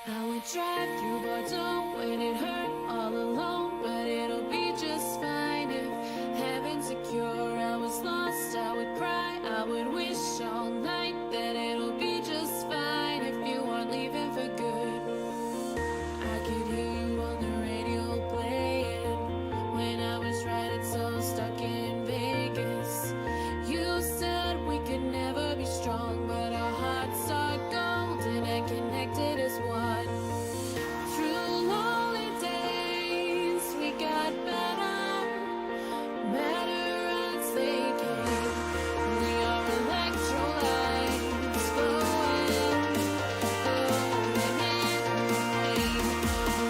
I would drive through Bordeaux when it hurt all alone, but it'll be just fine if heaven's secure. I was lost, I would cry, I would wish all night that it'll be just fine if you aren't leaving for good. I could hear you on the radio playing when I was riding so stuck in Vegas. You said we could never be strong, but our hearts are golden and connected as one. Through lonely days, we got better, better as they came. We are electrolytes flowing, flowing in rain.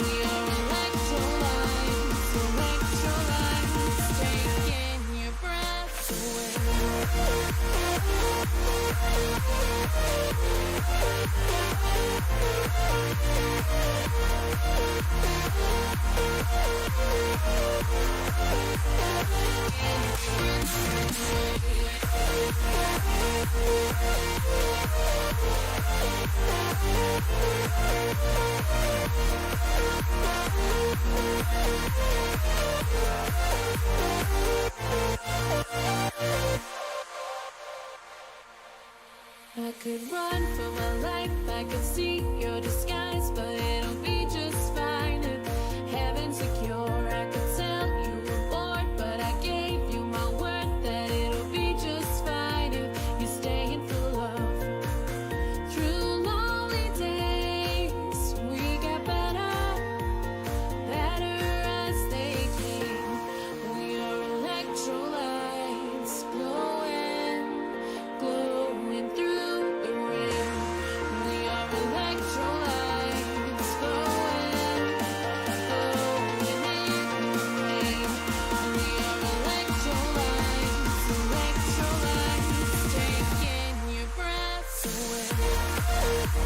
We are electrolytes, electrolytes, taking your breath away. I could run for my life, I could see your disguise, but it'll be just fine if heaven's secure. I could tell you were bored, but I gave you my word that it'll be just fine if you're staying for love. Through lonely days, we got better, better as they came. We are electrolytes glowing, glowing through the rain. We are electrolytes glowing, glowing in the rain. We are electrolytes, electrolytes, taking your breath away.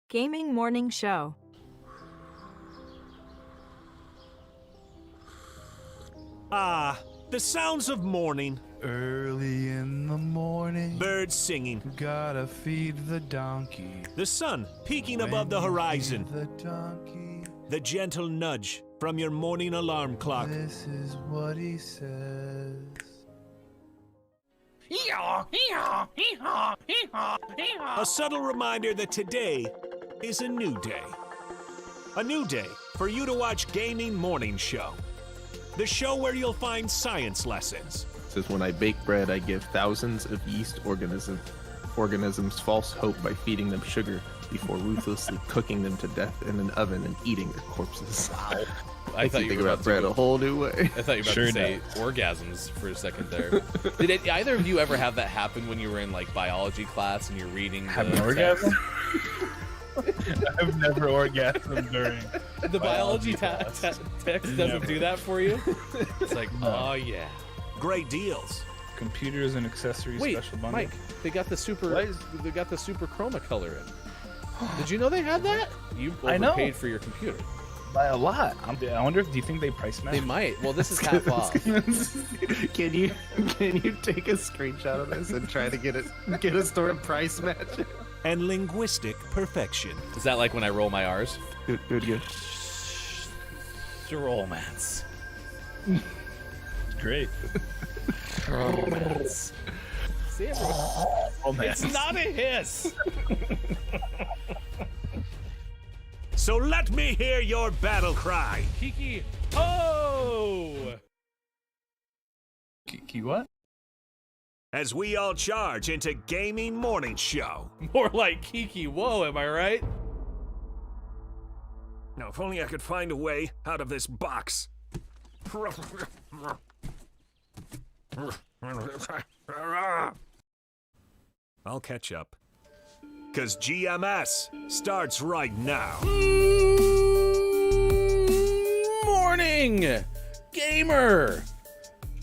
Gaming Morning Show. Ah, the sounds of morning. Early in the morning, Birds singing. gotta feed the donkey. The sun peeking above the When you horizon. feed the donkey, The gentle nudge from your morning alarm clock. this is what he says. A subtle reminder that today is a new day. A new day for you to watch Gaming Morning Show. The show where you'll find science lessons. Says, when I bake bread, I give thousands of yeast organisms false hope by feeding them sugar before ruthlessly cooking them to death in an oven and eating their corpses. Wow. I thought you think were about bread a whole new way. I thought you were about to say orgasms for a second there. Did either of you ever have that happen when you were in like biology class and you're reading Have the an orgasm? text? I've never orgasmed during The biology text doesn't do that for you? It's like, oh yeah. Great deals. computers and accessories Wait, special bundle. Mike, they got the super chroma color in. Did you know they had that? You I know. overpaid for your computer. By a lot. I wonder if, do you think they price match? They might. Well, this is half off. Can you take a screenshot of this and try to get a store price match? And linguistic perfection. Is that like when I roll my R's? Do it again. Romance. Great. Romance. See, everyone. Romance. It's not a hiss. So let me hear your battle cry. Kiki. Oh! Kiki what? As we all charge into Gaming Morning Show. More like Kiki. Whoa, am I right? Now, if only I could find a way out of this box. I'll catch up. Because GMS starts right now. Morning, gamer!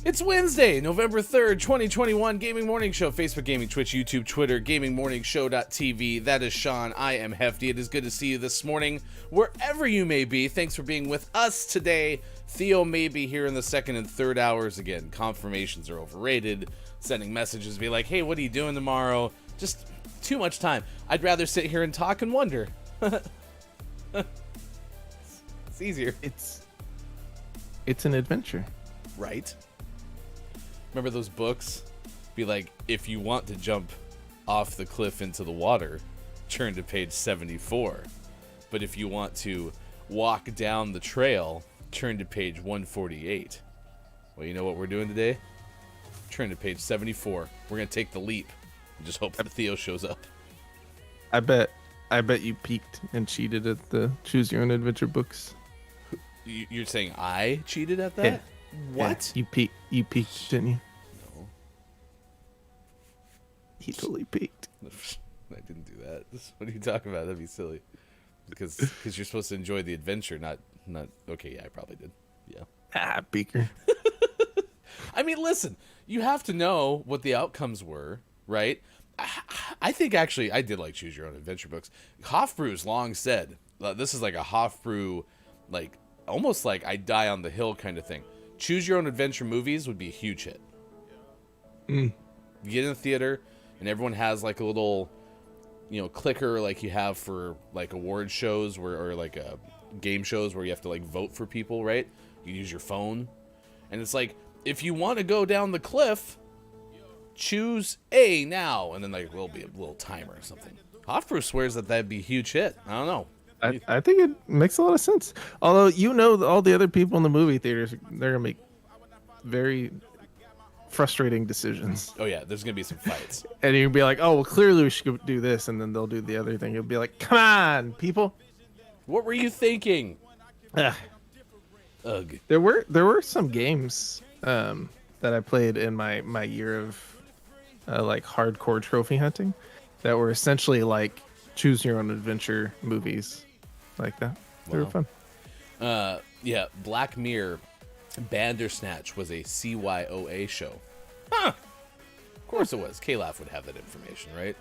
It's Wednesday, November 3rd, 2021, Gaming Morning Show, Facebook Gaming, Twitch, YouTube, Twitter, GamingMorningShow.tv. That is Sean. I am Hefty. It is good to see you this morning, wherever you may be. Thanks for being with us today. Theo may be here in the second and third hours again. Confirmations are overrated. Sending messages be like, hey, what are you doing tomorrow? Just too much time. I'd rather sit here and talk and wonder. It's easier. It's an adventure. Right? Remember those books? Be like, if you want to jump off the cliff into the water, turn to page 74. But if you want to walk down the trail, turn to page 148. Well, you know what we're doing today? Turn to page 74. We're going to take the leap and just hope that Theo shows up. I bet you peeked and cheated at the Choose Your Own Adventure books. You're saying I cheated at that? Yeah. What? Yeah, you peeked, didn't you? No. He totally peeked. I didn't do that. What are you talking about? That'd be silly. Because you're supposed to enjoy the adventure, not. Okay, yeah, I probably did. Yeah. Ah, peeker. I mean, listen, you have to know what the outcomes were, right? I think actually I did like Choose Your Own Adventure books. Hofbrew's long said this is like a Hofbrew, like almost like I Die on the Hill kind of thing. Choose Your Own Adventure movies would be a huge hit. You get in the theater and everyone has like a little, clicker like you have for like award shows or like game shows where you have to like vote for people, right? You use your phone. And it's like, if you want to go down the cliff, choose A now. And then like there'll be a little timer or something. Hofbrew swears that that'd be a huge hit. I don't know. I think it makes a lot of sense. Although, all the other people in the movie theaters, they're going to make very frustrating decisions. Oh, yeah, there's going to be some fights. And you'll be like, oh, well, clearly we should do this. And then they'll do the other thing. You'll be like, come on, people. What were you thinking? Ugh. Ugh. There were some games that I played in my year of like hardcore trophy hunting that were essentially like Choose Your Own Adventure movies like that. They were fun. Yeah, Black Mirror Bandersnatch was a CYOA show. Huh. Of course it was. K-Laugh would have that information, right?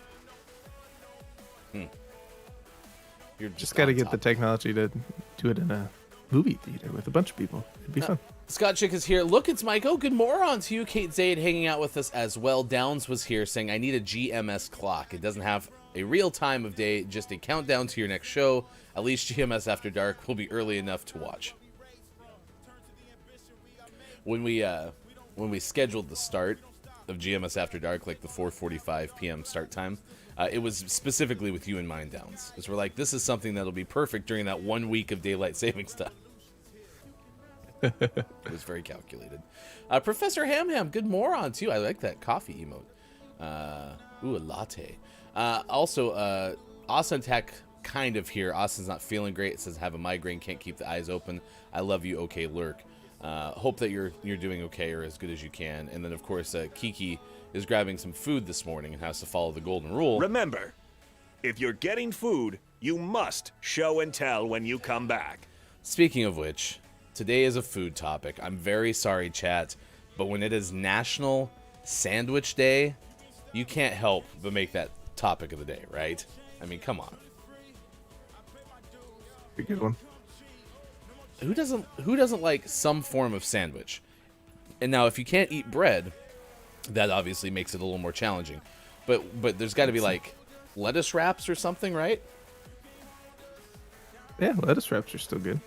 You're Just got to get the technology to do it in a movie theater with a bunch of people. It'd be fun. Scott Chick is here. Look, it's Mike. Oh, good moron to you. Kate Zaid hanging out with us as well. Downs was here saying, I need a GMS clock. It doesn't have a real time of day, just a countdown to your next show. At least GMS After Dark will be early enough to watch. When we scheduled the start of GMS After Dark, like the 4:45 p.m. start time, it was specifically with you in mind, Downs. Because we're like, this is something that'll be perfect during that 1 week of daylight savings time. It was very calculated. Professor Ham, good moron too. I like that coffee emote. Ooh, a latte. Also, Austin Tech kind of here. Austin's not feeling great. It says have a migraine, can't keep the eyes open. I love you, okay, Lurk. Hope that you're doing okay or as good as you can. And then of course, Kiki is grabbing some food this morning and has to follow the golden rule. Remember, if you're getting food, you must show and tell when you come back. Speaking of which, today is a food topic. I'm very sorry, chat, but when it is National Sandwich Day, you can't help but make that topic of the day, right? I mean, come on. A good one. Who doesn't like some form of sandwich? And now, if you can't eat bread, that obviously makes it a little more challenging. But there's got to be like lettuce wraps or something, right? Yeah, lettuce wraps are still good.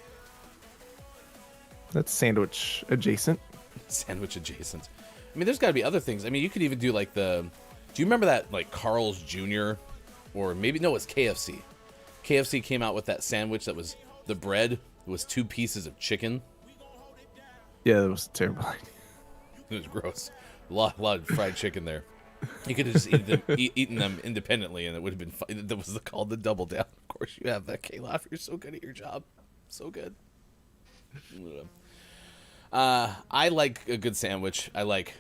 That's sandwich adjacent. Sandwich adjacent. I mean, there's got to be other things. I mean, you could even do like do you remember that like Carl's Jr. or maybe no, it's KFC. KFC came out with that sandwich that was the bread was 2 pieces of chicken. Yeah, that was a terrible idea. It was gross. A lot of fried chicken there. You could have just eaten them independently, and it would have been fun. That was called the double down. Of course, you have that, K-Laugh. You're so good at your job. So good. I like a good sandwich. I like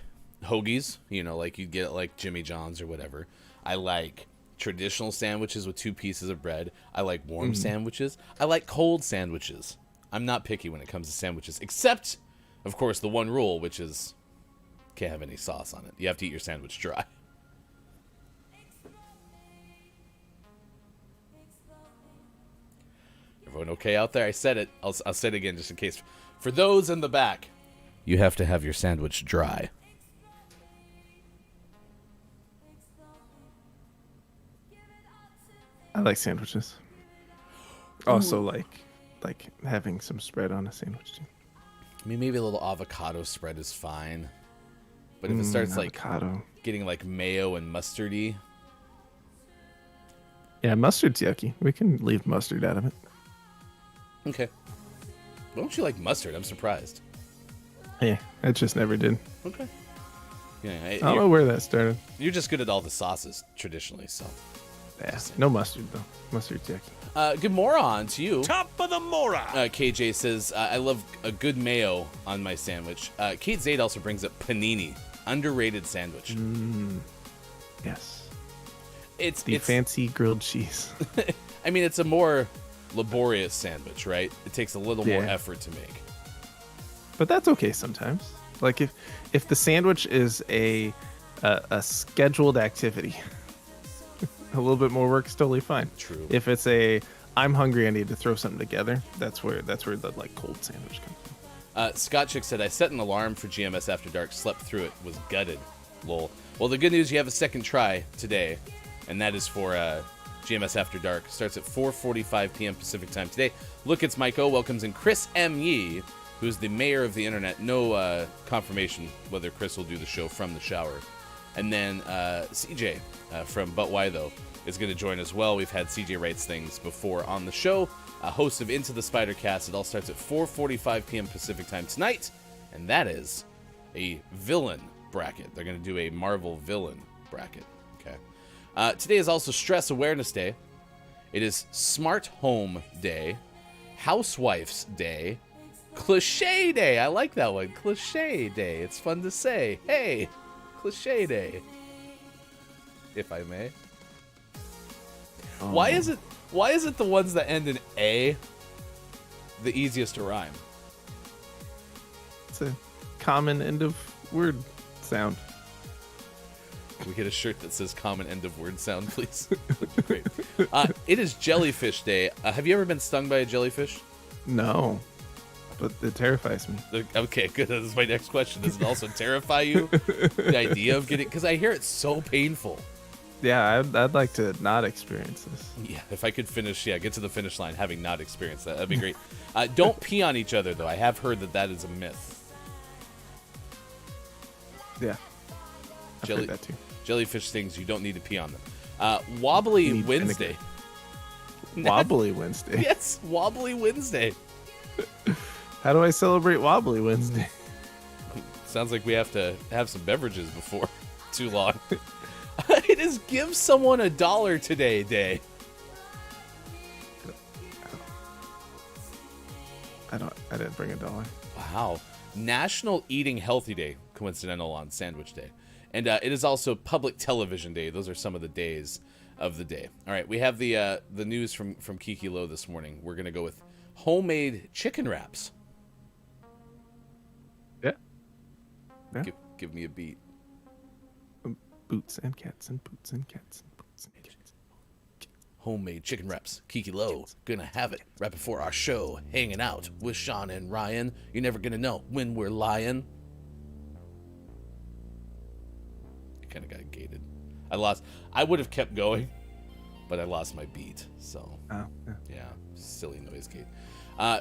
hoagies. Like you'd get at like Jimmy John's or whatever. I like traditional sandwiches with 2 pieces of bread. I like warm sandwiches. I like cold sandwiches. I'm not picky when it comes to sandwiches, except, of course, the one rule, which is can't have any sauce on it. You have to eat your sandwich dry. Everyone okay out there? I said it. I'll say it again just in case. For those in the back, you have to have your sandwich dry. I like sandwiches. Also like having some spread on a sandwich too. I mean, maybe a little avocado spread is fine. But if it starts avocado. getting like mayo and mustardy, Yeah, mustard's yucky. We can leave mustard out of it. okay. Why don't you like mustard? I'm surprised. Yeah, I just never did. Okay. Yeah, I don't know where that started. you're just good at all the sauces traditionally, so. Yeah, no mustard though. Mustard's yucky. Good moron to you. Top of the Mora. KJ says, I love a good mayo on my sandwich. Kate Zaid also brings up panini, underrated sandwich. Yes. It's Fancy grilled cheese. I mean, it's a more laborious sandwich, right? It takes a little more Yeah. effort to make. But that's okay sometimes. Like if the sandwich is a scheduled activity, a little bit more work is totally fine. True. If it's I'm hungry, I need to throw something together, that's where the like cold sandwich comes from. Scott Chick said, I set an alarm for GMS After Dark, slept through it, was gutted. Lol. Well, the good news, you have a second try today, and that is for GMS After Dark. Starts at 4:45 p.m. Pacific time today. Look, it's Mike O. Welcomes in Chris M. Yee, who's the mayor of the internet. No confirmation whether Chris will do the show from the shower. And then CJ from But Why Though is going to join as well. We've had CJ Writes Things before on the show. Host of Into the Spider Cast. It all starts at 4:45 p.m. Pacific time tonight. And that is a villain bracket. They're going to do a Marvel villain bracket. Okay. Today is also Stress Awareness Day. It is Smart Home Day. Housewife's Day. Cliche Day. I like that one. Cliche Day. It's fun to say. Hey, Cliche Day. If I may. Why is it the ones that end in A the easiest to rhyme? It's a common end of word sound. Can we get a shirt that says common end of word sound, please? That'd be great. It is Jellyfish Day. Have you ever been stung by a jellyfish? No, but it terrifies me. Okay, good. That is my next question. Does it also terrify you? The idea of getting... Because I hear it's so painful. Yeah, I'd like to not experience this. Yeah, if I could finish... Yeah, get to the finish line having not experienced that. That'd be great. Don't pee on each other, though. I have heard that is a myth. Yeah, I've heard that too. Jellyfish things, you don't need to pee on them. Wobbly Need Wednesday. Wobbly Wednesday. Yes, Wobbly Wednesday. How do I celebrate Wobbly Wednesday? Sounds like we have to have some beverages before too long. It is Give Someone $1 Today Day. I didn't bring $1. Wow. National Eating Healthy Day, coincidental on Sandwich Day. And it is also Public Television Day. Those are some of the days of the day. All right, we have the news from Kiki Low this morning. We're going to go with homemade chicken wraps. Yeah. Yeah. Give me a beat. Boots and cats and boots and cats and boots and cats. Homemade chicken wraps. Kiki Low, gonna have it right before our show. Hanging out with Sean and Ryan. You're never gonna know when we're lying. It kind of got gated. I would have kept going, but I lost my beat. So, Oh, yeah, silly noise gate.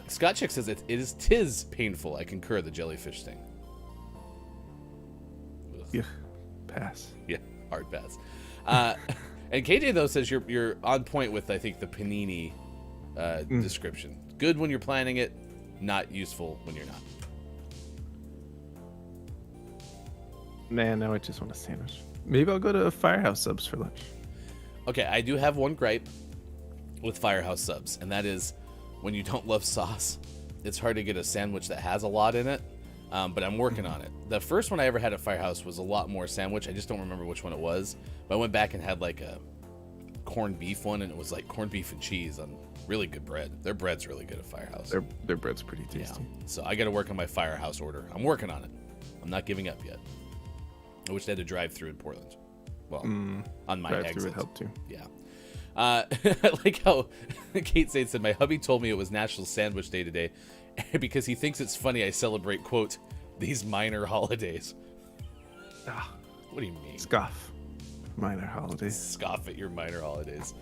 Scott Chick says tis painful. I concur the jellyfish thing. Ugh. yeah. Pass. Yeah, hard pass. And KJ though says you're on point with, I think, the panini description. Good when you're planning it, not useful when you're not. Man, now I just want a sandwich. Maybe I'll go to Firehouse Subs for lunch. Okay, I do have one gripe with Firehouse Subs, and that is when you don't love sauce, it's hard to get a sandwich that has a lot in it. but I'm working on it. The first one I ever had at Firehouse was a lot more sandwich. I just don't remember which one it was. But I went back and had like a corned beef one, and it was like corned beef and cheese on really good bread. Their bread's really good at Firehouse. Their bread's pretty tasty. Yeah. So I got to work on my Firehouse order. I'm working on it. I'm not giving up yet. I wish they had a drive-through in Portland. Well, on my Drive-through exit. would help too. Yeah. I like how Kate said, my hubby told me it was National Sandwich Day today because he thinks it's funny I celebrate, quote, these minor holidays. What do you mean? Scoff. Minor holidays. Scoff at your minor holidays.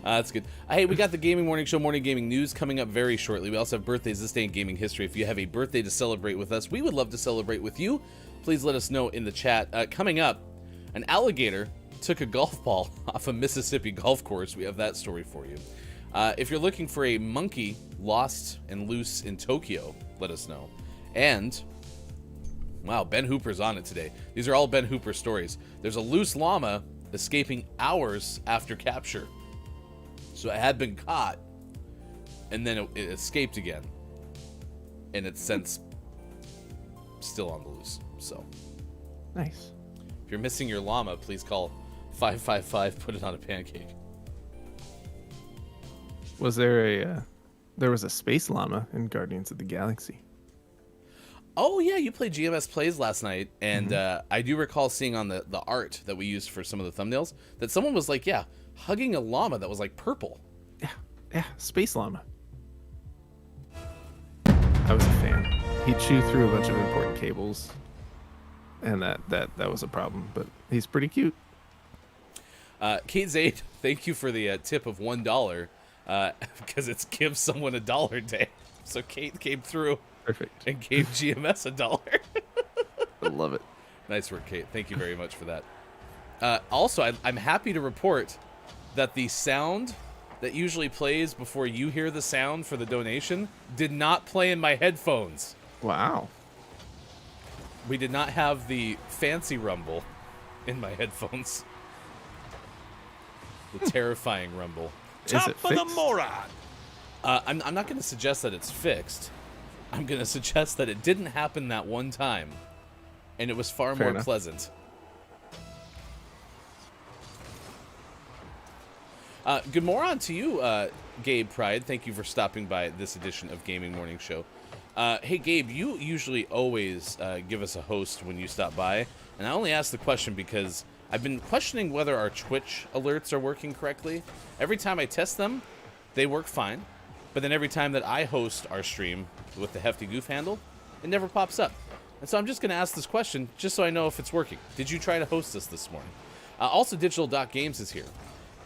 That's good. Hey, we got the Gaming Morning Show Morning Gaming News coming up very shortly. We also have birthdays this day in gaming history. If you have a birthday to celebrate with us, we would love to celebrate with you. Please let us know in the chat. Coming up, an alligator took a golf ball off a Mississippi golf course. We have that story for you. If you're looking for a monkey lost and loose in Tokyo, let us know. And, wow, Ben Hooper's on it today. These are all Ben Hooper stories. There's a loose llama escaping hours after capture. So it had been caught, and then it escaped again. And it's since still on the loose. So, Nice. if you're missing your llama, please call 555, put it on a pancake. Was there there was a space llama in Guardians of the Galaxy? Oh, yeah, you played GMS Plays last night, and I do recall seeing on the art that we used for some of the thumbnails that someone was like, yeah, hugging a llama that was like purple. Yeah, space llama. I was a fan. He'd chew through a bunch of important cables, and that was a problem, but he's pretty cute. Kate Zaid, thank you for the tip of $1, because it's Give Someone a Dollar Day. So Kate came through. Perfect. And gave GMS $1. I love it. Nice work, Kate. Thank you very much for that. Also, I'm happy to report that the sound that usually plays before you hear the sound for the donation did not play in my headphones. Wow. We did not have the fancy rumble in my headphones. The terrifying rumble. Is Top it of the fixed? moron. I'm not going to suggest that it's fixed. I'm going to suggest that it didn't happen that one time, and it was far Fair more enough. pleasant. Good morning to you, Gabe Pride. Thank you for stopping by this edition of Gaming Morning Show. Hey, Gabe, you usually always give us a host when you stop by, and I only ask the question because I've been questioning whether our Twitch alerts are working correctly. Every time I test them, they work fine. But then every time that I host our stream with the Hefty Goof handle, it never pops up. And so I'm just going to ask this question just so I know if it's working. Did you try to host us this morning? Also, Digital.Games is here.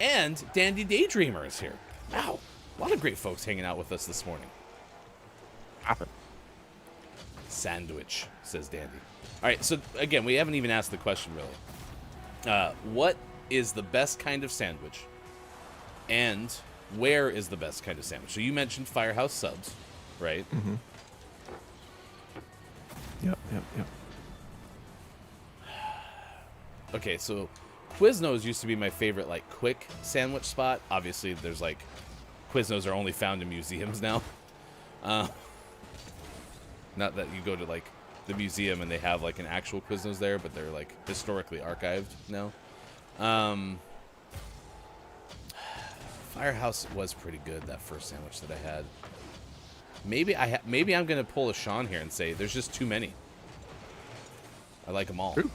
And Dandy Daydreamer is here. Wow. A lot of great folks hanging out with us this morning. Sandwich, says Dandy. All right, so again, we haven't even asked the question really. What is the best kind of sandwich? And where is the best kind of sandwich? So you mentioned Firehouse subs, right? Mm-hmm. Yep. Okay, so Quiznos used to be my favorite, like, quick sandwich spot. Obviously, there's, like, Quiznos are only found in museums now. Not that you go to, like, the museum and they have, like, an actual Quiznos there, but they're, like, historically archived now. Firehouse was pretty good, that first sandwich that I had. Maybe I'm gonna pull a Sean here and say there's just too many. I like them all. True.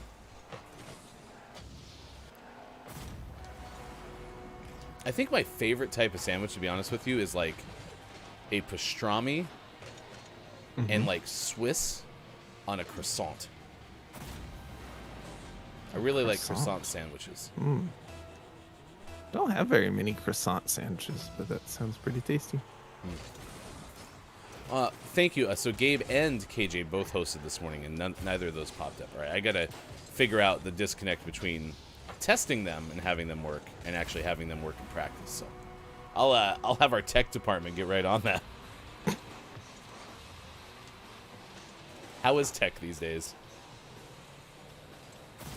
I think my favorite type of sandwich, to be honest with you, is like a pastrami and like Swiss on a croissant. I really like croissant sandwiches. Don't have very many croissant sandwiches, but that sounds pretty tasty. Thank you. So Gabe and KJ both hosted this morning, and neither of those popped up. All right, I gotta figure out the disconnect between testing them and having them work, and actually having them work in practice. So I'll have our tech department get right on that. How is tech these days?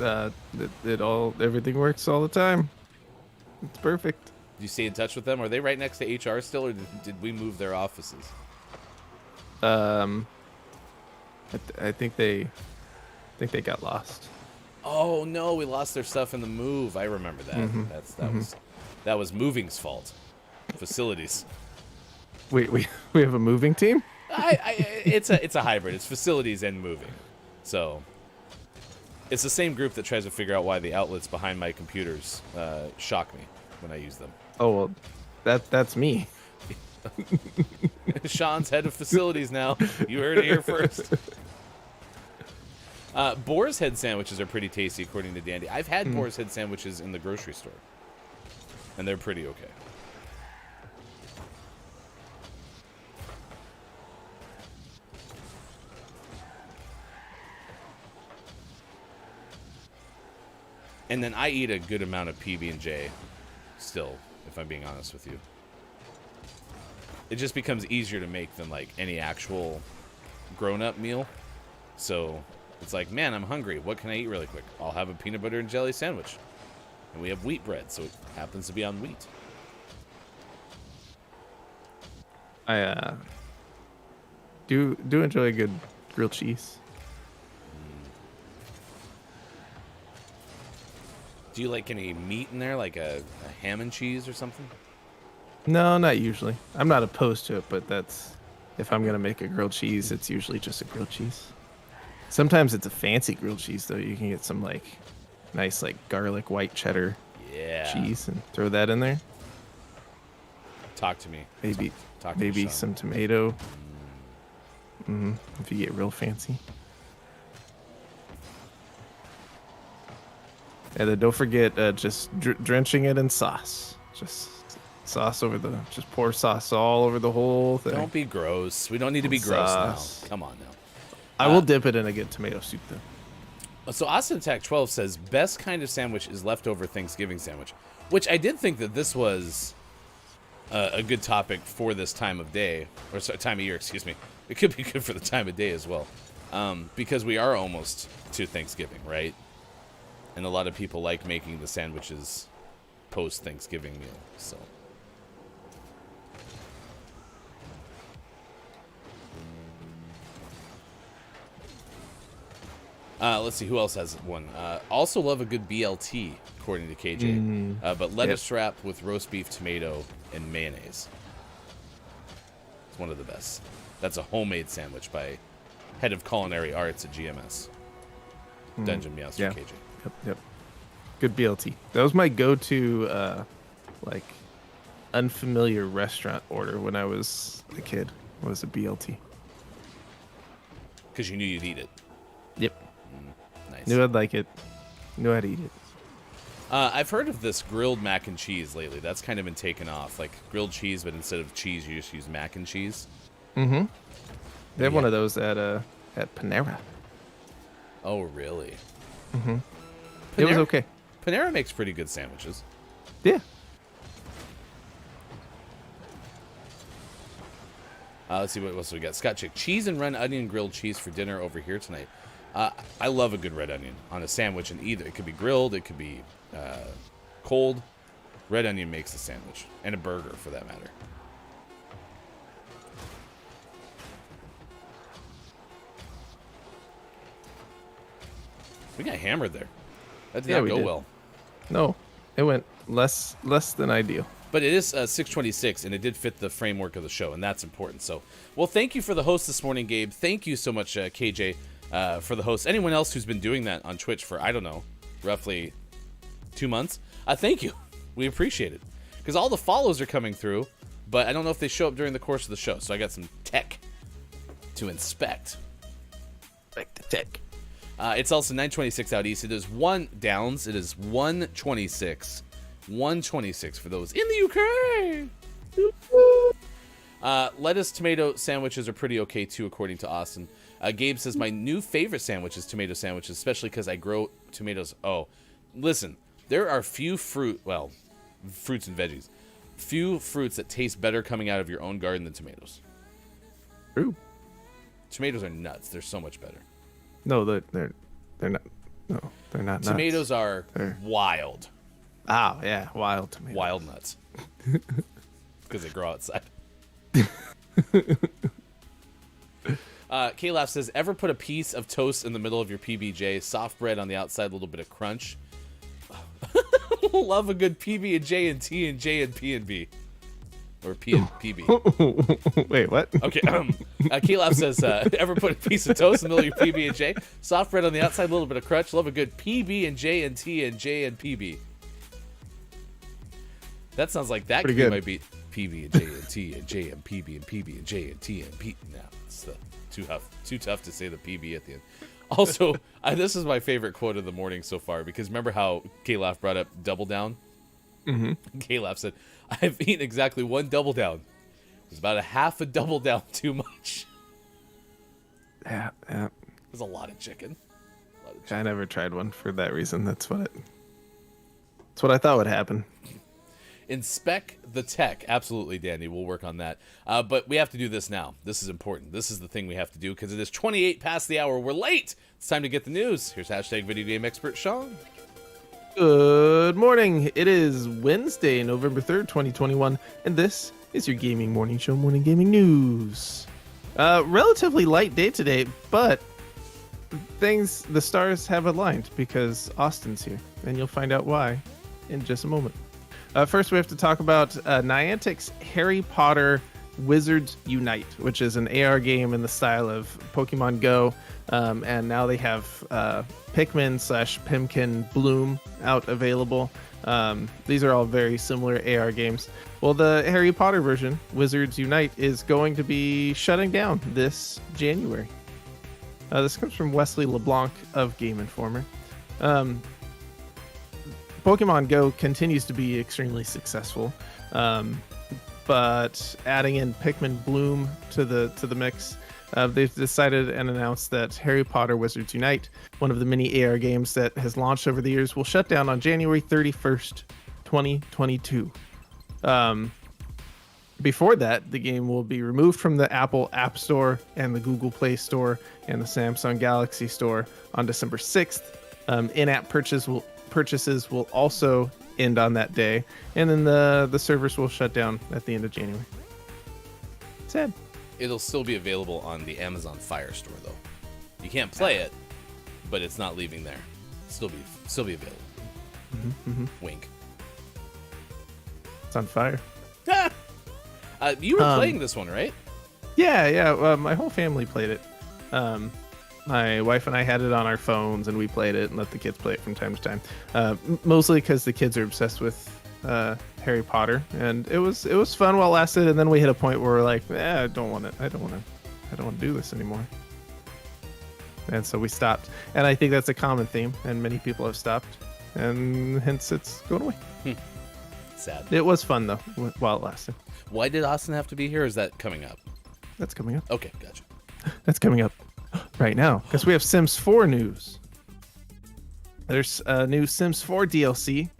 Everything works all the time. It's perfect. Do you stay in touch with them? Are they right next to HR still, or did we move their offices? I think they got lost. Oh no, we lost their stuff in the move. I remember that. That was moving's fault. Facilities. We have a moving team. It's a hybrid. It's facilities and moving. So it's the same group that tries to figure out why the outlets behind my computers shock me when I use them. Oh well, that's me. Sean's head of facilities now. You heard it here first. Boar's Head sandwiches are pretty tasty, according to Dandy. I've had Boar's Head sandwiches in the grocery store, and they're pretty okay. And then I eat a good amount of PB&J still, if I'm being honest with you. It just becomes easier to make than like any actual grown-up meal. So it's like, man, I'm hungry. What can I eat really quick? I'll have a peanut butter and jelly sandwich. And we have wheat bread, so it happens to be on wheat. I do enjoy a good grilled cheese. Do you like any meat in there, like a ham and cheese or something? No, not usually. I'm not opposed to it, but that's if I'm gonna make a grilled cheese, it's usually just a grilled cheese. Sometimes it's a fancy grilled cheese though. You can get some like nice like garlic white cheddar cheese and throw that in there. Talk to me. Maybe Talk to me, Sean. some tomato. If you get real fancy. And then don't forget just drenching it in sauce. Just sauce over just pour sauce all over the whole thing. Don't be gross. We don't need to be gross now. Come on now. I will dip it in a good tomato soup though. So Austin Attack 12 says best kind of sandwich is leftover Thanksgiving sandwich, which I did think that this was a good topic for this time of day, or time of year, excuse me. It could be good for the time of day as well, because we are almost to Thanksgiving, right? And a lot of people like making the sandwiches post-Thanksgiving meal, so. Let's see, who else has one? Also love a good BLT, according to KJ. But lettuce wrapped with roast beef, tomato, and mayonnaise. It's one of the best. That's a homemade sandwich by head of culinary arts at GMS. Dungeon Meows for KJ. Yep. Good BLT. That was my go-to, like, unfamiliar restaurant order when I was a kid. Was a BLT. Because you knew you'd eat it. Yep. Nice. Knew I'd like it. Knew I'd eat it. I've heard of this grilled mac and cheese lately. That's kind of been taken off. Like grilled cheese, but instead of cheese, you just use mac and cheese. Mm-hmm. They have one of those at Panera. Oh, really? Mm-hmm. It was okay. Panera makes pretty good sandwiches. Yeah. Let's see what else we got. Scott Chick, cheese and red onion grilled cheese for dinner over here tonight. I love a good red onion on a sandwich, and either it could be grilled, it could be cold. Red onion makes the sandwich, and a burger for that matter. We got hammered there. That did not go well. No, it went less than ideal. But it is 6:26, and it did fit the framework of the show, and that's important. So, well, thank you for the host this morning, Gabe. Thank you so much, KJ, for the host. Anyone else who's been doing that on Twitch for, I don't know, roughly 2 months, thank you. We appreciate it. Because all the follows are coming through, but I don't know if they show up during the course of the show, so I got some tech to inspect. Like the tech. It's also 9:26 out east. It is 1 downs. It is 1:26. 1:26 for those in the UK. Lettuce tomato sandwiches are pretty okay too, according to Austin. Gabe says my new favorite sandwich is tomato sandwiches, especially because I grow tomatoes. Oh, listen, there are fruits and veggies, few fruits that taste better coming out of your own garden than tomatoes. True. Tomatoes are nuts. They're so much better. No, they're not. No, they're not. Tomatoes nuts. are wild. Oh yeah, wild tomatoes. Wild nuts. Because they grow outside. Calaf says, ever put a piece of toast in the middle of your PBJ, soft bread on the outside, a little bit of crunch? Love a good PB&J and T and J and P and B. Or P and PB. Wait, what? Okay. Calaf says, ever put a piece of toast in the middle of your PB&J, soft bread on the outside, a little bit of crunch. Love a good PB&J and T and J and PB. That sounds like that Pretty could be good. my beat. PB and J and T and J and PB and PB and J and T and P. No, it's too tough to say the PB at the end. Also, this is my favorite quote of the morning so far because remember how Calaf brought up double down? Mm-hmm. Calaf said, "I've eaten exactly one double down. It was about a half a double down too much. Yeah. There's a lot of chicken. I never tried one for that reason. That's what I thought would happen. Inspect the tech. Absolutely, Danny. We'll work on that. But we have to do this now. This is important. This is the thing we have to do because it is 28 past the hour. We're late. It's time to get the news. Here's hashtag video game expert Sean. Good morning. It is Wednesday, November 3rd, 2021, and this is your Gaming Morning Show Morning Gaming News. Relatively light day today, but the stars have aligned because Austin's here, and you'll find out why in just a moment. First, we have to talk about Niantic's Harry Potter Wizards Unite, which is an AR game in the style of Pokemon Go, and now they have Pikmin/Pimkin Bloom out available. These are all very similar AR games. Well, the Harry Potter version, Wizards Unite, is going to be shutting down this January. This comes from Wesley LeBlanc of Game Informer. Pokemon Go continues to be extremely successful, but adding in Pikmin Bloom to the mix, they've decided and announced that Harry Potter Wizards Unite, one of the many AR games that has launched over the years, will shut down on January 31st, 2022. Before that, the game will be removed from the Apple App Store and the Google Play Store and the Samsung Galaxy Store on December 6th. In-app purchases will also end on that day, and then the servers will shut down at the end of January. Sad. It'll still be available on the Amazon Fire Store, though. You can't play it, but it's not leaving there. Still be available. Wink. It's on fire. You were playing this one, right? Yeah. My whole family played it. My wife and I had it on our phones, and we played it and let the kids play it from time to time. Mostly because the kids are obsessed with Harry Potter, and it was fun while it lasted. And then we hit a point where we're like, I don't want to do this anymore. And so we stopped. And I think that's a common theme, and many people have stopped, and hence it's going away. Sad. It was fun though while it lasted. Why did Austin have to be here? Or is that coming up? That's coming up. Okay, gotcha. That's coming up right now because we have Sims 4 news. There's a new Sims 4 DLC.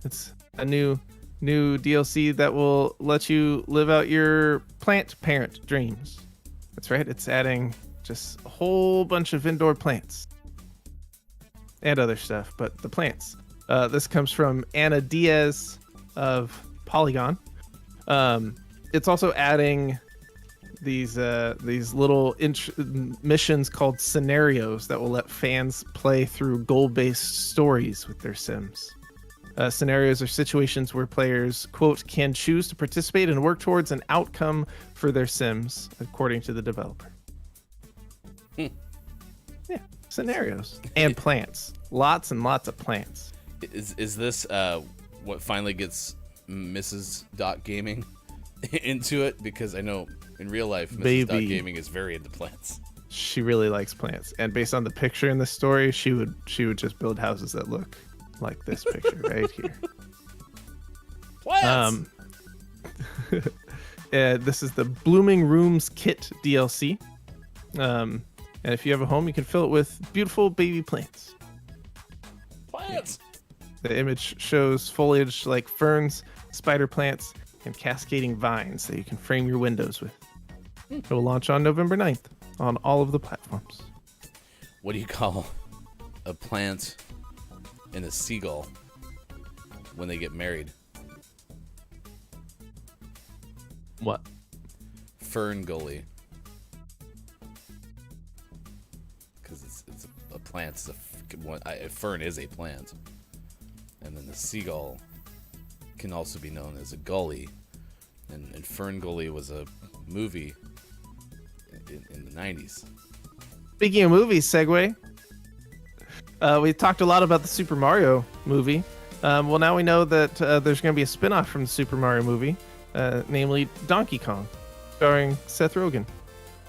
It's a new DLC that will let you live out your plant parent dreams. That's right. It's adding just a whole bunch of indoor plants and other stuff, but the plants. This comes from Anna Diaz of Polygon. It's also adding these little missions called scenarios that will let fans play through goal-based stories with their Sims. Scenarios are situations where players, quote, can choose to participate and work towards an outcome for their Sims, according to the developer. Yeah, scenarios and plants. Lots and lots of plants. Is this what finally gets Mrs. Gaming into it? Because I know in real life, Mrs. Gaming is very into plants. She really likes plants, and based on the picture in the story, she would just build houses that look like this picture right here. Plants. This is the Blooming Rooms Kit DLC. And if you have a home, you can fill it with beautiful baby plants. Plants. The image shows foliage like ferns, spider plants, and cascading vines that you can frame your windows with. It will launch on November 9th on all of the platforms. What do you call a plant and a seagull when they get married? What? Fern gully. it's a plant. A fern is a plant. And then the seagull can also be known as a gully. And Fern Gully was a movie in the 90s. Speaking of movies, segue. We talked a lot about the Super Mario movie. Well, now we know that there's going to be a spin-off from the Super Mario movie, namely Donkey Kong, starring Seth Rogen.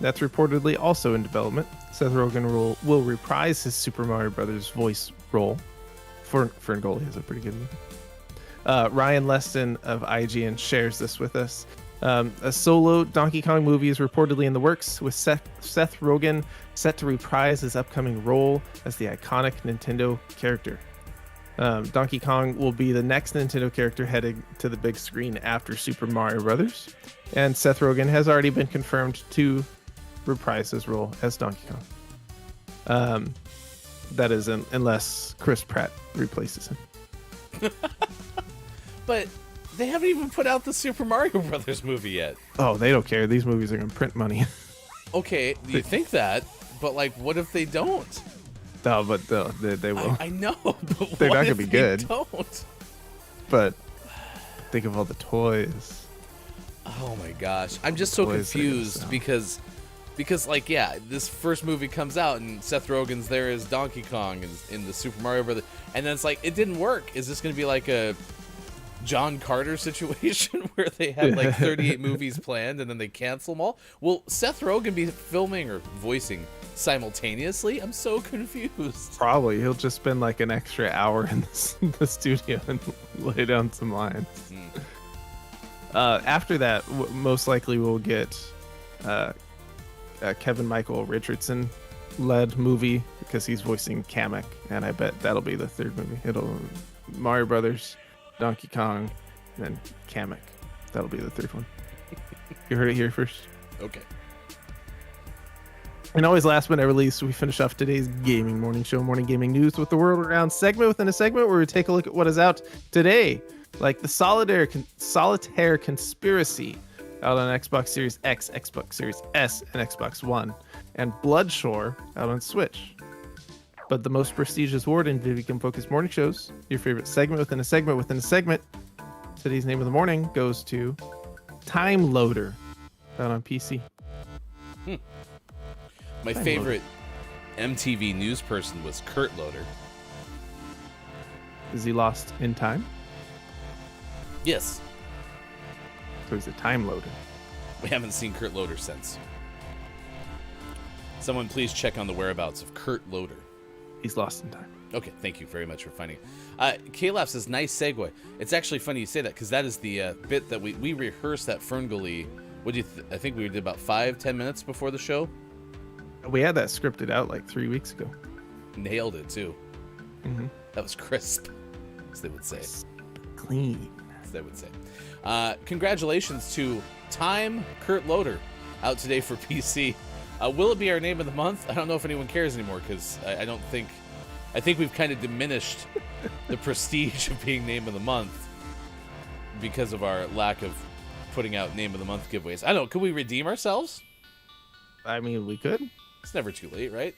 That's reportedly also in development. Seth Rogen will reprise his Super Mario Brothers voice role. Fern Gully is a pretty good movie. Ryan Leston of IGN shares this with us. A solo Donkey Kong movie is reportedly in the works, with Seth Rogen set to reprise his upcoming role as the iconic Nintendo character. Donkey Kong will be the next Nintendo character heading to the big screen after Super Mario Brothers, and Seth Rogen has already been confirmed to reprise his role as Donkey Kong. That is, unless Chris Pratt replaces him. But they haven't even put out the Super Mario Brothers movie yet. Oh, they don't care. These movies are going to print money. Okay, you think that, but like, what if they don't? No, but they will. I know, but They're what not gonna if be they good. Don't? But think of all the toys. Oh my gosh, I'm just so Toys they're gonna confused sell. because like, yeah, this first movie comes out and Seth Rogen's there as Donkey Kong in the Super Mario Brothers, and then it's like it didn't work. Is this gonna be like a John Carter situation where they had like 38 movies planned and then they cancel them all? Will Seth Rogen be filming or voicing simultaneously? I'm so confused. Probably he'll just spend like an extra hour in the studio and lay down some lines. After that, most likely we'll get a Kevin Michael Richardson led movie because he's voicing Kamek, and I bet that'll be the third movie. It'll Mario Brothers, Donkey Kong, and then Kamek. That'll be the third one. You heard it here first. Okay. And always last but not least, we finish off today's gaming morning show, Morning Gaming News, with the World Around segment within a segment where we take a look at what is out today, like the Solitaire Conspiracy out on Xbox Series X, Xbox Series S, and Xbox One, and Bloodshore out on Switch. But the most prestigious award in video game focused morning shows, your favorite segment within a segment within a segment, today's name of the morning goes to Time Loader out on PC. My favorite MTV news person was Kurt Loder. Is he lost in time? Yes. So he's a time loader. We haven't seen Kurt Loder since. Someone please check on the whereabouts of Kurt Loder. He's lost in time. Okay, thank you very much for finding it. K-Lab says, nice segue. It's actually funny you say that, because that is the bit that we rehearsed at Ferngully. What do you I think we did about 5-10 minutes before the show. We had that scripted out like 3 weeks ago. Nailed it, too. Mm-hmm. That was crisp, as they would say. Clean. As they would say. Congratulations to Time Kurt Loder, out today for PC. Will it be our name of the month? I don't know if anyone cares anymore, because I think we've kind of diminished the prestige of being name of the month because of our lack of putting out name of the month giveaways. I don't know, could we redeem ourselves? I mean, we could. It's never too late, right?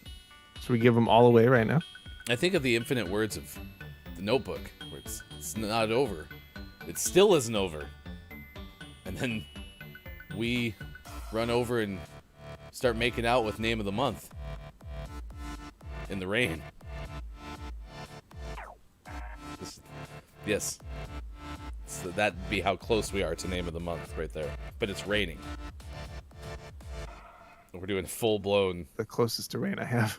Should we give them all away right now? I think of the infinite words of the Notebook, where it's not over. It still isn't over. And then we run over and start making out with name of the month in the rain. Yes. So that'd be how close we are to name of the month right there. But it's raining. We're doing full-blown. The closest to rain I have.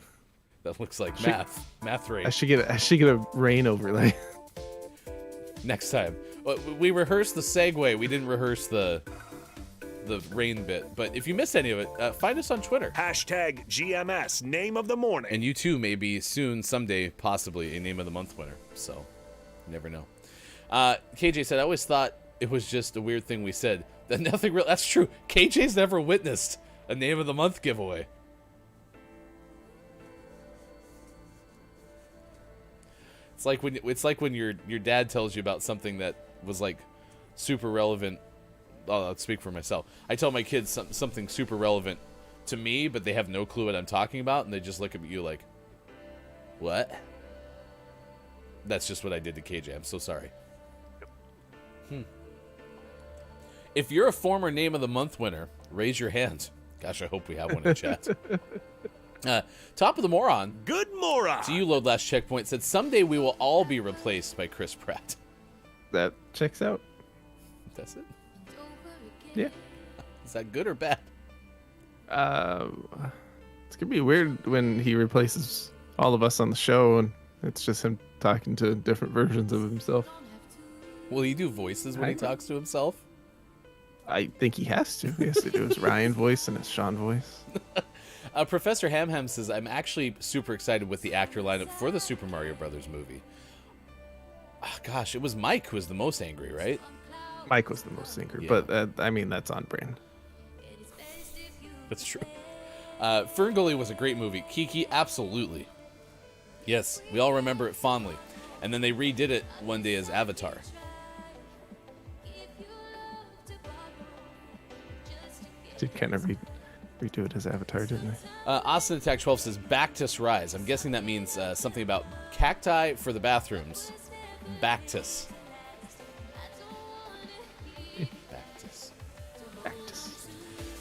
That looks like math rain. I should get a rain overlay. Next time. We rehearsed the segue. We didn't rehearse the rain bit. But if you missed any of it, find us on Twitter. Hashtag GMS name of the morning. And you too may be soon, someday, possibly a name of the month winner. So, you never know. KJ said, I always thought it was just a weird thing we said. That nothing real. That's true. KJ's never witnessed a name of the month giveaway. It's like when your dad tells you about something that was like super relevant. I'll speak for myself. I tell my kids something super relevant to me, but they have no clue what I'm talking about, and they just look at you like, What? That's just what I did to KJ. I'm so sorry. If you're a former Name of the Month winner, raise your hand. Gosh, I hope we have one in chat. Top of the Moron. Good moron. To you, Load Last Checkpoint, said, someday we will all be replaced by Chris Pratt. That checks out. That's it? Yeah. Is that good or bad? It's gonna be weird when he replaces all of us on the show and it's just him talking to different versions of himself. Will he do voices when he talks to himself? I think he has to. He has to do his Ryan voice and his Sean voice. Professor Ham says, I'm actually super excited with the actor lineup for the Super Mario Brothers movie. Oh, gosh, it was Mike who was the most angry, right? Mike was the most angry, Yeah. but I mean, that's on brand. That's true. Ferngully was a great movie. Kiki, absolutely. Yes, we all remember it fondly. And then they redid it one day as Avatar. Did kind of redo it as Avatar, didn't they? Austin Attack 12 says, Bactus Rise. I'm guessing that means something about cacti for the bathrooms. Bactus.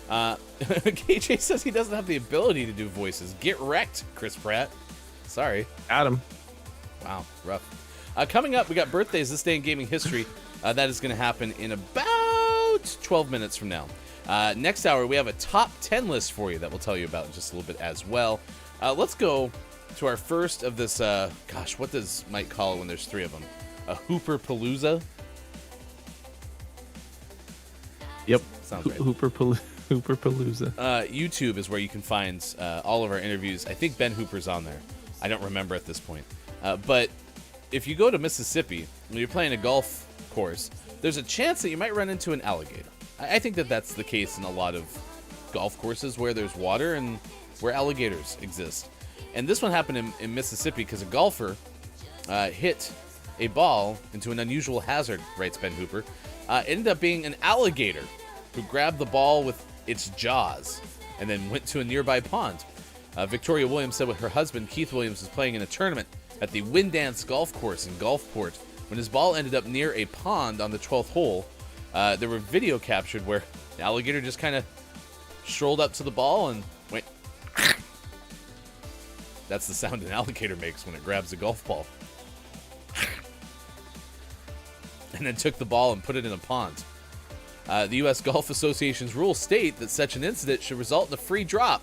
KJ says he doesn't have the ability to do voices. Get wrecked, Chris Pratt. Sorry. Adam. Wow, rough. Coming up, we got birthdays this day in gaming history. That is going to happen in about 12 minutes from now. Next hour, we have a top 10 list for you that we'll tell you about in just a little bit as well. Let's go to our first of this, gosh, what does Mike call it when there's three of them? A Hooper Palooza? Yep. Sounds right. Hooper Palooza. YouTube is where you can find all of our interviews. I think Ben Hooper's on there. I don't remember at this point. But if you go to Mississippi, when you're playing a golf course, there's a chance that you might run into an alligator. I think that that's the case in a lot of golf courses where there's water and where alligators exist. And this one happened in Mississippi because a golfer hit a ball into an unusual hazard, writes Ben Hooper. It ended up being an alligator who grabbed the ball with its jaws and then went to a nearby pond. Victoria Williams said her husband, Keith Williams, was playing in a tournament at the Windance Golf Course in Gulfport when his ball ended up near a pond on the 12th hole. There were video captured where the alligator just kind of strolled up to the ball and went. That's the sound an alligator makes when it grabs a golf ball. And then took the ball and put it in a pond. The U.S. Golf Association's rules state that such an incident should result in a free drop.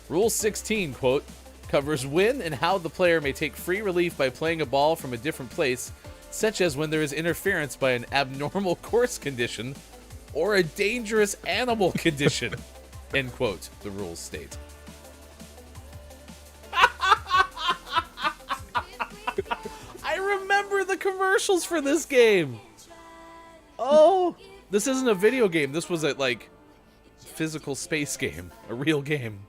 Rule 16, quote, covers when and how the player may take free relief by playing a ball from a different place, such as when there is interference by an abnormal course condition or a dangerous animal condition, end quote, the rules state. I remember the commercials for this game. Oh, this isn't a video game. This was a, physical space game, a real game.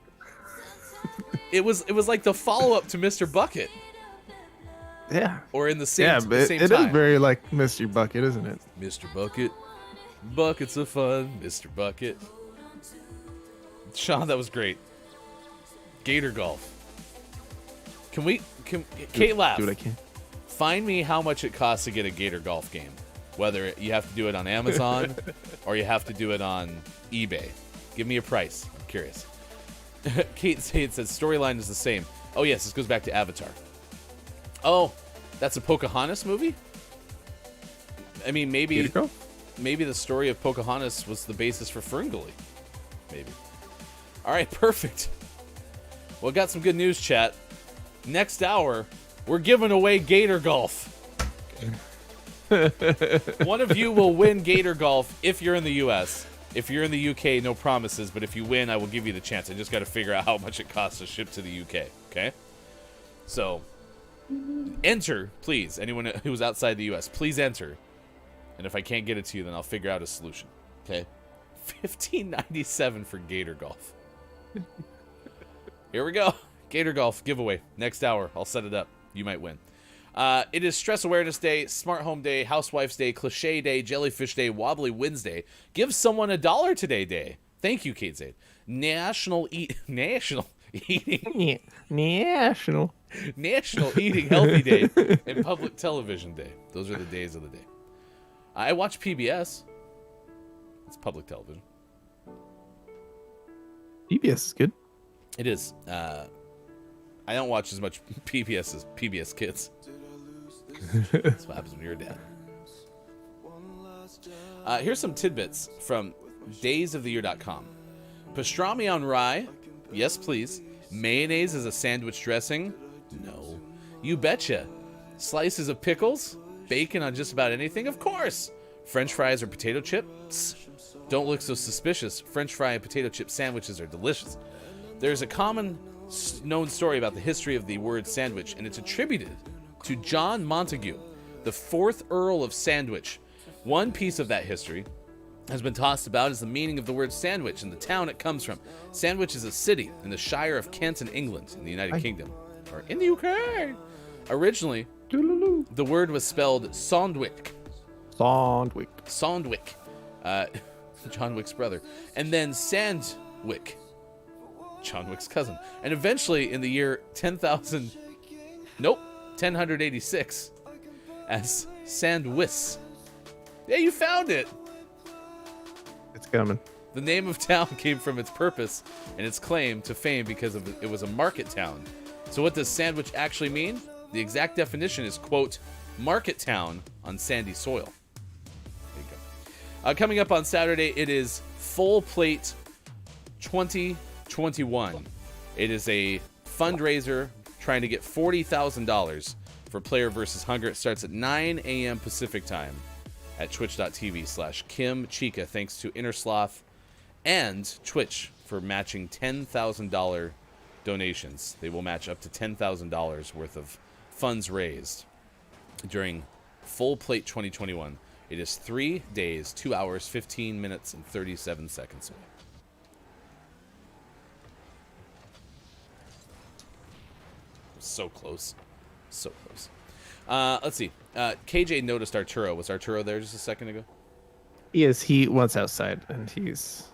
It was like the follow-up to Mr. Bucket. Yeah. Or in the same, yeah, the but same it time. is very like Mr. Bucket, isn't it? Mr. Bucket. Buckets of fun, Mr. Bucket. Sean, that was great. Gator Golf. Kate laugh. Do what I can. Find me how much it costs to get a Gator Golf game. Whether you have to do it on Amazon or you have to do it on eBay. Give me a price. I'm curious. Kate says storyline is the same. Oh, yes, this goes back to Avatar. Oh, that's a Pocahontas movie? I mean, maybe the story of Pocahontas was the basis for Ferngully. Maybe. All right, perfect. Well, got some good news, chat. Next hour, we're giving away Gator Golf. One of you will win Gator Golf if you're in the U.S. If you're in the UK, no promises, but if you win, I will give you the chance. I just got to figure out how much it costs to ship to the UK, okay? So, enter, please. Anyone who's outside the U.S., please enter. And if I can't get it to you, then I'll figure out a solution, okay? $15.97 for Gator Golf. Here we go. Gator Golf giveaway. Next hour. I'll set it up. You might win. It is Stress Awareness Day, Smart Home Day, Housewife's Day, Cliche Day, Jellyfish Day, Wobbly Wednesday. Give someone $1 today day. Thank you, Kate Zaid. National Eating National Eating Healthy Day and Public Television Day. Those are the days of the day. I watch PBS. It's public television. PBS is good. It is. I don't watch as much PBS as PBS Kids. That's what happens when you're a dad. Here's some tidbits from daysoftheyear.com. Pastrami on rye? Yes, please. Mayonnaise as a sandwich dressing? No. You betcha. Slices of pickles? Bacon on just about anything? Of course. French fries or potato chips? Don't look so suspicious. French fry and potato chip sandwiches are delicious. There's a common known story about the history of the word sandwich, and it's attributed to John Montagu, the 4th Earl of Sandwich. One piece of that history has been tossed about as the meaning of the word sandwich and the town it comes from. Sandwich is a city in the Shire of Kent in England, in the United Kingdom, or in the UK. Originally, the word was spelled Sondwick. Sondwick. John Wick's brother. And then Sandwick, John Wick's cousin. And eventually, in the year 1086, as Sandwis. Yeah, you found it. It's coming. The name of town came from its purpose and its claim to fame because it was a market town. So what does sandwich actually mean? The exact definition is, quote, market town on sandy soil. There you go. Coming up on Saturday, it is Full Plate 2021. It is a fundraiser trying to get $40,000 for Player vs. Hunger. It starts at 9 a.m. Pacific time at twitch.tv/Kim Chica. Thanks to Innersloth and Twitch for matching $10,000 donations. They will match up to $10,000 worth of funds raised during Full Plate 2021. It is 3 days, 2 hours, 15 minutes, and 37 seconds away. So close. So close. Let's see. KJ noticed Arturo. Was Arturo there just a second ago? Yes, he wants outside, and he's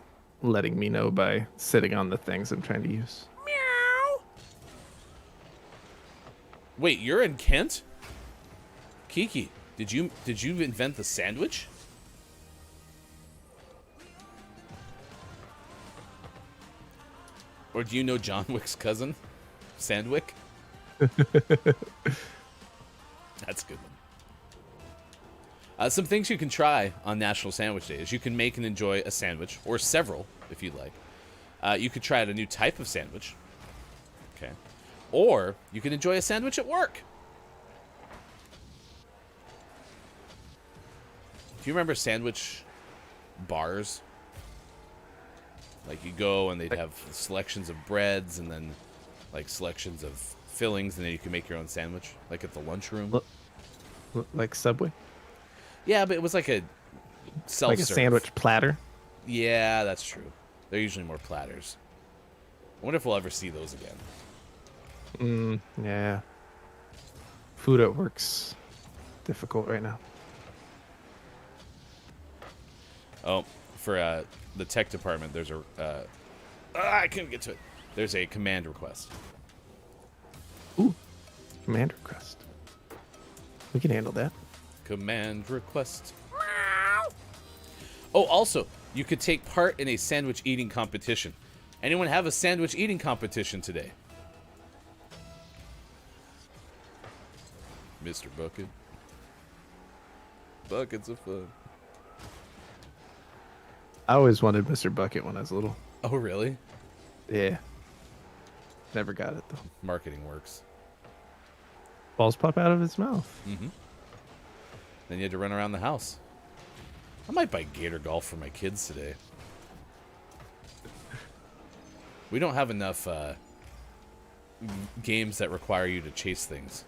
letting me know by sitting on the things I'm trying to use. Meow. Wait, you're in Kent? Kiki, did you invent the sandwich? Or do you know John Wick's cousin, Sandwick? That's a good one. Some things you can try on National Sandwich Day is you can make and enjoy a sandwich, or several, if you'd like. You could try out a new type of sandwich. Okay. Or you can enjoy a sandwich at work. Do you remember sandwich bars? Like you go and they'd have selections of breads and then like selections of fillings, and then you can make your own sandwich, like at the lunchroom. Like Subway? Yeah, but it was like a self-serve. Like a sandwich platter? Yeah, that's true. They're usually more platters. I wonder if we'll ever see those again. Yeah. Food at work's difficult right now. Oh, for the tech department, there's a... I couldn't get to it. There's a command request. Ooh, command request. We can handle that. Command request. Oh, also, you could take part in a sandwich eating competition. Anyone have a sandwich eating competition today? Mr. Bucket. Buckets of fun. I always wanted Mr. Bucket when I was little. Oh, really? Yeah. Never got it, though. Marketing works. Balls pop out of his mouth. Mm-hmm. Then you had to run around the house. I might buy Gator Golf for my kids today. We don't have enough games that require you to chase things.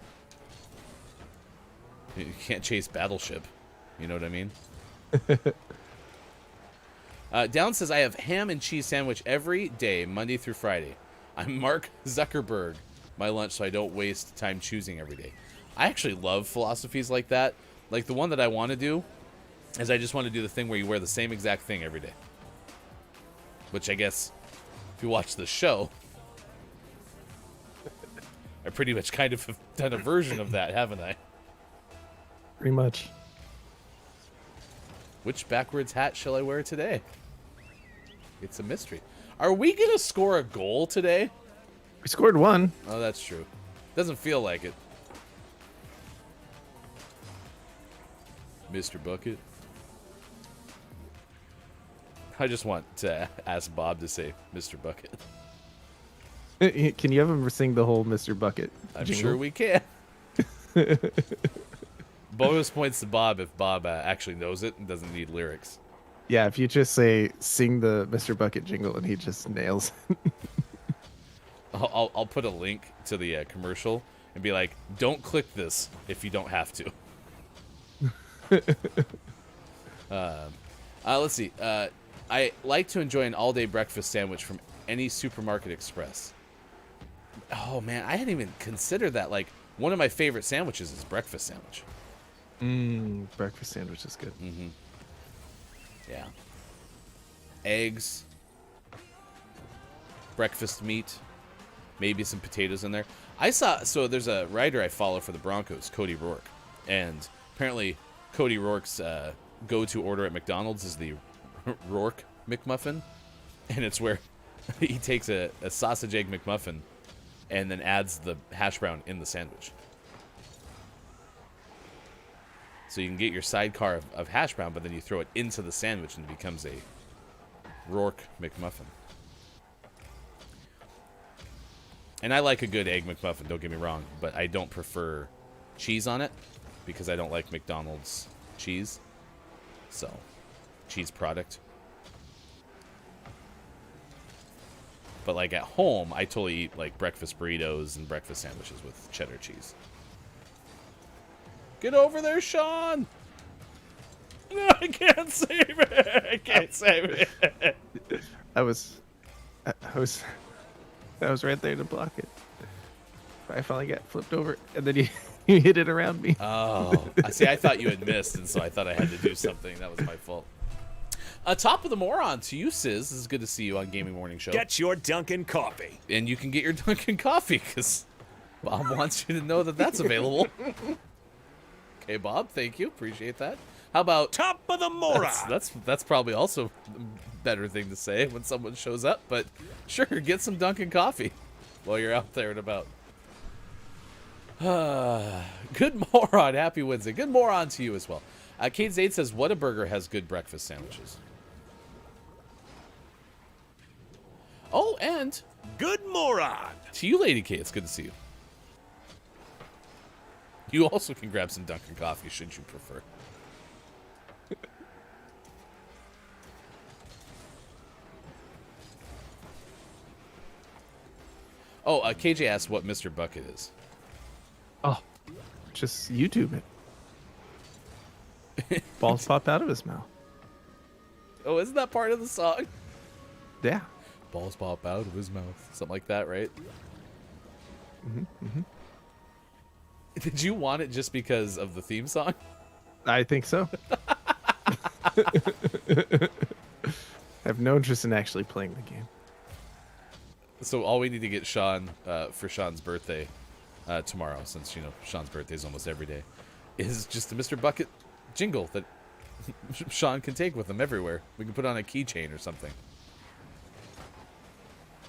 You can't chase Battleship. You know what I mean? Down says, I have ham and cheese sandwich every day, Monday through Friday. I'm Mark Zuckerberg. My lunch, so I don't waste time choosing every day. I actually love philosophies like that. Like the one that I want to do is I just want to do the thing where you wear the same exact thing every day. Which I guess, if you watch the show, I pretty much kind of have done a version of that, haven't I? Pretty much. Which backwards hat shall I wear today? It's a mystery. Are we going to score a goal today? We scored one. Oh, that's true. Doesn't feel like it. Mr. Bucket. I just want to ask Bob to say Mr. Bucket. Can you have him sing the whole Mr. Bucket I'm jingle? sure we can. Bonus points to Bob if Bob actually knows it and doesn't need lyrics. Yeah, if you just say, sing the Mr. Bucket jingle, and he just nails it. I'll put a link to the commercial and be like, don't click this if you don't have to. Let's see. I like to enjoy an all-day breakfast sandwich from any supermarket express. Oh, man, I hadn't even considered that. Like, one of my favorite sandwiches is breakfast sandwich. Breakfast sandwich is good. Mm-hmm. Yeah. Eggs. Breakfast meat. Maybe some potatoes in there. So there's a writer I follow for the Broncos, Cody Rourke. And apparently Cody Rourke's go-to order at McDonald's is the Rourke McMuffin. And it's where he takes a sausage egg McMuffin and then adds the hash brown in the sandwich. So you can get your sidecar of hash brown, but then you throw it into the sandwich and it becomes a Rourke McMuffin. And I like a good egg McMuffin, don't get me wrong, but I don't prefer cheese on it because I don't like McDonald's cheese. So, cheese product. But like at home, I totally eat like breakfast burritos and breakfast sandwiches with cheddar cheese. Get over there, Sean! No, I can't save it! I can't save it! I was right there to block it. I finally got flipped over, and then you hit it around me. Oh, I see. I thought you had missed, and so I thought I had to do something. That was my fault. Top of the moron to you, Sis. This is good to see you on Gaming Morning Show. Get your Dunkin' coffee. And you can get your Dunkin' coffee because Bob wants you to know that that's available. Okay, Bob. Thank you. Appreciate that. How about Top of the moron. That's probably also a better thing to say when someone shows up. But sure, get some Dunkin' coffee while you're out there and about. Good moron. Happy Wednesday. Good moron to you as well. Kate Zaid says, Whataburger has good breakfast sandwiches. Oh, and Good moron. to you, Lady Kate, it's good to see you. You also can grab some Dunkin' coffee, should you prefer. Oh, KJ asked what Mr. Bucket is. Oh, just YouTube it. Balls pop out of his mouth. Oh, isn't that part of the song? Yeah. Balls pop out of his mouth. Something like that, right? Mm-hmm. Did you want it just because of the theme song? I think so. I have no interest in actually playing the game. So all we need to get Sean for Sean's birthday tomorrow, since, you know, Sean's birthday is almost every day, is just a Mr. Bucket jingle that Sean can take with him everywhere. We can put on a keychain or something.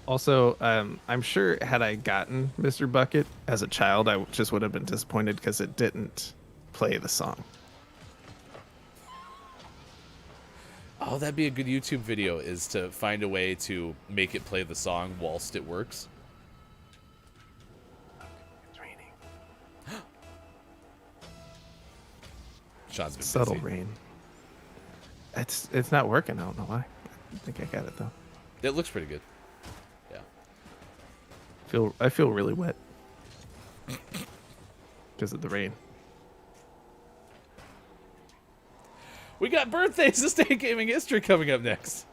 Also, I'm sure had I gotten Mr. Bucket as a child, I just would have been disappointed because it didn't play the song. Oh, that'd be a good YouTube video, is to find a way to make it play the song whilst it works. It's raining. Sean's been Subtle busy. rain. It's not working. I don't know why. I think I got it though. It looks pretty good. Yeah. I feel really wet because of the rain. We got birthdays this day in gaming history coming up next.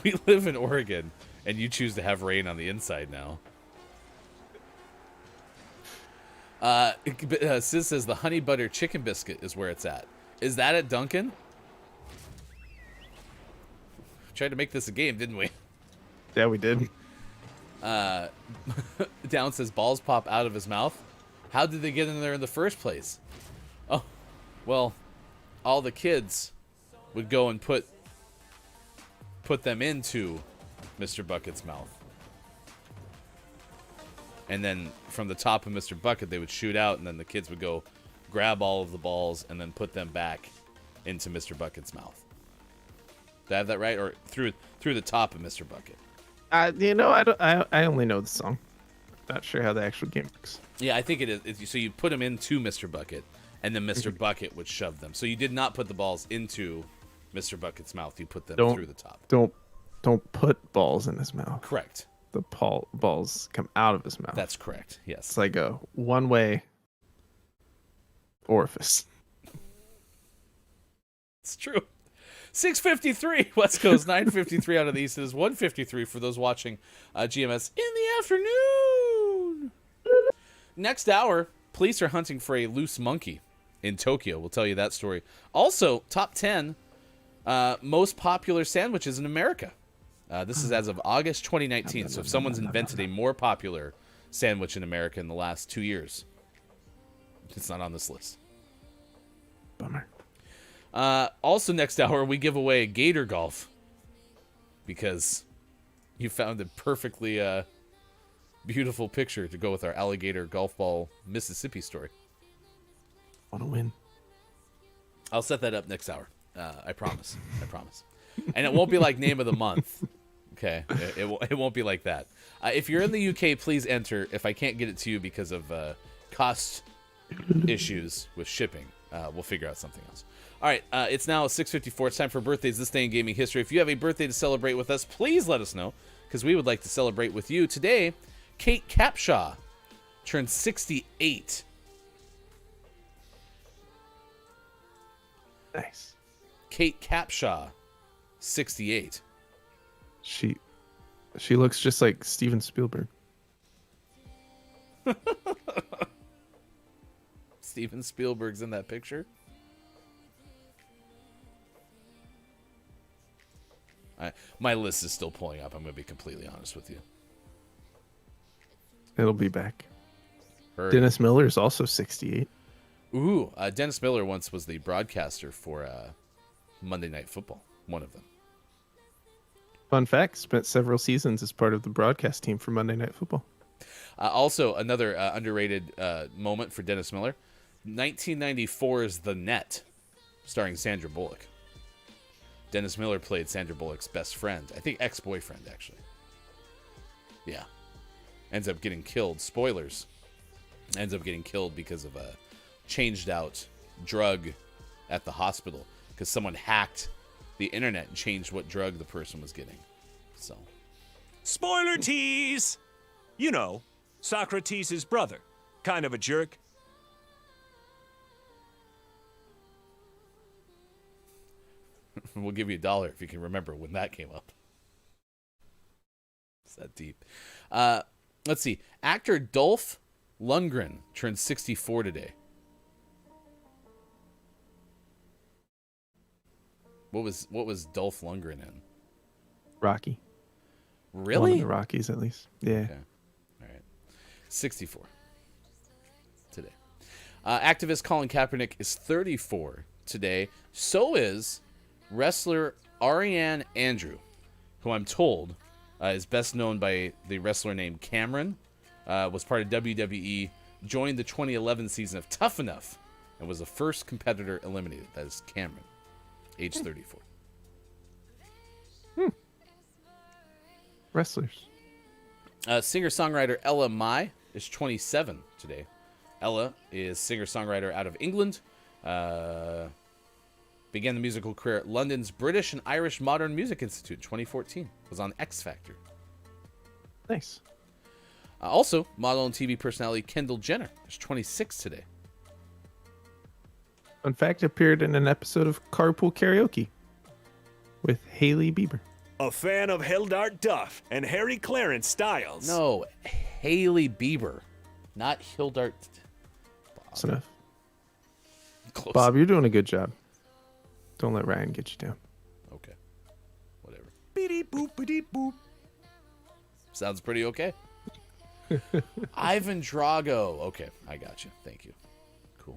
We live in Oregon, and you choose to have rain on the inside now. Sis says the honey butter chicken biscuit is where it's at. Is that at Dunkin'? Tried to make this a game, didn't we? Yeah, we did. Down says balls pop out of his mouth. How did they get in there in the first place? Oh, well, all the kids would go and put them into Mr. Bucket's mouth. And then from the top of Mr. Bucket, they would shoot out, and then the kids would go grab all of the balls and then put them back into Mr. Bucket's mouth. Did I have that right? Or through the top of Mr. Bucket? I only know the song. Not sure how the actual game works. Yeah, I think it is. So you put them into Mr. Bucket, and then Mr. Bucket would shove them. So you did not put the balls into Mr. Bucket's mouth. You put them through the top. Don't put balls in his mouth. Correct. The balls come out of his mouth. That's correct. Yes. It's like a one-way orifice. It's true. 6:53 West Coast, 9:53 out of the East. It is 1:53 for those watching GMS in the afternoon. Next hour, police are hunting for a loose monkey in Tokyo. We'll tell you that story. Also, top 10 most popular sandwiches in America. This is as of August 2019. So if someone's invented a more popular sandwich in America in the last 2 years, it's not on this list. Bummer. Also, next hour, we give away a gator golf because you found a perfectly beautiful picture to go with our alligator golf ball Mississippi story. Want to win? I'll set that up next hour. I promise. I promise. And it won't be like name of the month. Okay, it won't be like that. If you're in the UK, please enter. If I can't get it to you because of cost issues with shipping, we'll figure out something else. All right, it's now 6:54. It's time for birthdays this day in gaming history. If you have a birthday to celebrate with us, please let us know, because we would like to celebrate with you. Today, Kate Capshaw turned 68. Nice. Kate Capshaw, 68. She looks just like Steven Spielberg. Steven Spielberg's in that picture. My list is still pulling up. I'm going to be completely honest with you. It'll be back. Hurry. Dennis Miller is also 68. Ooh, Dennis Miller once was the broadcaster for Monday Night Football. One of them. Fun fact, spent several seasons as part of the broadcast team for Monday Night Football. Also, another underrated moment for Dennis Miller. 1994's The Net, starring Sandra Bullock. Dennis Miller played Sandra Bullock's best friend. I think ex-boyfriend, actually. Yeah. Ends up getting killed. Spoilers. Ends up getting killed because of a changed out drug at the hospital. Because someone hacked the internet and changed what drug the person was getting. So. Spoiler tease! You know, Socrates' brother. Kind of a jerk. We'll give you $1 if you can remember when that came up. It's that deep. Let's see. Actor Dolph Lundgren turned 64 today. What was Dolph Lundgren in? Rocky. Really? One of the Rockies, at least. Yeah. Okay. All right. 64 today. Activist Colin Kaepernick is 34 today. So is wrestler Ariane Andrew, who I'm told is best known by the wrestler named Cameron, was part of WWE, joined the 2011 season of Tough Enough, and was the first competitor eliminated. That is Cameron, age 34. Wrestlers. Singer-songwriter Ella Mai is 27 today. Ella is singer-songwriter out of England. Began the musical career at London's British and Irish Modern Music Institute in 2014. Was on X Factor. Nice. Also, model and TV personality Kendall Jenner is 26 today. Fun fact, appeared in an episode of Carpool Karaoke with Hailey Bieber. A fan of Hildart Duff and Harry Clarence Styles. No, Hailey Bieber, not Hildart. Close enough. Close. Bob, you're doing a good job. Don't let Ryan get you down. Okay. Whatever. Beep boop beep boop. Sounds pretty okay. Ivan Drago. Okay, I got you. Thank you. Cool.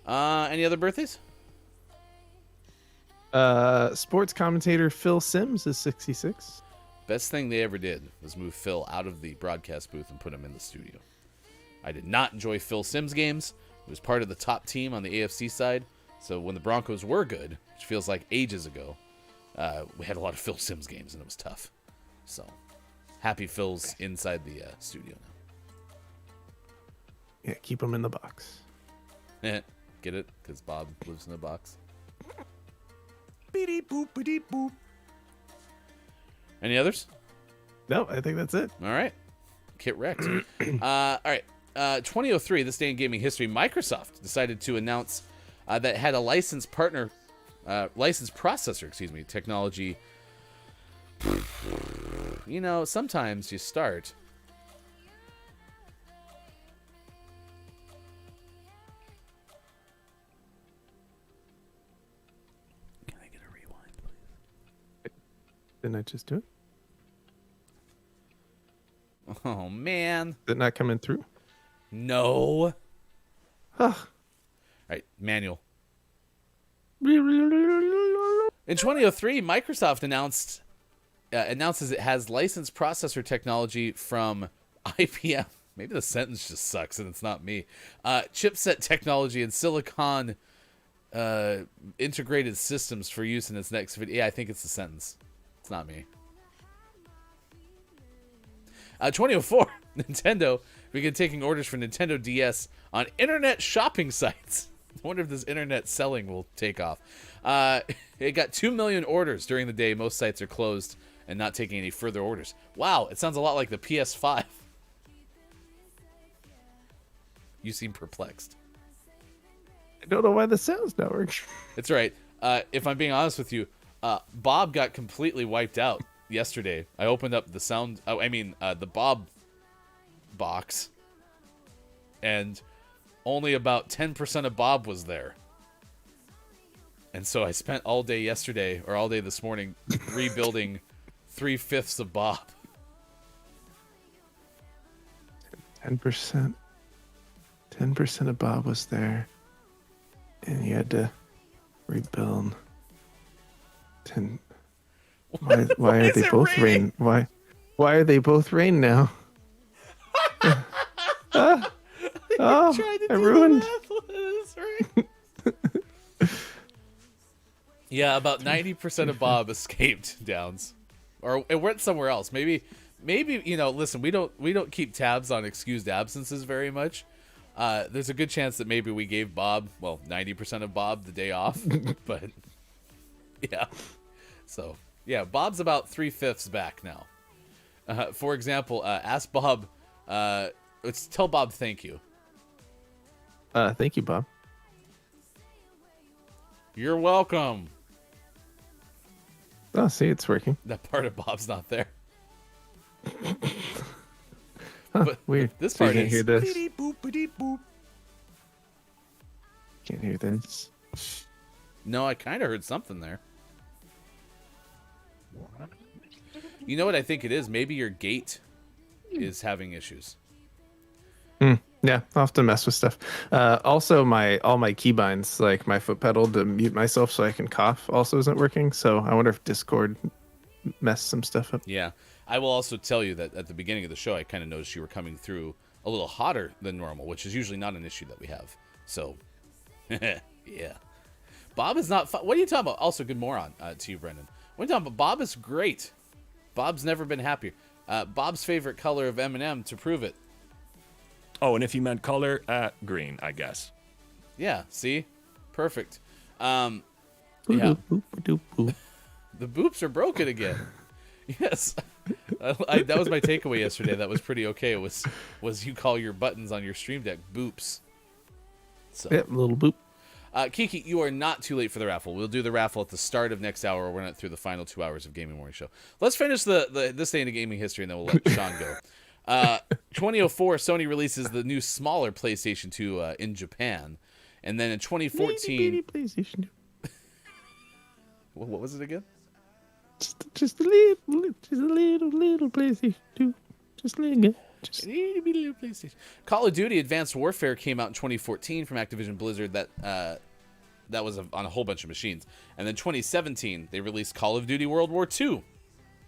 Any other birthdays? Sports commentator Phil Simms is 66. Best thing they ever did was move Phil out of the broadcast booth and put him in the studio. I did not enjoy Phil Simms games. He was part of the top team on the AFC side. So when the Broncos were good, which feels like ages ago, we had a lot of Phil Simms games, and it was tough. So, happy Phil's inside the studio now. Yeah, keep him in the box. Get it? Because Bob lives in a box. Beep boop beep boop. Any others? No, I think that's it. All right. Kit Rex. All right. 2003, this day in gaming history, Microsoft decided to announce that it had a licensed processor, technology. You know, sometimes you start. Can I get a rewind, please? Didn't I just do it? Oh, man. Is it not coming through? No. Huh. All right, manual. In 2003, Microsoft announces it has licensed processor technology from IBM. Maybe the sentence just sucks and it's not me. Chipset technology and silicon integrated systems for use in its next video. Yeah, I think it's the sentence. It's not me. 2004, Nintendo began taking orders for Nintendo DS on internet shopping sites. I wonder if this internet selling will take off. It got 2 million orders during the day. Most sites are closed and not taking any further orders. Wow, it sounds a lot like the PS5. You seem perplexed. I don't know why the sound's not working. It's right. If I'm being honest with you, Bob got completely wiped out yesterday. I opened up the Bob box, and only about 10% of Bob was there. And so I spent all day yesterday, or all day this morning, rebuilding 3/5 of Bob. 10%. 10% of Bob was there, and you had to rebuild 10. Why are they both rain? Why are they both rain now? I ruined. Yeah, about 90% of Bob escaped Downs, or it went somewhere else. Maybe listen, we don't keep tabs on excused absences very much. There's a good chance that maybe we gave Bob, 90% of Bob the day off, but yeah. So yeah, Bob's about 3/5 back now. For example, ask Bob. Let's tell Bob thank you. Thank you, Bob. You're welcome. Oh, see, it's working. That part of Bob's not there. Huh, But weird. this So you part can't is. hear this. Beep boop beep boop. Can't hear this. No, I kind of heard something there. You know what I think it is? Maybe your gate is having issues. Yeah, I'll have to mess with stuff. Also, all my keybinds, like my foot pedal to mute myself so I can cough, also isn't working. So I wonder if Discord messed some stuff up. Yeah. I will also tell you that at the beginning of the show, I kind of noticed you were coming through a little hotter than normal, which is usually not an issue that we have. So, yeah. Bob is not fun. What are you talking about? Also, good moron to you, Brendan. What are you talking about? Bob is great. Bob's never been happier. Bob's favorite color of M&M to prove it. Oh, and if you meant color, green, I guess. Yeah, see? Perfect. Yeah. Boop, boop, boop, boop. The boops are broken again. Yes. That was my takeaway yesterday. That was pretty okay. Was you call your buttons on your Stream Deck boops. So. Yep, little boop. Kiki, you are not too late for the raffle. We'll do the raffle at the start of next hour. We're not through the final 2 hours of Gaming Morning Show. Let's finish this day in the gaming history, and then we'll let Sean go. 2004, Sony releases the new smaller PlayStation 2 in Japan, and then in 2014, PlayStation. what was it again? Just a little PlayStation 2. Just a little. PlayStation. Call of Duty Advanced Warfare came out in 2014 from Activision Blizzard. That was on a whole bunch of machines. And then 2017, they released Call of Duty World War II.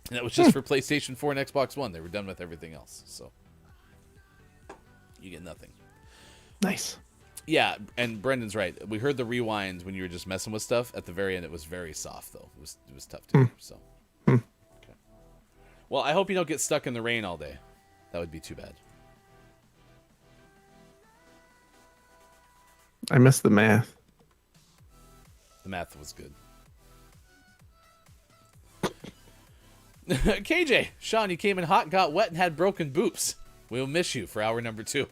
And that was just for PlayStation 4 and Xbox One. They were done with everything else. So you get nothing. Nice. Yeah, and Brendan's right. We heard the rewind when you were just messing with stuff. At the very end, it was very soft, though. It was tough to hear. So, okay. Well, I hope you don't get stuck in the rain all day. That would be too bad. I missed the math. The math was good. KJ, Sean, you came in hot, got wet, and had broken boops. We'll miss you for hour number 2. All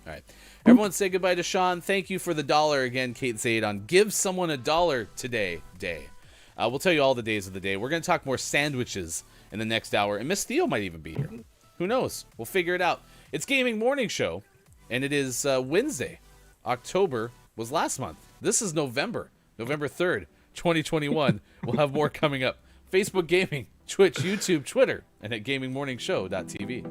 right. Everyone say goodbye to Sean. Thank you for the $1 again, Kate Zaid, on Give Someone $1 Today Day. We'll tell you all the days of the day. We're going to talk more sandwiches in the next hour, and Miss Theo might even be here. Who knows? We'll figure it out. It's Gaming Morning Show, and it is Wednesday. October was last month. This is November 3rd, 2021. We'll have more coming up. Facebook Gaming, Twitch, YouTube, Twitter, and at gamingmorningshow.tv.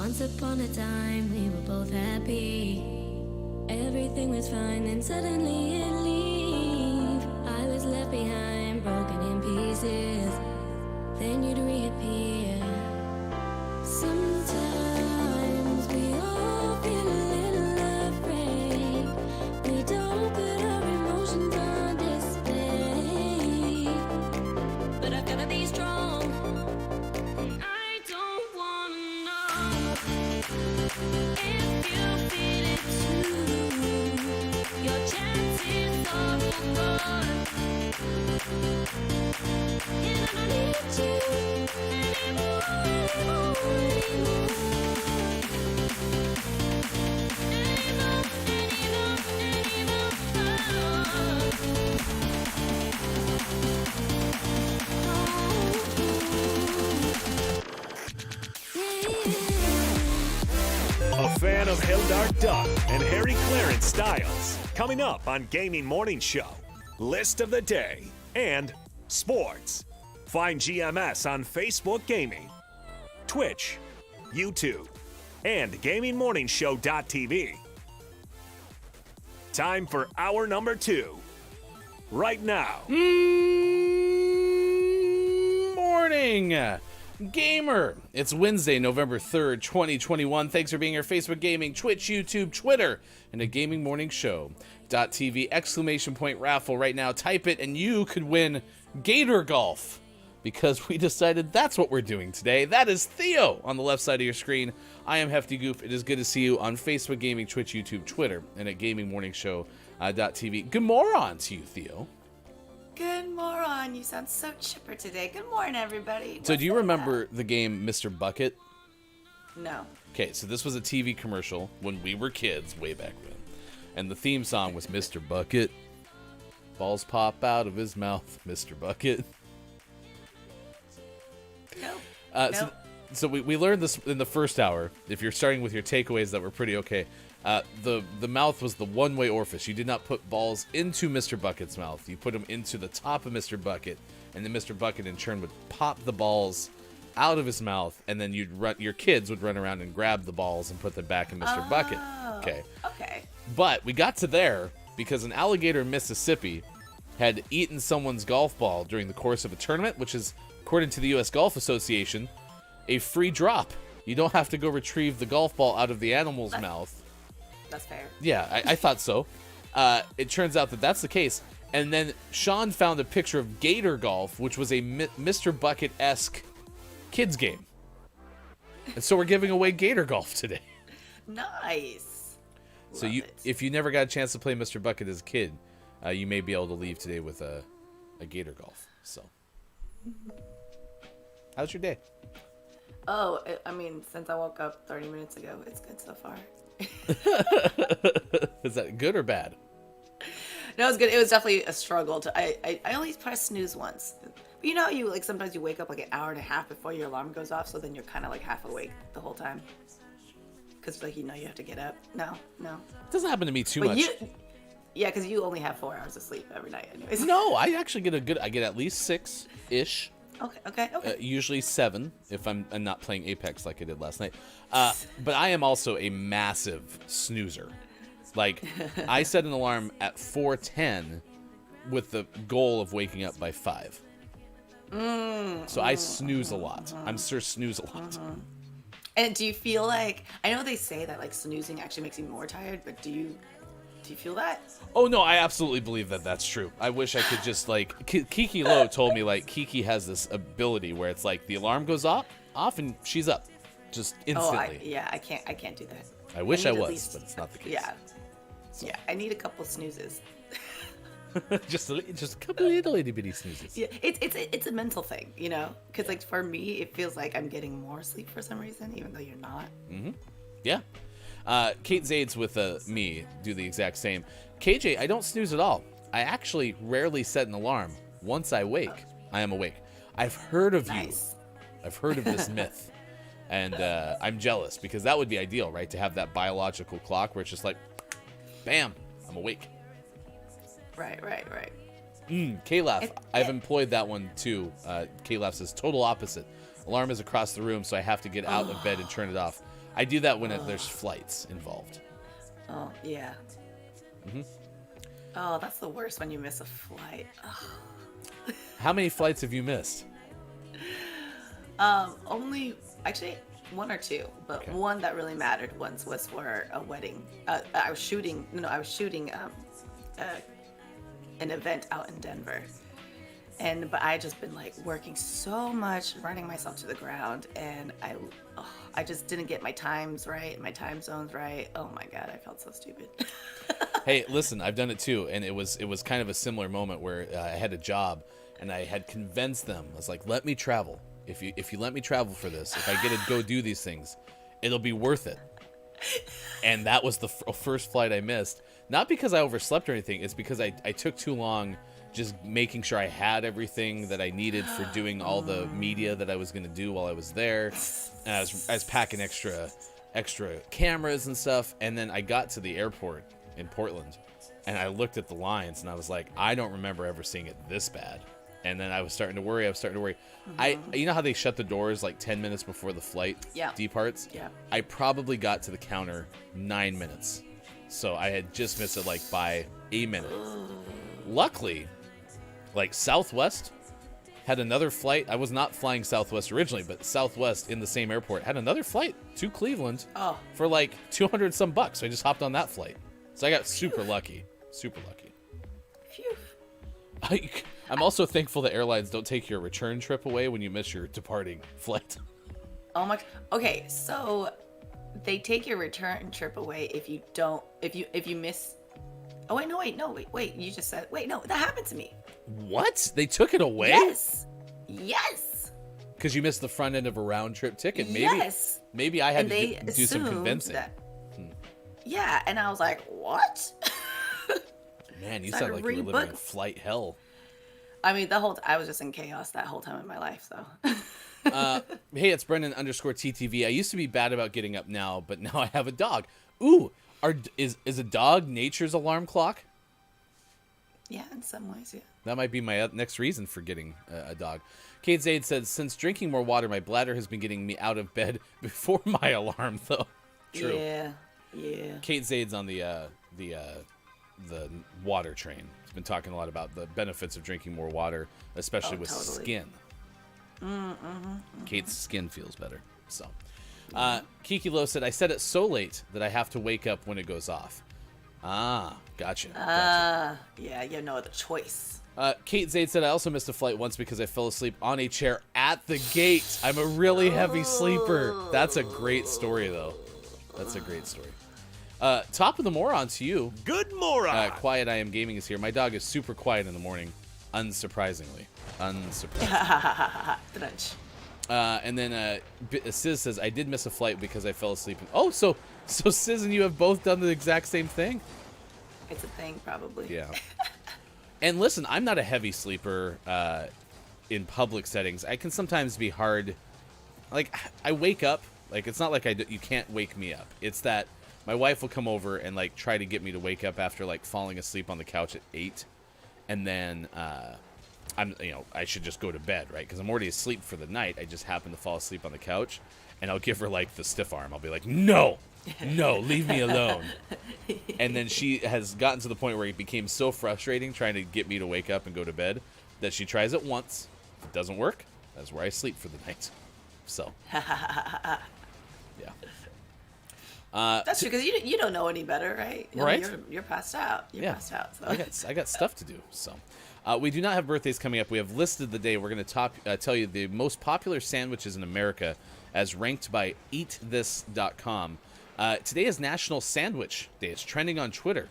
Once upon a time, we were both happy. Everything was fine, then suddenly it leave. I was left behind, broken in pieces. Then you'd reappear. Sometimes we all feel a little afraid. We don't put our emotions on display. But I've gotta be strong. And I don't wanna know if you feel it too. Your chances are gone. And I don't need you anymore, A fan of Hildart Duck and Harry Clarence Styles. Coming up on Gaming Morning Show. List of the day and sports. Find GMS on Facebook Gaming, Twitch, YouTube, and GamingMorningshow.tv. Time for hour number 2. Right now. Morning, gamer. It's Wednesday, November 3rd, 2021. Thanks for being here. Facebook Gaming, Twitch, YouTube, Twitter, and a GamingMorningshow.tv exclamation point raffle right now. Type it and you could win Gator Golf, because we decided that's what we're doing today. That is Theo on the left side of your screen. I am Hefty Goof. It is good to see you on Facebook Gaming, Twitch, YouTube, Twitter, and at GamingMorningshow.tv. Good morning to you, Theo. Good moron. You sound so chipper today. Good morning, everybody. So What's do you up? remember the game Mr. Bucket? No. Okay, so this was a TV commercial when we were kids way back when. And the theme song was Mr. Bucket. Balls pop out of his mouth, Mr. Bucket. Nope. So, so we learned this in the first hour. If you're starting with your takeaways that were pretty okay, the mouth was the one-way orifice. You did not put balls into Mr. Bucket's mouth. You put them into the top of Mr. Bucket, and then Mr. Bucket in turn would pop the balls out of his mouth, and then your kids would run around and grab the balls and put them back in Mr. Bucket. Okay. Okay. But we got to there because an alligator in Mississippi had eaten someone's golf ball during the course of a tournament, which is, according to the U.S. Golf Association, a free drop. You don't have to go retrieve the golf ball out of the animal's mouth. That's fair. Yeah, I thought so. It turns out that that's the case. And then Sean found a picture of Gator Golf, which was a Mr. Bucket-esque kids game. And so we're giving away Gator Golf today. Nice. So Love it. if you never got a chance to play Mr. Bucket as a kid, you may be able to leave today with a Gator Golf. So, how's your day? Oh, I mean, since I woke up 30 minutes ago, it's good so far. Is that good or bad? No, it's good. It was definitely a struggle. I only pressed snooze once. But you know, you like sometimes you wake up like an hour and a half before your alarm goes off, so then you're kind of like half awake the whole time. Because like you know you have to get up. No. It doesn't happen to me too But much. Yeah, because you only have 4 hours of sleep every night, anyways. No, I actually I get at least 6-ish. Okay. Usually 7 if I'm not playing Apex like I did last night. But I am also a massive snoozer. Like, I set an alarm at 4:10 with the goal of waking up by 5. So I snooze a lot. I'm Sir Snooze a lot. And do you feel like, I know they say that like snoozing actually makes you more tired, but do you feel that? Oh no, I absolutely believe that that's true. I wish I could just like Kiki Lowe told me like Kiki has this ability where it's like the alarm goes off and she's up just instantly. I can't do that. I wish I need at was, least- but it's not the case. Yeah. Yeah, I need a couple snoozes. just a couple little itty bitty snoozes. Yeah, it's a mental thing, you know? Because like for me, it feels like I'm getting more sleep for some reason, even though you're not. Yeah. Kate Zades with me do the exact same. KJ, I don't snooze at all. I actually rarely set an alarm. Once I wake, I am awake. I've heard of Nice. you. I've heard of this myth. And I'm jealous because that would be ideal, right? To have that biological clock where it's just like, bam, I'm awake. Right. K-Laugh, I've employed that one too. K-Laugh says, total opposite. Alarm is across the room, so I have to get out of bed and turn it off. I do that when there's flights involved. Oh, yeah. Mm-hmm. Oh, that's the worst when you miss a flight. Oh. How many flights have you missed? Only, actually, one or two, but Okay. one that really mattered once was for a wedding. I was shooting an event out in Denver. But I had just been like working so much, running myself to the ground, and I just didn't get my times right, my time zones right. Oh my God, I felt so stupid. Hey, listen, I've done it too, and it was kind of a similar moment where I had a job, and I had convinced them. I was like, "Let me travel. If you let me travel for this, if I get to go do these things, it'll be worth it." And that was the first flight I missed. Not because I overslept or anything. It's because I took too long just making sure I had everything that I needed for doing all the media that I was going to do while I was there. And I was packing extra cameras and stuff. And then I got to the airport in Portland, and I looked at the lines, and I was like, I don't remember ever seeing it this bad. And then I was starting to worry. You know how they shut the doors like 10 minutes before the flight departs? Yeah. I probably got to the counter 9 minutes. So I had just missed it like by a minute. Luckily, like Southwest had another flight. I was not flying Southwest originally, but Southwest in the same airport had another flight to Cleveland for like 200 some bucks. So I just hopped on that flight. So I got super lucky. Super lucky. Phew. I'm also thankful that airlines don't take your return trip away when you miss your departing flight. Oh my. Okay, so they take your return trip away if you miss. Oh wait. You just said no. That happened to me. What? They took it away? Yes. Because you missed the front end of a round trip ticket. Maybe I had to do some convincing. Yeah, and I was like, what? Man, you So I sound had like to you were living in rebook. flight hell. I mean, I was just in chaos that whole time in my life. So. Hey, it's Brendan_TTV. I used to be bad about getting up now, but now I have a dog. Ooh, is a dog nature's alarm clock? Yeah, in some ways, yeah. That might be my next reason for getting a dog. Kate Zaid said, since drinking more water, my bladder has been getting me out of bed before my alarm, though. True. Yeah. Kate Zaid's on the water train. She's been talking a lot about the benefits of drinking more water, especially with totally. skin. Kate's skin feels better. So, Kiki Lowe said, I said it so late that I have to wake up when it goes off. Ah, gotcha. Yeah, you have no other choice. Kate Zaid said, I also missed a flight once because I fell asleep on a chair at the gate. I'm a really heavy sleeper. That's a great story, though. That's a great story. Top of the moron to you. Good moron. Quiet I Am Gaming is here. My dog is super quiet in the morning, unsurprisingly. Drench. And then Sis says, I did miss a flight because I fell asleep. Oh, so Sis and you have both done the exact same thing? It's a thing, probably. Yeah. And listen, I'm not a heavy sleeper in public settings. I can sometimes be hard. Like, I wake up. Like, it's not like you can't wake me up. It's that my wife will come over and, like, try to get me to wake up after, like, falling asleep on the couch at 8. And then I should just go to bed, right? Because I'm already asleep for the night. I just happen to fall asleep on the couch. And I'll give her, like, the stiff arm. I'll be like, no, leave me alone. And then she has gotten to the point where it became so frustrating trying to get me to wake up and go to bed that she tries it once. If it doesn't work, that's where I sleep for the night. So, yeah. That's true, because you don't know any better, right? Right. You're passed out. You're passed out. So. I got stuff to do. So, we do not have birthdays coming up. We have listed the day. We're going to tell you the most popular sandwiches in America as ranked by EatThis.com. Today is National Sandwich Day. It's trending on Twitter,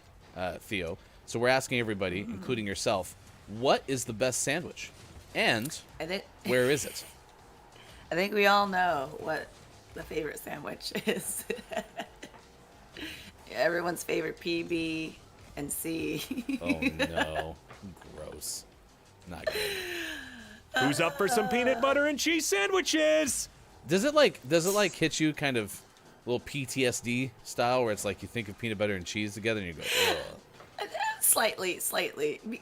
Theo. So we're asking everybody, including yourself, what is the best sandwich? And where is it? I think we all know what the favorite sandwich is. Everyone's favorite PB and C. Oh, no. Gross. Not good. Who's up for some peanut butter and cheese sandwiches? Does it hit you kind of a little PTSD style where it's like you think of peanut butter and cheese together and you go, ugh. Slightly.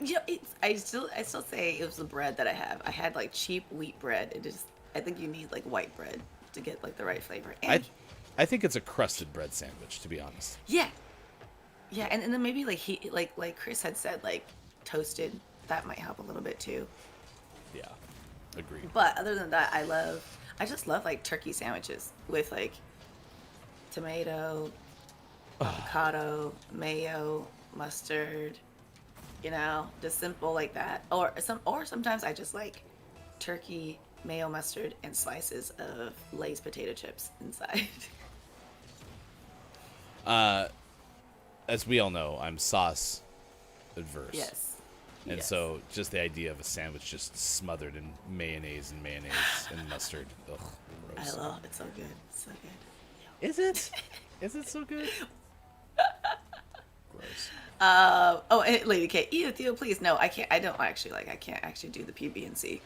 You know, I still say it was the bread that I have. I had like cheap wheat bread. I think you need like white bread to get like the right flavor. And I think it's a crusted bread sandwich, to be honest. Yeah. Yeah, and then maybe like like Chris had said, like toasted, that might help a little bit too. Yeah, agreed. But other than that, I just love like turkey sandwiches with like tomato, avocado, mayo, mustard, just simple like that. Or sometimes I just like turkey, mayo, mustard, and slices of Lay's potato chips inside. As we all know, I'm sauce adverse. Yes. And Yes. so just the idea of a sandwich just smothered in mayonnaise and mustard. Ugh, I gross. love it's so good. It's so good. Is it? Is it so good? Gross. And Lady K, Theo, please. No, I can't. I can't actually do the PB and C.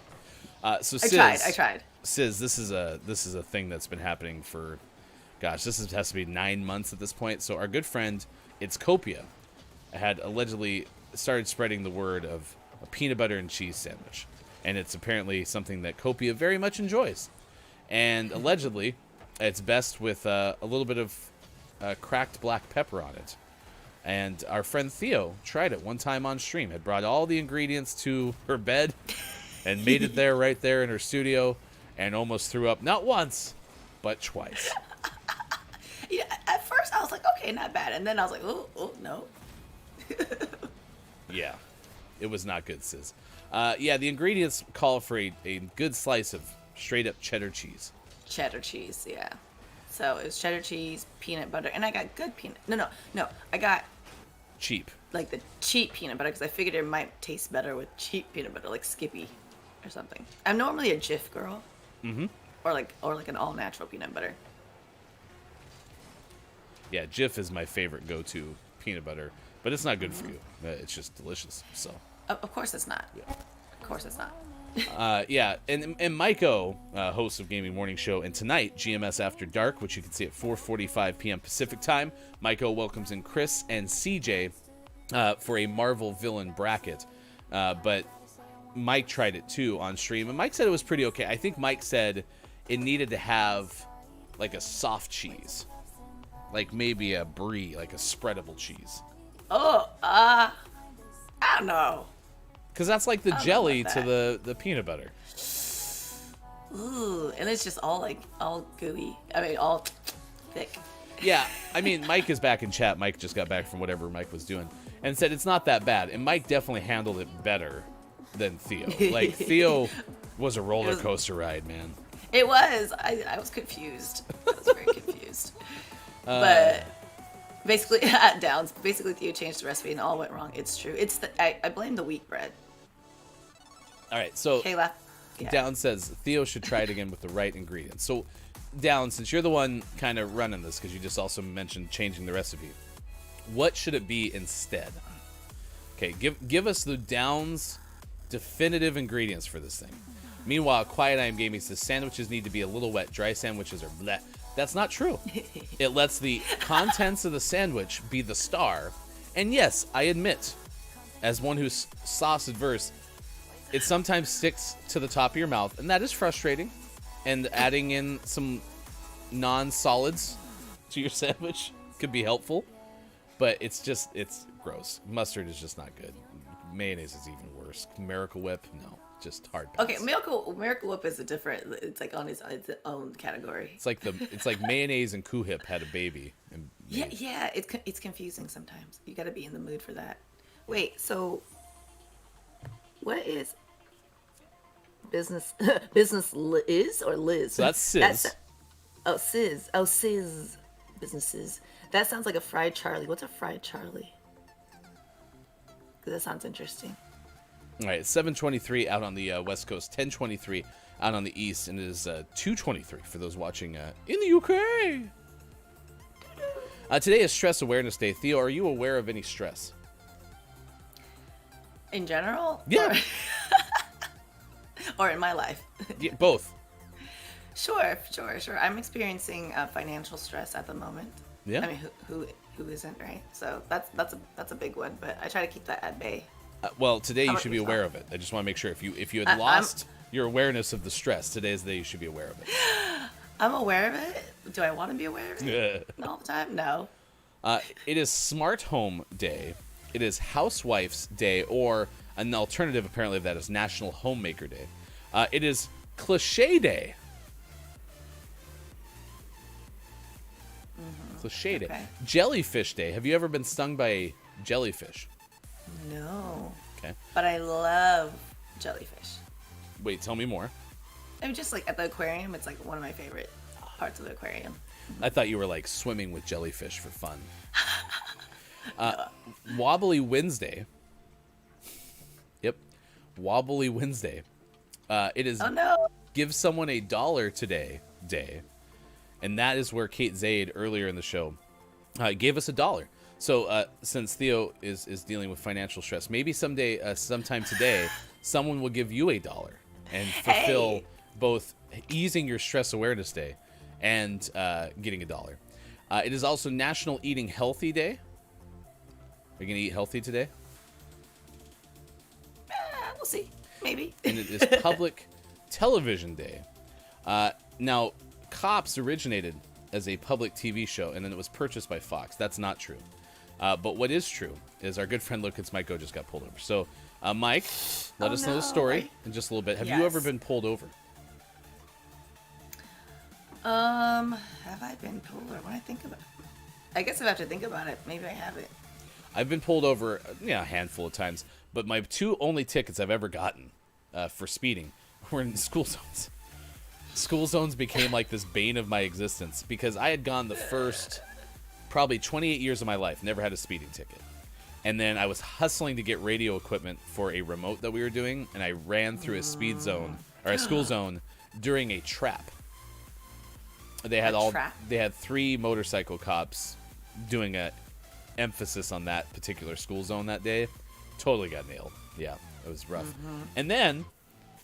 So I Sis, tried. Sis, this is a thing that's been happening for, gosh, has to be 9 months at this point. So our good friend, it's Copia, had allegedly started spreading the word of a peanut butter and cheese sandwich, and it's apparently something that Copia very much enjoys, and allegedly, it's best with a little bit of cracked black pepper on it. And our friend Theo tried it one time on stream, had brought all the ingredients to her bed and made it there right there in her studio, and almost threw up not once, but twice. Yeah, at first I was like, okay, not bad, and then I was like, oh no. Yeah, it was not good, Sis. Yeah, the ingredients call for a good slice of straight up cheddar cheese. Cheddar cheese, yeah. So it was cheddar cheese, peanut butter, and I got good peanut. No, I got Cheap. like the cheap peanut butter because I figured it might taste better with cheap peanut butter, like Skippy or something. I'm normally a Jif girl. Mm-hmm. Or like an all natural peanut butter. Yeah, Jif is my favorite go-to peanut butter, but it's not good for you. It's just delicious. So. Of course it's not. Yeah. Of course it's not. Yeah, and Maiko, host of Gaming Morning Show, and tonight, GMS After Dark, which you can see at 4:45 p.m. Pacific Time, Maiko welcomes in Chris and CJ for a Marvel villain bracket. But Mike tried it too on stream, and Mike said it was pretty okay. I think Mike said it needed to have like a soft cheese, like maybe a brie, like a spreadable cheese. Oh, I don't know. Because that's like the I don't know jelly about to the peanut butter. Ooh, and it's just all gooey. I mean, all thick. Yeah, I mean, Mike is back in chat. Mike just got back from whatever Mike was doing and said it's not that bad. And Mike definitely handled it better than Theo. Like, Theo was a roller coaster ride, man. It was. I was confused. I was very confused. But basically, Downs. Basically, Theo changed the recipe and all went wrong. It's true. I blame the wheat bread. All right, so Kayla. Yeah. Down says Theo should try it again with the right ingredients. So, Down, since you're the one kind of running this, because you just also mentioned changing the recipe, what should it be instead? Okay, give us the Down's definitive ingredients for this thing. Meanwhile, Quiet I Am Gaming says sandwiches need to be a little wet. Dry sandwiches are bleh. That's not true. It lets the contents of the sandwich be the star. And yes, I admit, as one who's sauce adverse, it sometimes sticks to the top of your mouth, and that is frustrating. And adding in some non-solids to your sandwich could be helpful, but it's gross. Mustard is just not good. Mayonnaise is even worse. Miracle Whip, no, just hard pass. Okay, Miracle Whip is a different. It's like on its own category. It's like mayonnaise and Hip had a baby. And Yeah. It's confusing sometimes. You got to be in the mood for that. Wait, so what is business? Business is or Liz? So that's Sis. Sis. Businesses. That sounds like a fried Charlie. What's a fried Charlie? Because that sounds interesting. All right, 7:23 out on the West Coast, 10:23 out on the East, and it is 2:23 for those watching in the UK. Today is Stress Awareness Day. Theo, are you aware of any stress? In general? Yeah. Or in my life? Yeah, both. Sure. I'm experiencing financial stress at the moment. Yeah. I mean, who isn't, right? So that's a big one, but I try to keep that at bay. Well, today How you about should be yourself? aware of it. I just want to make sure if you had lost your awareness of the stress, today is the day you should be aware of it. I'm aware of it. Do I want to be aware of it all the time? No. It is Smart Home Day. It is Housewife's Day, or an alternative apparently of that is National Homemaker Day. It is Cliche Day. Cliche Day. Okay. Jellyfish Day. Have you ever been stung by a jellyfish? No. Okay. But I love jellyfish. Wait, tell me more. I mean, just like at the aquarium, it's like one of my favorite parts of the aquarium. I thought you were like swimming with jellyfish for fun. Wobbly Wednesday. Yep. Wobbly Wednesday. It is Oh no. Give Someone $1 Today day. And that is where Kate Zaid earlier in the show gave us $1. So since Theo is dealing with financial stress, maybe sometime today, someone will give you $1 and fulfill both easing your stress awareness day and getting $1. It is also National Eating Healthy Day. Are you going to eat healthy today? We'll see. Maybe. And it is Public Television Day. Now, Cops originated as a public TV show, and then it was purchased by Fox. That's not true. But what is true is our good friend Lucas Miko just got pulled over. So, Mike, let us know the story in just a little bit. Have you ever been pulled over? Have I been pulled over? When I think about it, I guess if I have to think about it, maybe I haven't. I've been pulled over, a handful of times, but my two only tickets I've ever gotten for speeding were in school zones. School zones became like this bane of my existence because I had gone the first probably 28 years of my life, never had a speeding ticket. And then I was hustling to get radio equipment for a remote that we were doing, and I ran through a speed zone or a school zone during a trap. They had 3 motorcycle cops doing a emphasis on that particular school zone that day. Totally got nailed. Yeah, it was rough. And then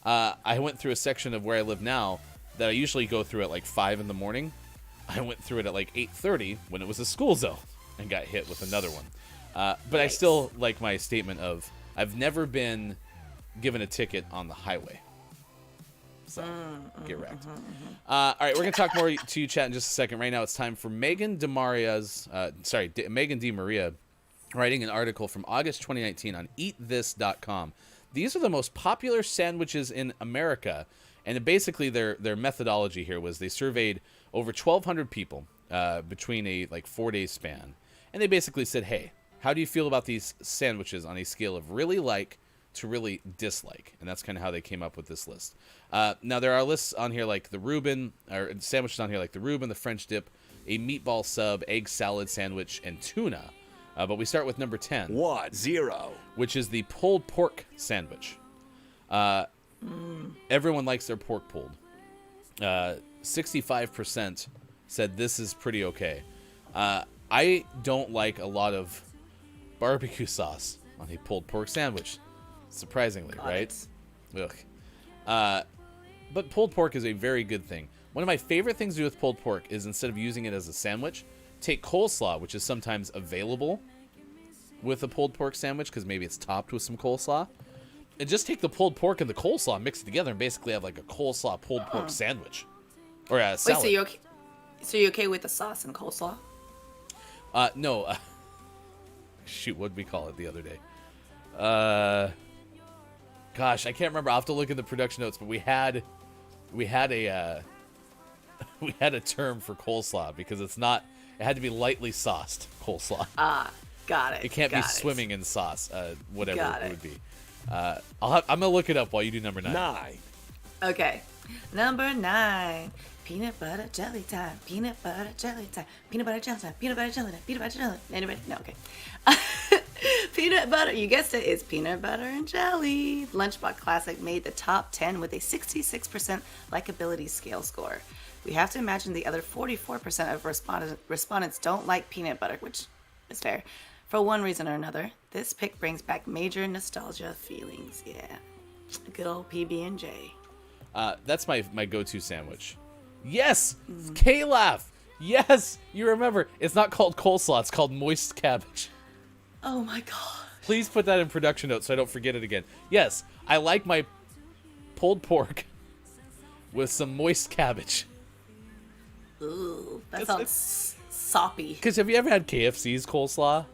I went through a section of where I live now that I usually go through at like 5 in the morning. I went through it at like 8:30 when it was a school zone and got hit with another one. But I still like my statement of I've never been given a ticket on the highway. So get wrecked. All right, we're gonna talk more to you, chat, in just a second. Right now, it's time for Megan DeMaria writing an article from August 2019 on EatThis.com. These are the most popular sandwiches in America, and basically their methodology here was they surveyed over 1,200 people between a 4-day span, and they basically said, "Hey, how do you feel about these sandwiches on a scale of really like to really dislike?" And that's kind of how they came up with this list. Now, there are lists on here like the Reuben, or sandwiches on here like the Reuben, the French dip, a meatball sub, egg salad sandwich, and tuna. But we start with number 10. 0. Which is the pulled pork sandwich. Everyone likes their pork pulled. 65% said this is pretty okay. I don't like a lot of barbecue sauce on a pulled pork sandwich. Surprisingly, right? Ugh. But pulled pork is a very good thing. One of my favorite things to do with pulled pork is instead of using it as a sandwich, take coleslaw, which is sometimes available with a pulled pork sandwich because maybe it's topped with some coleslaw, and just take the pulled pork and the coleslaw and mix it together and basically have like a coleslaw pulled pork sandwich or a salad. Wait, so you're okay with the sauce and coleslaw? No. Shoot, what did we call it the other day? Gosh, I can't remember. I'll have to look at the production notes, but we had a we had a term for coleslaw because it had to be lightly sauced coleslaw. Got it. It can't be swimming in sauce, whatever it would be. I'm gonna look it up while you do number 9. 9. Okay. Number 9. Peanut butter jelly time. Peanut butter jelly time. Peanut butter jelly time. Peanut butter jelly time. Peanut butter jelly. Anybody? No, okay. Peanut butter, you guessed it, is peanut butter and jelly. Lunchbox Classic made the top 10 with a 66% likability scale score. We have to imagine the other 44% of respondents don't like peanut butter, which is fair. For one reason or another, this pick brings back major nostalgia feelings. Yeah, good old PB&J. That's my go-to sandwich. Yes, K-Laugh. Yes, you remember. It's not called coleslaw. It's called moist cabbage. Oh my god. Please put that in production notes so I don't forget it again. Yes, I like my pulled pork with some moist cabbage. Ooh, that It's- sounds soppy. Because have you ever had KFC's coleslaw?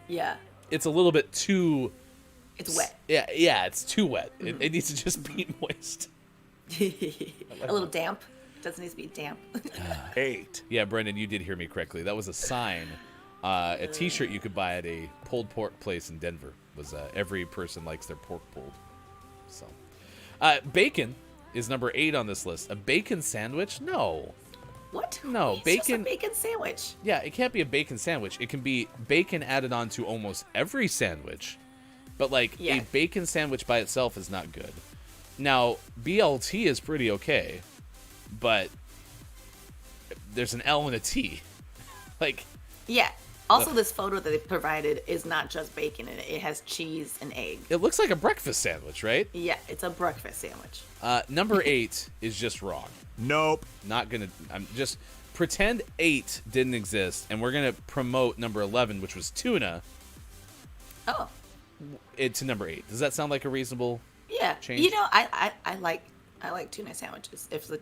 Yeah, It's a little bit too. it's wet. Yeah, it's too wet. It needs to just be moist. A little damp. Doesn't need to be damp. 8, Yeah, Brendan, you did hear me correctly. That was a sign, a T-shirt you could buy at a pulled pork place in Denver. Was every person likes their pork pulled. So, bacon is number 8 on this list. A bacon sandwich? No. What? No, It's bacon- Just a bacon sandwich. Yeah, it can't be a bacon sandwich. It can be bacon added on to almost every sandwich, but like Yeah. a bacon sandwich by itself is not good. Now, BLT is pretty okay, but there's an L and a T. Like, Yeah. Also, this photo that they provided is not just bacon in it. It has cheese and egg. it looks like a breakfast sandwich, right? Yeah, it's a breakfast sandwich. Number 8 is just wrong. nope, Not gonna. I'm just pretend 8 didn't exist, and we're gonna promote number 11, which was tuna, Oh, to number 8. Does that sound like a reasonable? yeah. Change? You know, I like tuna sandwiches if the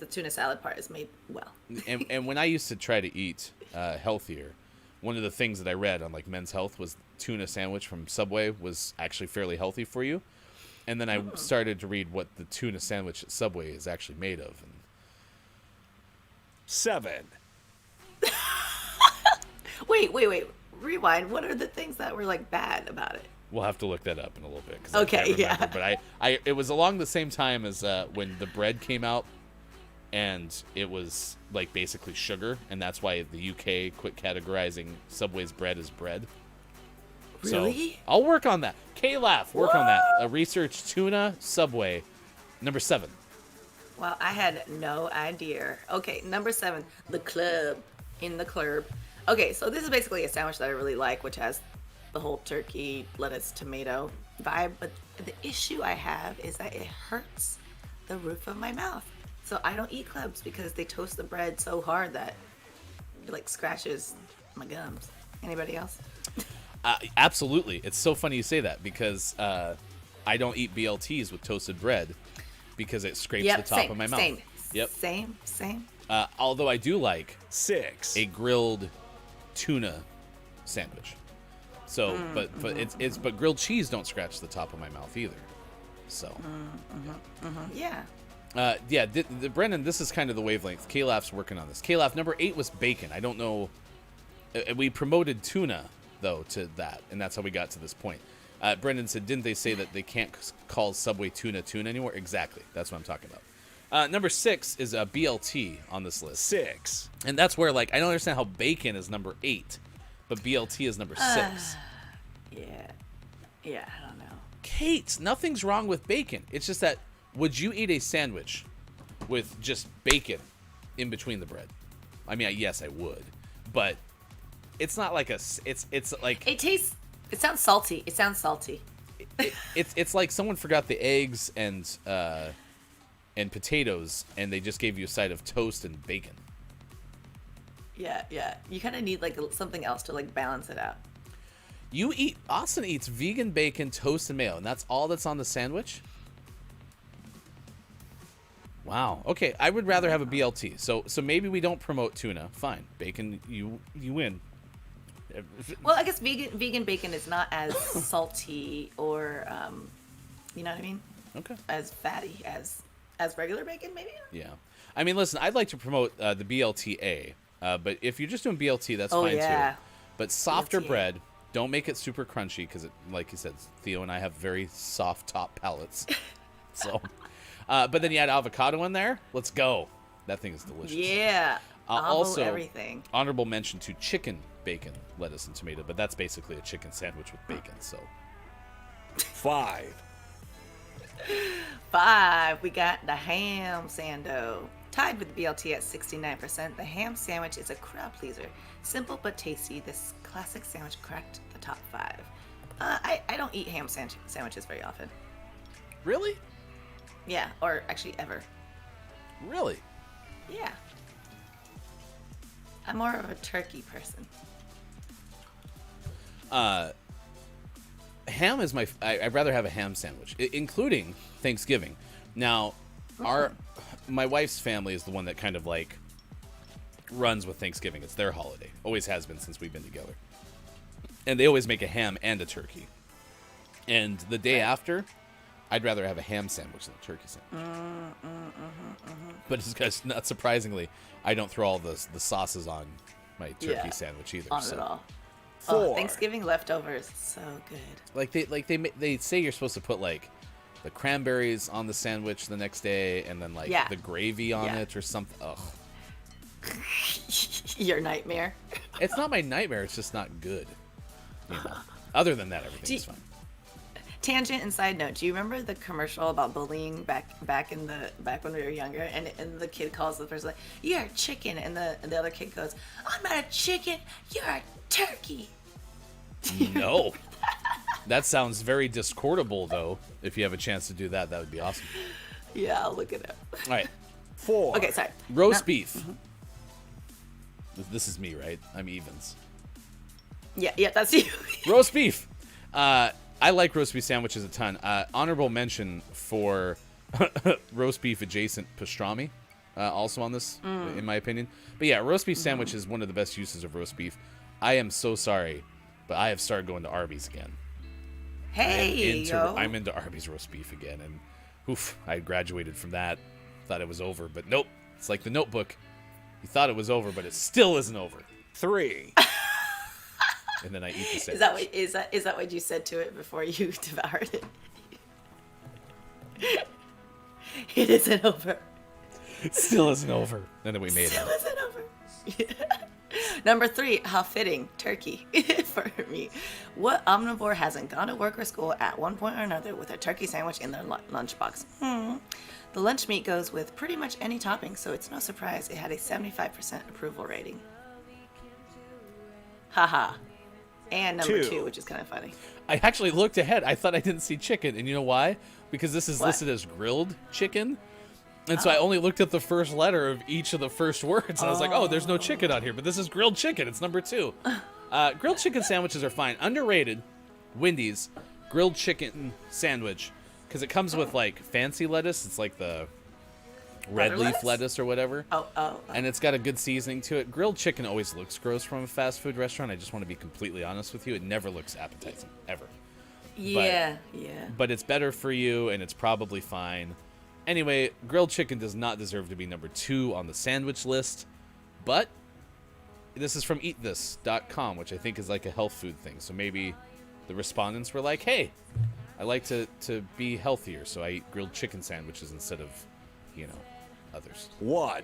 tuna salad part is made well. And when I used to try to eat healthier, one of the things that I read on like Men's Health was tuna sandwich from Subway was actually fairly healthy for you. And then I started to read what the tuna sandwich at Subway is actually made of. And 7, Wait. Rewind. What are the things that were like bad about it? we'll have to look that up in a little bit. 'Cause Okay, I can't remember. yeah. But it was along the same time as when the bread came out, and it was like basically sugar, and that's why the UK quit categorizing Subway's bread as bread. Really? So I'll work on that. K-Laugh, work on that. Research tuna, Subway. Number 7. Well, I had no idea. Okay, number 7, the club. In the club. Okay, so this is basically a sandwich that I really like, which has the whole turkey, lettuce, tomato vibe. But the issue I have is that it hurts the roof of my mouth. So I don't eat clubs because they toast the bread so hard that it like scratches my gums. Anybody else? Absolutely. It's so funny you say that because I don't eat BLTs with toasted bread because it scrapes the top same, of my mouth. Same. Yep. Same. Although I do like 6, a grilled tuna sandwich. So, but grilled cheese don't scratch the top of my mouth either. So, Yeah. Brendan, this is kind of the wavelength. K-Laugh's working on this. K-Laugh, number 8 was bacon. I don't know. We promoted tuna, though, to that, and that's how we got to this point. Brendan said, didn't they say that they can't call Subway tuna anymore? Exactly. That's what I'm talking about. Number 6 is a BLT on this list. 6, And that's where, like, I don't understand how bacon is number 8, but BLT is number 6. Yeah, I don't know. Kate, nothing's wrong with bacon. It's just that, would you eat a sandwich with just bacon in between the bread? I mean, yes, I would, but it's not like it's like It sounds salty. it's like someone forgot the eggs and potatoes, and they just gave you a side of toast and bacon. Yeah. You kind of need like something else to like balance it out. Austin eats vegan bacon, toast, and mayo, and that's all that's on the sandwich? Wow. Okay, I would rather have a BLT. So maybe we don't promote tuna. Fine. Bacon, you win. Well, I guess vegan bacon is not as salty or, you know what I mean? Okay. As fatty as regular bacon, maybe? Yeah. I mean, listen, I'd like to promote the BLTA, but if you're just doing BLT, that's fine yeah. too. But softer BLTA. bread, don't make it super crunchy because, like you said, Theo and I have very soft top palates. So, but then you add avocado in there. Let's go. That thing is delicious. Yeah. Also, everything. honorable mention to chicken, bacon, lettuce, and tomato, but that's basically a chicken sandwich with bacon. So 5, 5, we got the ham sando. Tied with BLT at 69%, the ham sandwich is a crowd pleaser. Simple but tasty, this classic sandwich cracked the top 5. I don't eat ham sandwiches very often. Really? Yeah, or actually ever. Really? Yeah. I'm more of a turkey person. Ham is I'd rather have a ham sandwich, including Thanksgiving. Now, my wife's family is the one that kind of like runs with Thanksgiving. It's their holiday. Always has been since we've been together. And they always make a ham and a turkey. And the day after, I'd rather have a ham sandwich than a turkey sandwich. But it's because, not surprisingly, I don't throw all the sauces on my turkey sandwich either. On it all. Oh, Thanksgiving leftovers, so good. They say you're supposed to put like the cranberries on the sandwich the next day, and then like the gravy on it or something. Ugh. Your nightmare. It's not my nightmare. It's just not good. You know? Other than that, everything's fine. Tangent and side note: do you remember the commercial about bullying back when we were younger? And the kid calls the person like, "You're a chicken," and the other kid goes, "I'm not a chicken. You're a turkey." No. That sounds very discordable, though. If you have a chance to do that, that would be awesome. Yeah, I'll look it up. All right. 4. Okay, sorry. Roast beef. This is me, right? I'm evens. Yeah, that's you. Roast beef. I like roast beef sandwiches a ton. Honorable mention for roast beef adjacent pastrami, also on this, in my opinion. But yeah, roast beef sandwich is one of the best uses of roast beef. I am so sorry, but I have started going to Arby's again. Hey, I'm into Arby's roast beef again, and oof, I graduated from that. Thought it was over, but nope. It's like The Notebook. You thought it was over, but it still isn't over. 3. And then I eat the sandwich. Is that what you said to it before you devoured it? It isn't over. It still isn't over. And then we made Still it. isn't over. Yeah. Number 3, how fitting, turkey for me. What omnivore hasn't gone to work or school at one point or another with a turkey sandwich in their lunchbox? The lunch meat goes with pretty much any topping, so it's no surprise it had a 75% approval rating. Haha. And number 2, which is kind of funny. I actually looked ahead. I thought I didn't see chicken. And you know why? Because this is listed as grilled chicken. And so I only looked at the first letter of each of the first words. And I was like, oh, there's no chicken on here. But this is grilled chicken. It's number 2. Grilled chicken sandwiches are fine. Underrated, Wendy's grilled chicken sandwich. Because it comes with, like, fancy lettuce. It's like the red leaf lettuce or whatever. Oh. And it's got a good seasoning to it. Grilled chicken always looks gross from a fast food restaurant. I just want to be completely honest with you. It never looks appetizing, ever. Yeah. But it's better for you, and it's probably fine. Anyway, grilled chicken does not deserve to be number 2 on the sandwich list. But this is from eatthis.com, which I think is like a health food thing. So maybe the respondents were like, hey, I like to be healthier, so I eat grilled chicken sandwiches instead of, others. 1.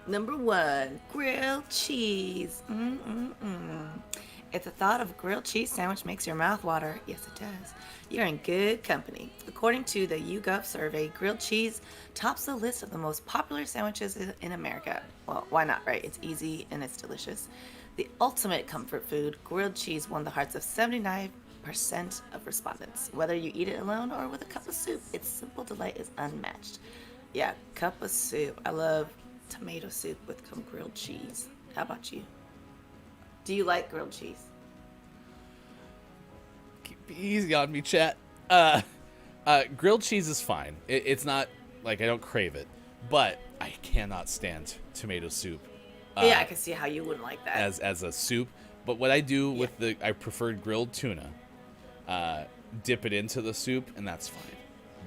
Number 1, grilled cheese. If the thought of a grilled cheese sandwich makes your mouth water, yes it does, you're in good company. According to the YouGov survey, grilled cheese tops the list of the most popular sandwiches in America. Well, why not, right? It's easy and it's delicious. The ultimate comfort food, grilled cheese won the hearts of 79% of respondents. Whether you eat it alone or with a cup of soup, its simple delight is unmatched. Yeah, cup of soup. I love tomato soup with some grilled cheese. How about you? Do you like grilled cheese? Keep easy on me, chat. Grilled cheese is fine. It's not like I don't crave it, but I cannot stand tomato soup. Yeah, I can see how you wouldn't like that. As a soup. But what I do with I prefer grilled tuna. Dip it into the soup, and that's fine.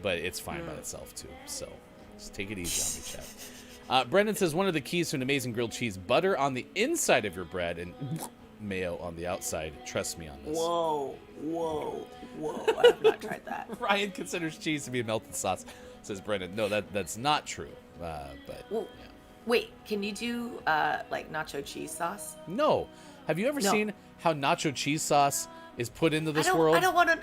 But it's fine by itself, too. So just take it easy on me, chat. Brendan says, one of the keys to an amazing grilled cheese, butter on the inside of your bread and mayo on the outside. Trust me on this. Whoa. I have not tried that. Ryan considers cheese to be a melted sauce, says Brendan. No, that's not true. But well, yeah. Wait, can you do like nacho cheese sauce? No. Have you ever seen how nacho cheese sauce is put into this world? I don't want to.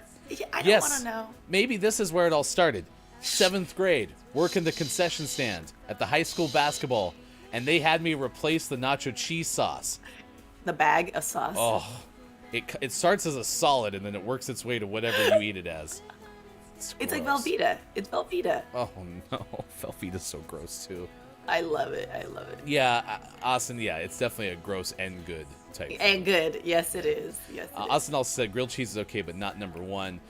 I don't want to know. Maybe this is where it all started. 7th grade, working the concession stand at the high school basketball, and they had me replace the nacho cheese sauce. The bag of sauce. Oh, it starts as a solid, and then it works its way to whatever you eat it as. It's like Velveeta. It's Velveeta. Oh, no. Velveeta's so gross, too. I love it. Yeah, Austin, it's definitely a gross and good type. And good. Yes, it is. Austin also said grilled cheese is okay, but not number 1.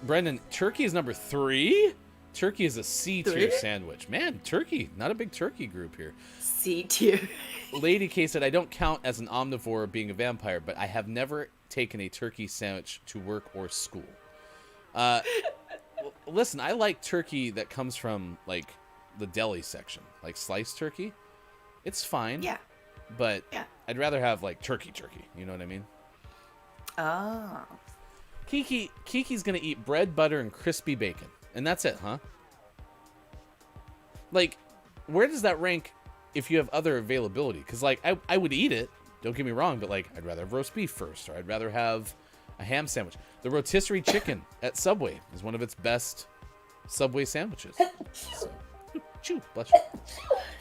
Brendan, turkey is number 3? Turkey is a C tier 3? sandwich. Man, turkey, not a big turkey group here. C tier. Lady K said, I don't count as an omnivore being a vampire, but I have never taken a turkey sandwich to work or school. Listen, I like turkey that comes from, like, the deli section. Like, sliced turkey. It's fine. Yeah. But Yeah. I'd rather have, like, turkey. You know what I mean? Oh. Kiki's going to eat bread, butter, and crispy bacon. And that's it, huh? Like, where does that rank if you have other availability? Because, like, I would eat it. Don't get me wrong. But, like, I'd rather have roast beef first. Or I'd rather have a ham sandwich. The rotisserie chicken at Subway is one of its best Subway sandwiches. So, chew, bless you.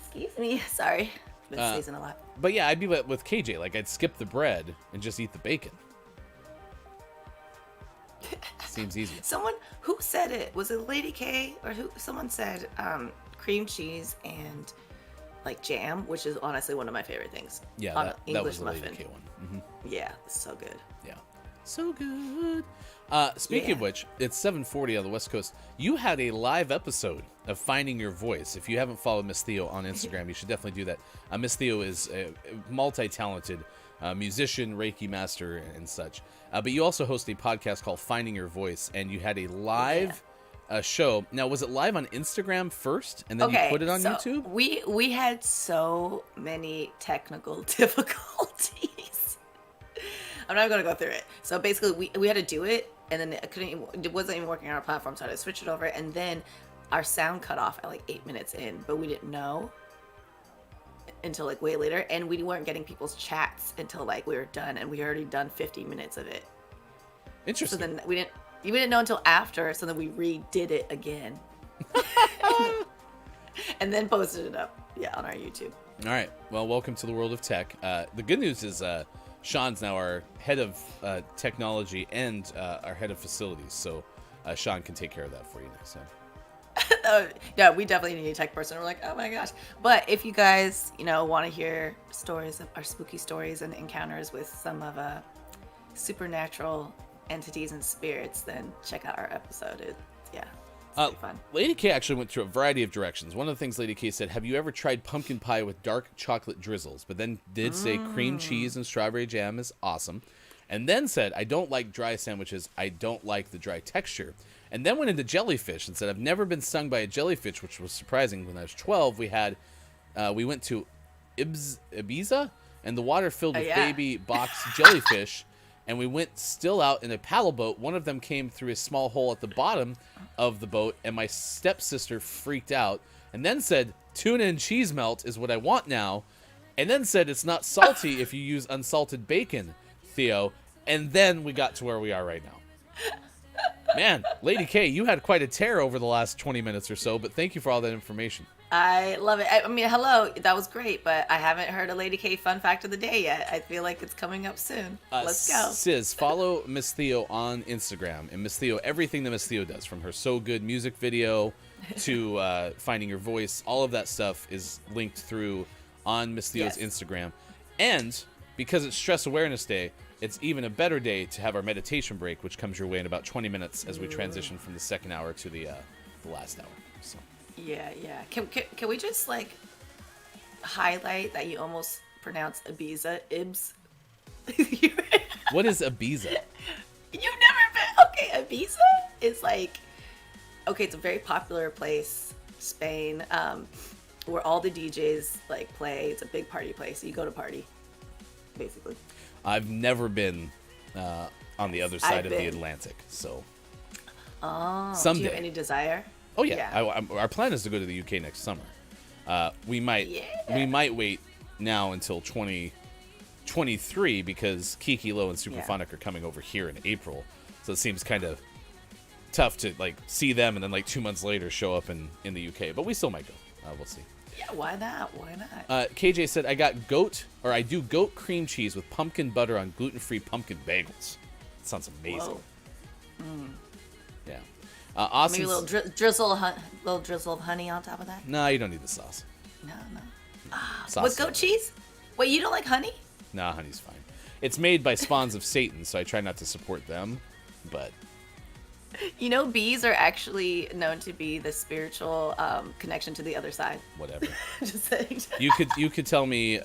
Excuse me. Sorry. Been sneezing a lot. But yeah, I'd be with KJ. Like, I'd skip the bread and just eat the bacon. Seems easy. Someone who said it, was it Lady K or who? Someone said cream cheese and like jam, which is honestly one of my favorite things. Yeah, on that an English was the muffin. Lady K one. Yeah, it's so good. Yeah, so good. Speaking of which, it's 7:40 on the West Coast. You had a live episode of Finding Your Voice. If you haven't followed Miss Theo on Instagram, you should definitely do that. Miss Theo is a multi-talented musician, Reiki master, and such. But you also host a podcast called Finding Your Voice, and you had a live show. Now, was it live on Instagram first, and then you put it on YouTube? We had so many technical difficulties. I'm not gonna go through it. So basically, we had to do it, and then it wasn't even working on our platform, so I had to switch it over, and then our sound cut off at like 8 minutes in, but we didn't know until like way later, and we weren't getting people's chats until like we were done, and we had already done 50 minutes of it. Interesting. So then we didn't know until after, so then we redid it again. And then posted it up, on our YouTube. All right. Well, welcome to the world of tech. The good news is Sean's now our head of technology and our head of facilities, so Sean can take care of that for you next time. Yeah, we definitely need a tech person. We're like, oh my gosh. But if you guys, want to hear stories of our spooky stories and encounters with some of supernatural entities and spirits, then check out our episode. It's really fun. Lady K actually went through a variety of directions. One of the things Lady K said, have you ever tried pumpkin pie with dark chocolate drizzles? But then did say cream cheese and strawberry jam is awesome. And then said, I don't like dry sandwiches. I don't like the dry texture. And then went into jellyfish and said, I've never been stung by a jellyfish, which was surprising. When I was 12, we went to Ibiza, and the water filled with baby box jellyfish. And we went still out in a paddle boat. One of them came through a small hole at the bottom of the boat, and my stepsister freaked out and then said, tuna and cheese melt is what I want now. And then said, it's not salty if you use unsalted bacon, Theo. And then we got to where we are right now. Man, Lady K, you had quite a tear over the last 20 minutes or so, but thank you for all that information. I love it. I mean, hello, that was great, but I haven't heard a Lady K fun fact of the day yet. I feel like it's coming up soon. Let's go. Sis, follow Miss Theo on Instagram. And Miss Theo, everything that Miss Theo does, from her So Good music video to Finding Your Voice, all of that stuff is linked through on Miss Theo's Instagram. And because it's Stress Awareness Day, it's even a better day to have our meditation break, which comes your way in about 20 minutes as we transition from the second hour to the last hour. So. Yeah. Can we just highlight that you almost pronounced Ibiza, Ibs? What is Ibiza? You've never been? Okay, Ibiza is it's a very popular place, Spain, where all the DJs play. It's a big party place. You go to party, basically. I've never been on the other side of the Atlantic, so someday. Do you have any desire? Oh yeah. Our plan is to go to the UK next summer. We might wait now until 2023 because Kiki, Lo, and Superphonic are coming over here in April, so it seems kind of tough to see them and then 2 months later show up in the UK. But we still might go. We'll see. Yeah, why not? KJ said, I do goat cream cheese with pumpkin butter on gluten-free pumpkin bagels. That sounds amazing. Yeah. Austin, maybe a little drizzle of honey on top of that? No, you don't need the sauce. No. Sauce With goat cheese? Wait, you don't like honey? Nah, honey's fine. It's made by Spawns of Satan, so I try not to support them, but You know, bees are actually known to be the spiritual connection to the other side. Whatever. Just saying. You could tell me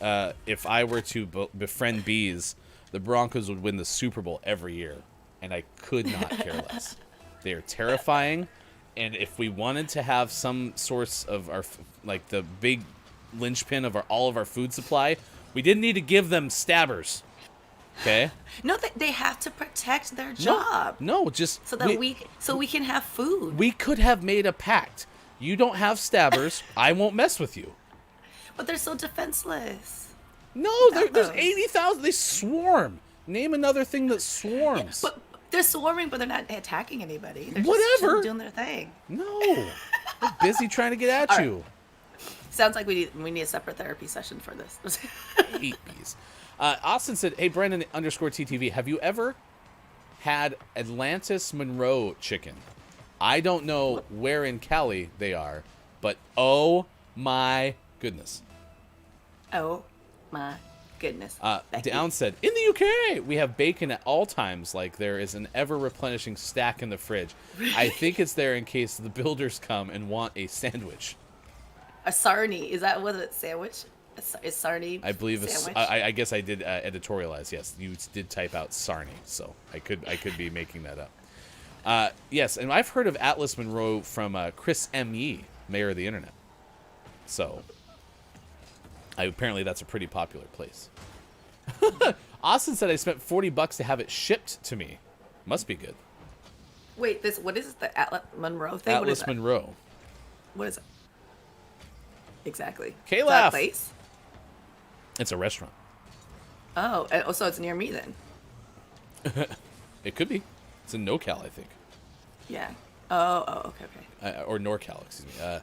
if I were to befriend bees, the Broncos would win the Super Bowl every year, and I could not care less. They are terrifying, and if we wanted to have some source of our like the big linchpin of all of our food supply, we didn't need to give them stabbers. Okay. No, they have to protect their job. No, just so that we can have food. We could have made a pact. You don't have stabbers. I won't mess with you. But they're so defenseless. No, there's 80,000. They swarm. Name another thing that swarms. Yeah, but they're swarming, but they're not attacking anybody. They're Whatever. just doing their thing. No, they're busy trying to get at All you. Right. Sounds like we need a separate therapy session for this. Hate bees. Austin said, "Hey, Brandon _TTV, have you ever had Atlantis Monroe chicken? I don't know where in Cali they are, but oh my goodness." Oh my goodness. Down said, "In the UK, we have bacon at all times, like there is an ever-replenishing stack in the fridge. I think it's there in case the builders come and want a sandwich." A sarnie. Is that what a sandwich? Is sarnie? I believe sandwich? I guess I did editorialize. Yes, you did type out sarnie, so I could be making that up. Yes, and I've heard of Atlas Monroe from Chris M. Yee, mayor of the internet. So apparently that's a pretty popular place. Austin said I spent $40 to have it shipped to me. Must be good. Wait, what is this, the Atlas Monroe thing? Atlas Monroe. What is it? Exactly. K-Laugh. That place? It's a restaurant. Oh, so it's near me then. It could be. It's in NoCal, I think. Yeah. Okay. Or NorCal, excuse me.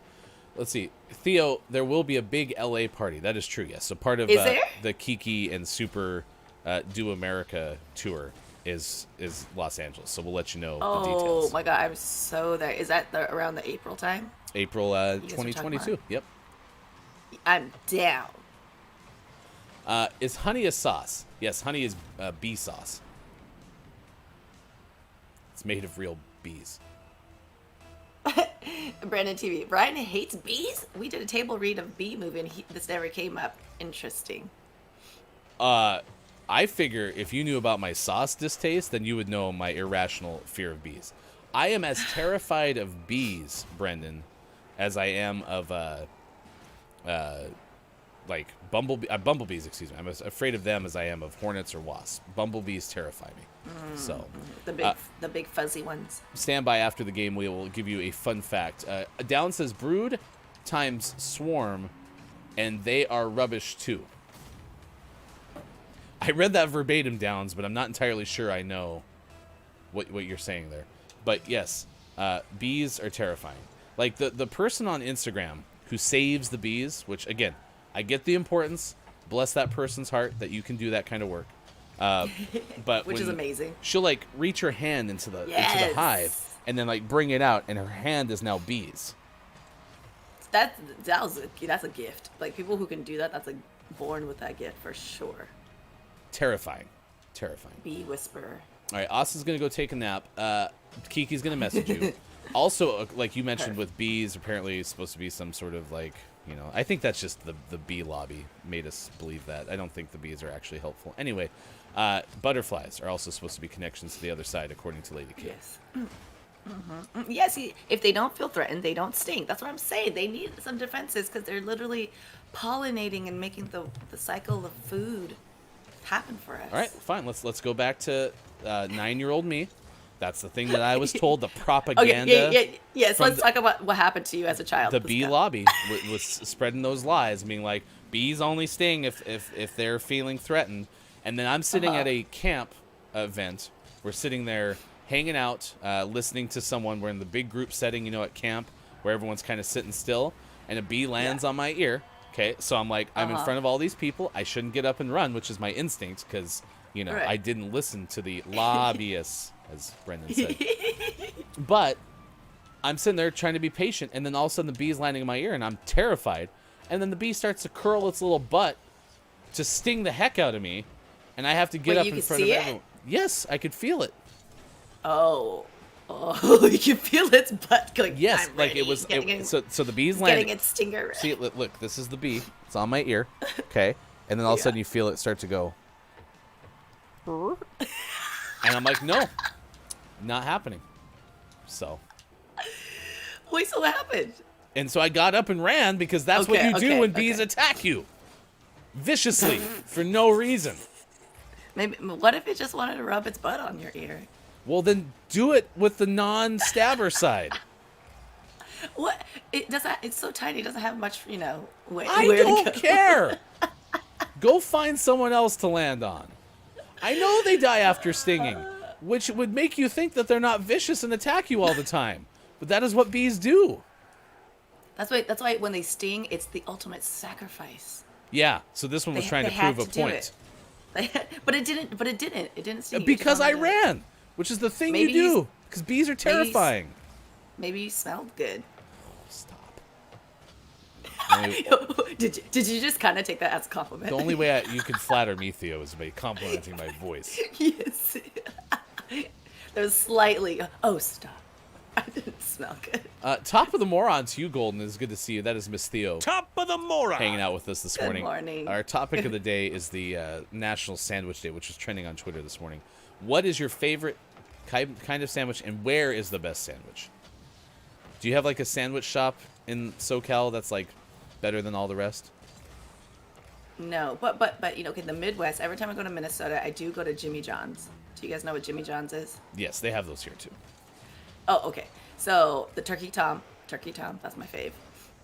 Let's see. Theo, there will be a big LA party. That is true, yes. So part of the Kiki and Super Do America tour is Los Angeles. So we'll let you know the details. Oh my god, I'm so there. Is that around the April time? April 2022. Yep. I'm down. Is honey a sauce? Yes, honey is bee sauce. It's made of real bees. Brandon TV. Brian hates bees? We did a table read of Bee Movie and this never came up. Interesting. I figure if you knew about my sauce distaste, then you would know my irrational fear of bees. I am as terrified of bees, Brendan, as I am of like bumblebees. Excuse me. I'm as afraid of them as I am of hornets or wasps. Bumblebees terrify me. So the big fuzzy ones. Stand by after the game. We will give you a fun fact. Down says brood times swarm, and they are rubbish too. I read that verbatim, Downs, but I'm not entirely sure I know what you're saying there. But yes, bees are terrifying. Like the person on Instagram who saves the bees, which again, I get the importance. Bless that person's heart that you can do that kind of work. But which is amazing. She'll like reach her hand into the hive and then like bring it out, and her hand is now bees. That's a gift. Like people who can do that, that's like born with that gift for sure. Terrifying. Bee whisperer. All right, Austin's gonna go take a nap. Kiki's gonna message you. Also, like you mentioned with bees, apparently it's supposed to be some sort of like, you know, I think that's just the bee lobby made us believe that. I don't think the bees are actually helpful. Anyway, butterflies are also supposed to be connections to the other side, according to Lady Kate. Yes. Mm-hmm. Yes, if they don't feel threatened, they don't sting. That's what I'm saying. They need some defenses because they're literally pollinating and making the cycle of food happen for us. All right, fine. Let's go back to 9-year-old me. That's the thing that I was told. The propaganda. Okay, yes. Let's talk about what happened to you as a child. The bee lobby was spreading those lies, being like bees only sting if they're feeling threatened. And then I'm sitting at a camp event. We're sitting there hanging out, listening to someone. We're in the big group setting, you know, at camp where everyone's kind of sitting still, and a bee lands on my ear. Okay, so I'm like, I'm in front of all these people. I shouldn't get up and run, which is my instinct because, you know, I didn't listen to the lobbyists, as Brendan said. But I'm sitting there trying to be patient, and then all of a sudden the bee's landing in my ear, and I'm terrified. And then the bee starts to curl its little butt to sting the heck out of me, and I have to get up in front of everyone. Yes, I could feel it. Oh. Oh, you can feel its butt going. Yes, "I'm like ready," it was. getting, So the bees getting landing. its stinger. Ready. See, look, this is the bee. It's on my ear. Okay, and then all of a sudden you feel it start to go. And I'm like, no, not happening. So. Wait, so what happened? And so I got up and ran because that's what you do when bees attack you. Viciously, for no reason. Maybe. What if it just wanted to rub its butt on your ear? Well, then do it with the non-stabber side. What? It doesn't. It's so tiny. It doesn't have much. Way. I where to don't go. care. Go find someone else to land on. I know they die after stinging, which would make you think that they're not vicious and attack you all the time. But that is what bees do. That's why when they sting, it's the ultimate sacrifice. Yeah. So this one was trying to prove a point. But it didn't. It didn't sting you. Because I ran, which is the thing Maybe you do. Because bees are terrifying. Maybe you smelled good. Stop. Did you just kind of take that as a compliment? The only way you can flatter me, Theo, is by complimenting my voice. Yes. There was slightly. Oh, stop. I didn't smell good. Top of the moron to you, Golden. It's good to see you. That is Miss Theo. Top of the moron. Hanging out with us this Good morning. morning. Our topic of the day is the National Sandwich Day, which was trending on Twitter this morning. What is your favorite kind of sandwich, and where is the best sandwich? Do you have like a sandwich shop in SoCal that's like better than all the rest? No, but in the Midwest, every time I go to Minnesota, I do go to Jimmy John's. Do you guys know what Jimmy John's is? Yes, they have those here too. Oh, okay. So the Turkey Tom, that's my fave.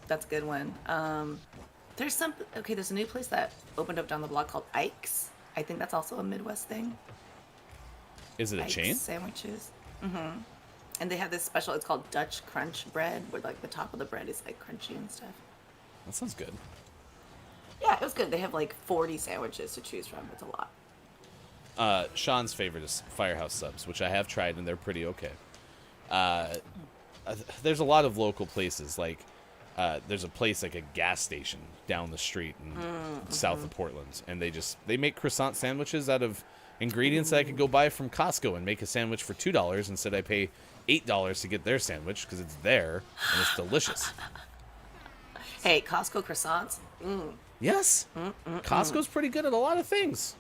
That's a good one. There's a new place that opened up down the block called Ike's. I think that's also a Midwest thing. Is it a Ike's chain? Sandwiches. Mm-hmm. And they have this special, it's called Dutch Crunch bread, where like the top of the bread is like crunchy and stuff. That sounds good. Yeah, it was good. They have like 40 sandwiches to choose from. It's a lot. Sean's favorite is Firehouse Subs, which I have tried, and they're pretty okay. There's a lot of local places, like there's a place like a gas station down the street in south of Portland, and they make croissant sandwiches out of ingredients that I could go buy from Costco and make a sandwich for $2. Instead, I pay $8 to get their sandwich because it's there and it's delicious. Hey, Costco croissants. Yes, Costco's pretty good at a lot of things,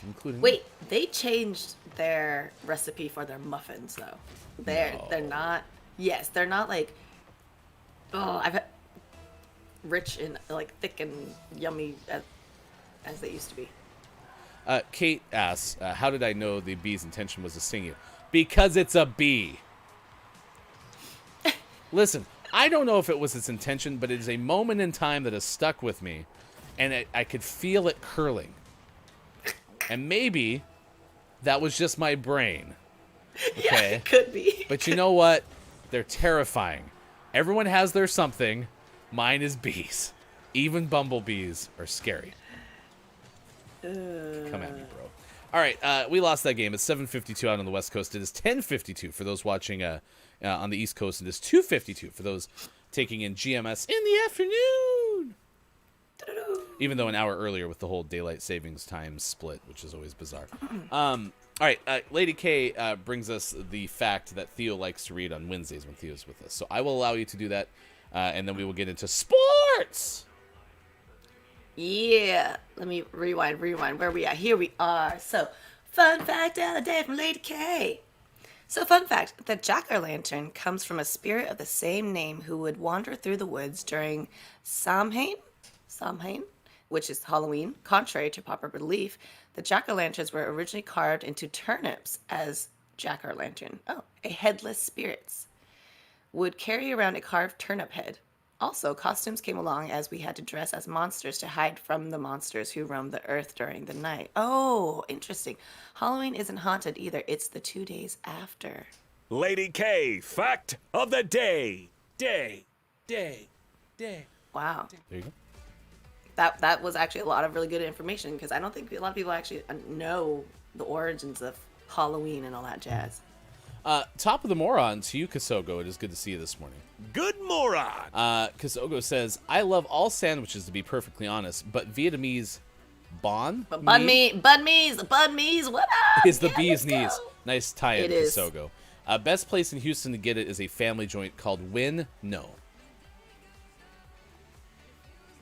including. Wait, they changed their recipe for their muffins though. They're not. Yes, they're not like. Oh, I've had rich and like thick and yummy as they used to be. Kate asks, how did I know the bee's intention was to sting you? Because it's a bee. Listen, I don't know if it was its intention, but it is a moment in time that has stuck with me, and I could feel it curling. And maybe that was just my brain. Okay? Yeah, it could be. But you know what? They're terrifying. Everyone has their something. Mine is bees. Even bumblebees are scary. Come at me, bro. All right, we lost that game. It's 7:52 out on the West Coast. It is 10:52 for those watching on the East Coast. It is 2:52 for those taking in GMS in the afternoon. Even though an hour earlier with the whole daylight savings time split, which is always bizarre. All right, Lady K brings us the fact that Theo likes to read on Wednesdays when Theo's with us. So I will allow you to do that, and then we will get into sports. Yeah, let me rewind. Where we at? Here we are. So, fun fact of the day from Lady K. So, fun fact, the jack-o'-lantern comes from a spirit of the same name who would wander through the woods during Samhain, which is Halloween. Contrary to popular belief, the jack-o'-lanterns were originally carved into turnips as jack-o'-lantern. Oh, a headless spirits would carry around a carved turnip head. Also, costumes came along as we had to dress as monsters to hide from the monsters who roamed the earth during the night. Oh, interesting. Halloween isn't haunted either. It's the 2 days after. Lady K, fact of the day. Wow. There you go. That was actually a lot of really good information because I don't think a lot of people actually know the origins of Halloween and all that jazz. Top of the moron to you, Kasogo. It is good to see you this morning. Good moron. Kasogo says, I love all sandwiches, to be perfectly honest, but Vietnamese banh Bun me's, what up? is the Yeah, bee's let's go. knees. Nice tie-in, It is. Kasogo. Best place in Houston to get it is a family joint called Win No.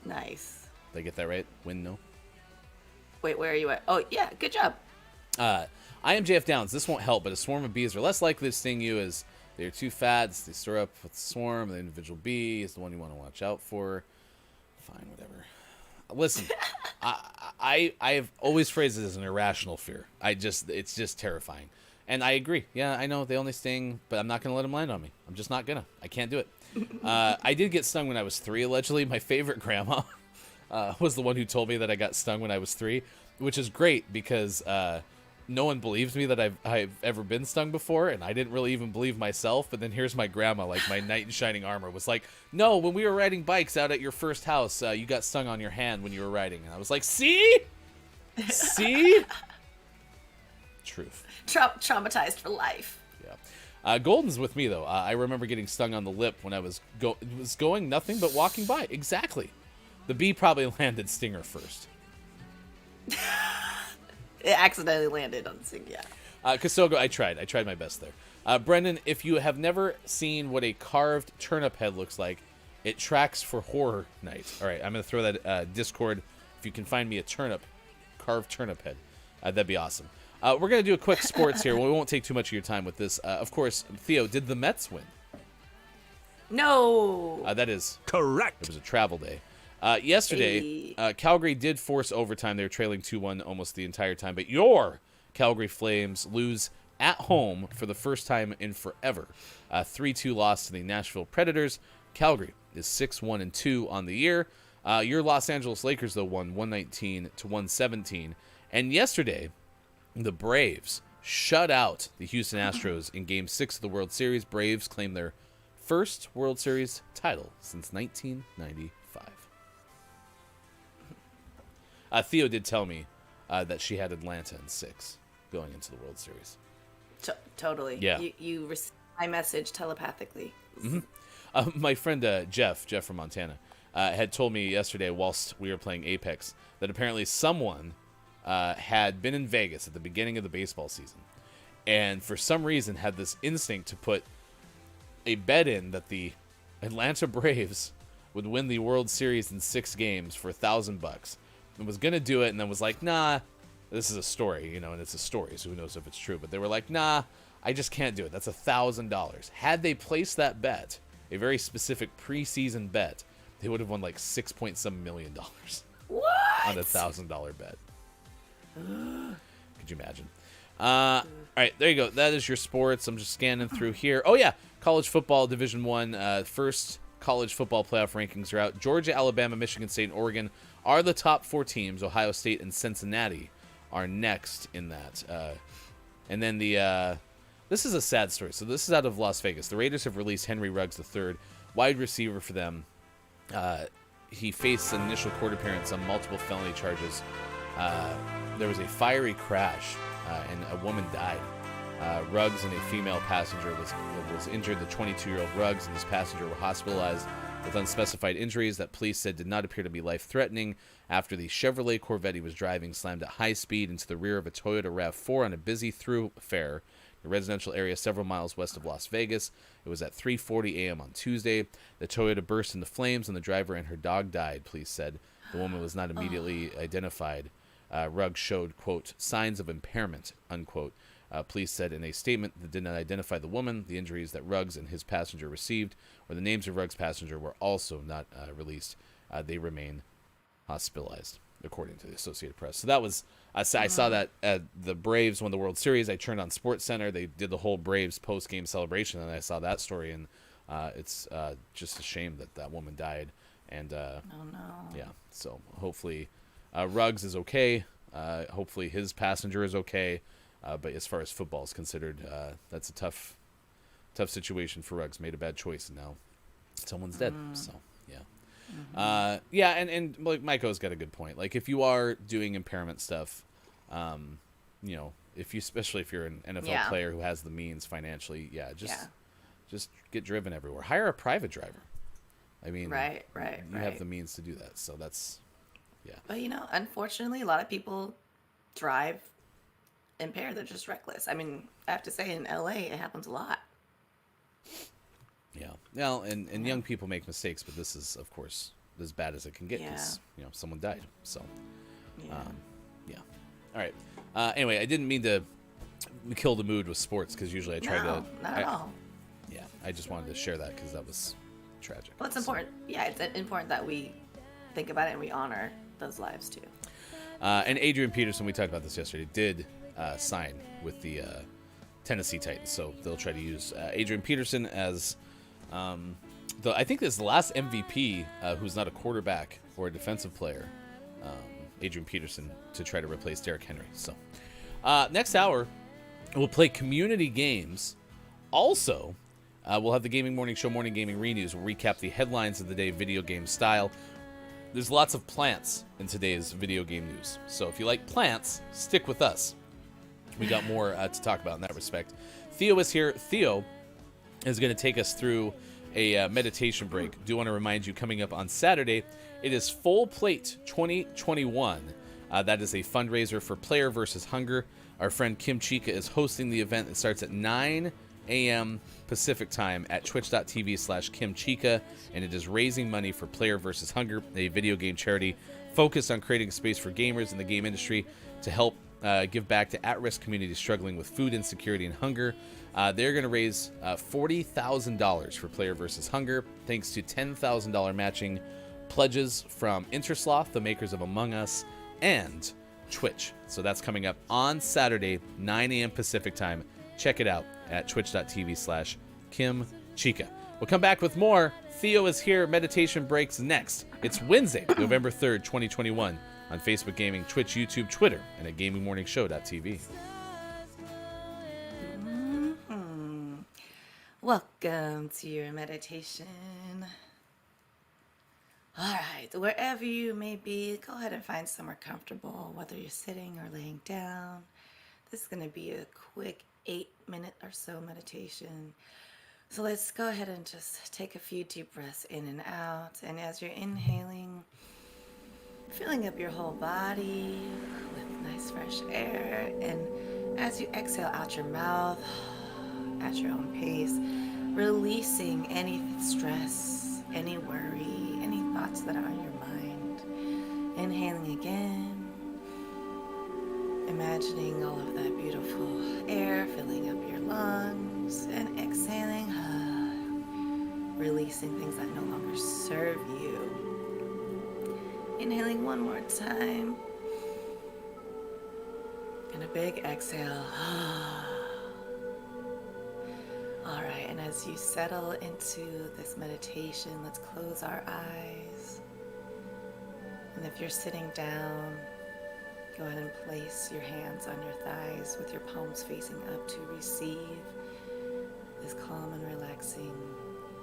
Nice. Did I get that right? Win No. Wait, where are you at? Oh, yeah, good job. I am JF Downs. This won't help, but a swarm of bees are less likely to sting you as they are too fat. They stir up with the swarm. The individual bee is the one you want to watch out for. Fine, whatever. Listen, I've always phrased it as an irrational fear. It's just terrifying. And I agree. Yeah, I know they only sting, but I'm not going to let them land on me. I'm just not going to. I can't do it. I did get stung when I was 3, allegedly. My favorite grandma was the one who told me that I got stung when I was 3, which is great because no one believes me that I've ever been stung before, and I didn't really even believe myself. But then here's my grandma, like my knight in shining armor, was like, no, when we were riding bikes out at your first house, you got stung on your hand when you were riding. And I was like, see? Truth. Traumatized for life. Yeah. Golden's with me, though. I remember getting stung on the lip when I was going nothing but walking by. Exactly. The bee probably landed Stinger first. It accidentally landed on the sink, yeah. Kasogo, I tried my best there. Brendan, if you have never seen what a carved turnip head looks like, it tracks for horror night. All right, I'm going to throw that Discord. If you can find me a carved turnip head, that'd be awesome. We're going to do a quick sports here. Well, we won't take too much of your time with this. Of course, Theo, did the Mets win? No. That is Correct. It was a travel day. Yesterday, Calgary did force overtime. They were trailing 2-1 almost the entire time. But your Calgary Flames lose at home for the first time in forever. 3-2 loss to the Nashville Predators. Calgary is 6-1-2 on the year. Your Los Angeles Lakers, though, won 119-117. And yesterday, the Braves shut out the Houston Astros in Game 6 of the World Series. Braves claim their first World Series title since 1995. Theo did tell me that she had Atlanta in 6 going into the World Series. Totally. Yeah. You received my message telepathically. Mm-hmm. My friend Jeff from Montana, had told me yesterday whilst we were playing Apex that apparently someone had been in Vegas at the beginning of the baseball season and for some reason had this instinct to put a bet in that the Atlanta Braves would win the World Series in 6 games for $1,000 and was going to do it and then was like, nah, this is a story, and it's a story, so who knows if it's true. But they were like, nah, I just can't do it. That's $1,000. Had they placed that bet, a very specific preseason bet, they would have won like $6.7 million What? on a $1,000 bet. Could you imagine? All right, there you go. That is your sports. I'm just scanning through here. Oh, yeah. College football, Division I. First college football playoff rankings are out. Georgia, Alabama, Michigan State, and Oregon are the top 4 teams. Ohio State and Cincinnati are next in that. And then this is a sad story. So this is out of Las Vegas. The Raiders have released Henry Ruggs III, wide receiver for them. He faced an initial court appearance on multiple felony charges. There was a fiery crash, and a woman died. Ruggs and a female passenger was injured. The 22-year-old Ruggs and his passenger were hospitalized with unspecified injuries that police said did not appear to be life-threatening after the Chevrolet Corvette he was driving slammed at high speed into the rear of a Toyota RAV4 on a busy thoroughfare, a residential area several miles west of Las Vegas. It was at 3:40 a.m. on Tuesday. The Toyota burst into flames and the driver and her dog died, police said. The woman was not immediately identified. Ruggs showed, quote, signs of impairment, unquote. Police said in a statement that did not identify the woman. The injuries that Ruggs and his passenger received, or the names of Ruggs' passenger, were also not released. They remain hospitalized, according to the Associated Press. So that was, I saw that the Braves won the World Series. I turned on SportsCenter. They did the whole Braves post-game celebration, and I saw that story, and it's just a shame that woman died. And oh, no. Yeah, so hopefully Ruggs is okay. Hopefully his passenger is okay. But as far as football is considered, that's a tough situation for Ruggs. Made a bad choice, and now someone's dead. So, yeah. Yeah, and like Maiko's got a good point. Like, if you are doing impairment stuff, especially if you're an NFL player who has the means financially, just get driven everywhere. Hire a private driver. I mean, right. You have the means to do that, so that's, yeah. But unfortunately, a lot of people drive impaired. They're just reckless. I mean, I have to say, in LA, it happens a lot. Yeah. Well, and young people make mistakes, but this is, of course, as bad as it can get because, someone died. So, yeah. All right. Anyway, I didn't mean to kill the mood with sports because usually I try to. Not at all. Yeah, I just wanted to share that because that was tragic. Well, it's important. Yeah, it's important that we think about it and we honor those lives too. And Adrian Peterson, we talked about this yesterday, did sign with the Tennessee Titans, so they'll try to use Adrian Peterson as I think this is the last MVP who's not a quarterback or a defensive player, Adrian Peterson, to try to replace Derrick Henry. So next hour, we'll play community games. Also, we'll have the Gaming Morning Show Morning Gaming Renews. We'll recap the headlines of the day video game style. There's lots of plants in today's video game news. So if you like plants, stick with us. We got more to talk about in that respect. Theo is here. Theo is going to take us through a meditation break. Do want to remind you, coming up on Saturday, it is Full Plate 2021. That is a fundraiser for Player versus Hunger. Our friend Kim Chica is hosting the event. It starts at 9 a.m. Pacific time at twitch.tv/KimChica, and it is raising money for Player vs. Hunger, a video game charity focused on creating a space for gamers in the game industry to help give back to at-risk communities struggling with food insecurity and hunger. They're going to raise $40,000 for Player vs. Hunger, thanks to $10,000 matching pledges from Intersloth, the makers of Among Us, and Twitch. So that's coming up on Saturday, 9 a.m. Pacific time. Check it out at twitch.tv/KimChica. We'll come back with more. Theo is here. Meditation breaks next. It's Wednesday, November 3rd, 2021 on Facebook Gaming, Twitch, YouTube, Twitter, and at GamingMorningShow.tv. Welcome to your meditation. All right, wherever you may be, go ahead and find somewhere comfortable, whether you're sitting or laying down. This is going to be a quick 8-minute or so meditation. So let's go ahead and just take a few deep breaths in and out. And as you're inhaling, filling up your whole body with nice fresh air. And as you exhale out your mouth, at your own pace, releasing any stress, any worry, any thoughts that are on your mind. Inhaling again. Imagining all of that beautiful air filling up your lungs, and exhaling, releasing things that no longer serve you. Inhaling one more time, and a big exhale. All right, and as you settle into this meditation, let's close our eyes. And if you're sitting down, go ahead and place your hands on your thighs with your palms facing up to receive this calm and relaxing,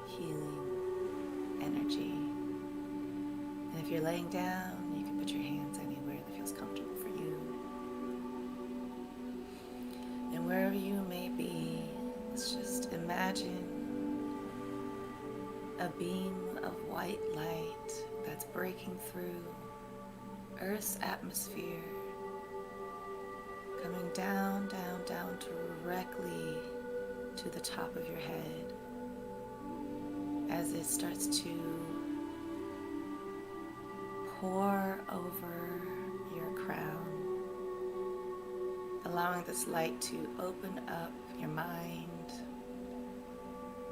healing energy. And if you're laying down, you can put your hands anywhere that feels comfortable for you. And wherever you may be, let's just imagine a beam of white light that's breaking through Earth's atmosphere, coming down, down, down directly to the top of your head as it starts to pour over your crown, allowing this light to open up your mind,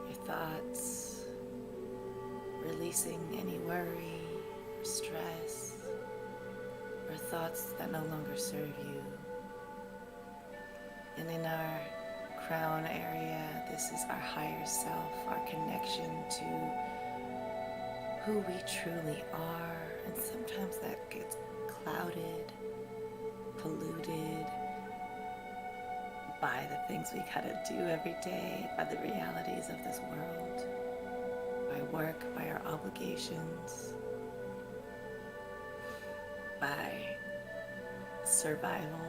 your thoughts, releasing any worry or stress or thoughts that no longer serve you. And in our crown area, this is our higher self, our connection to who we truly are. And sometimes that gets clouded, polluted by the things we gotta do every day, by the realities of this world, by work, by our obligations, by survival.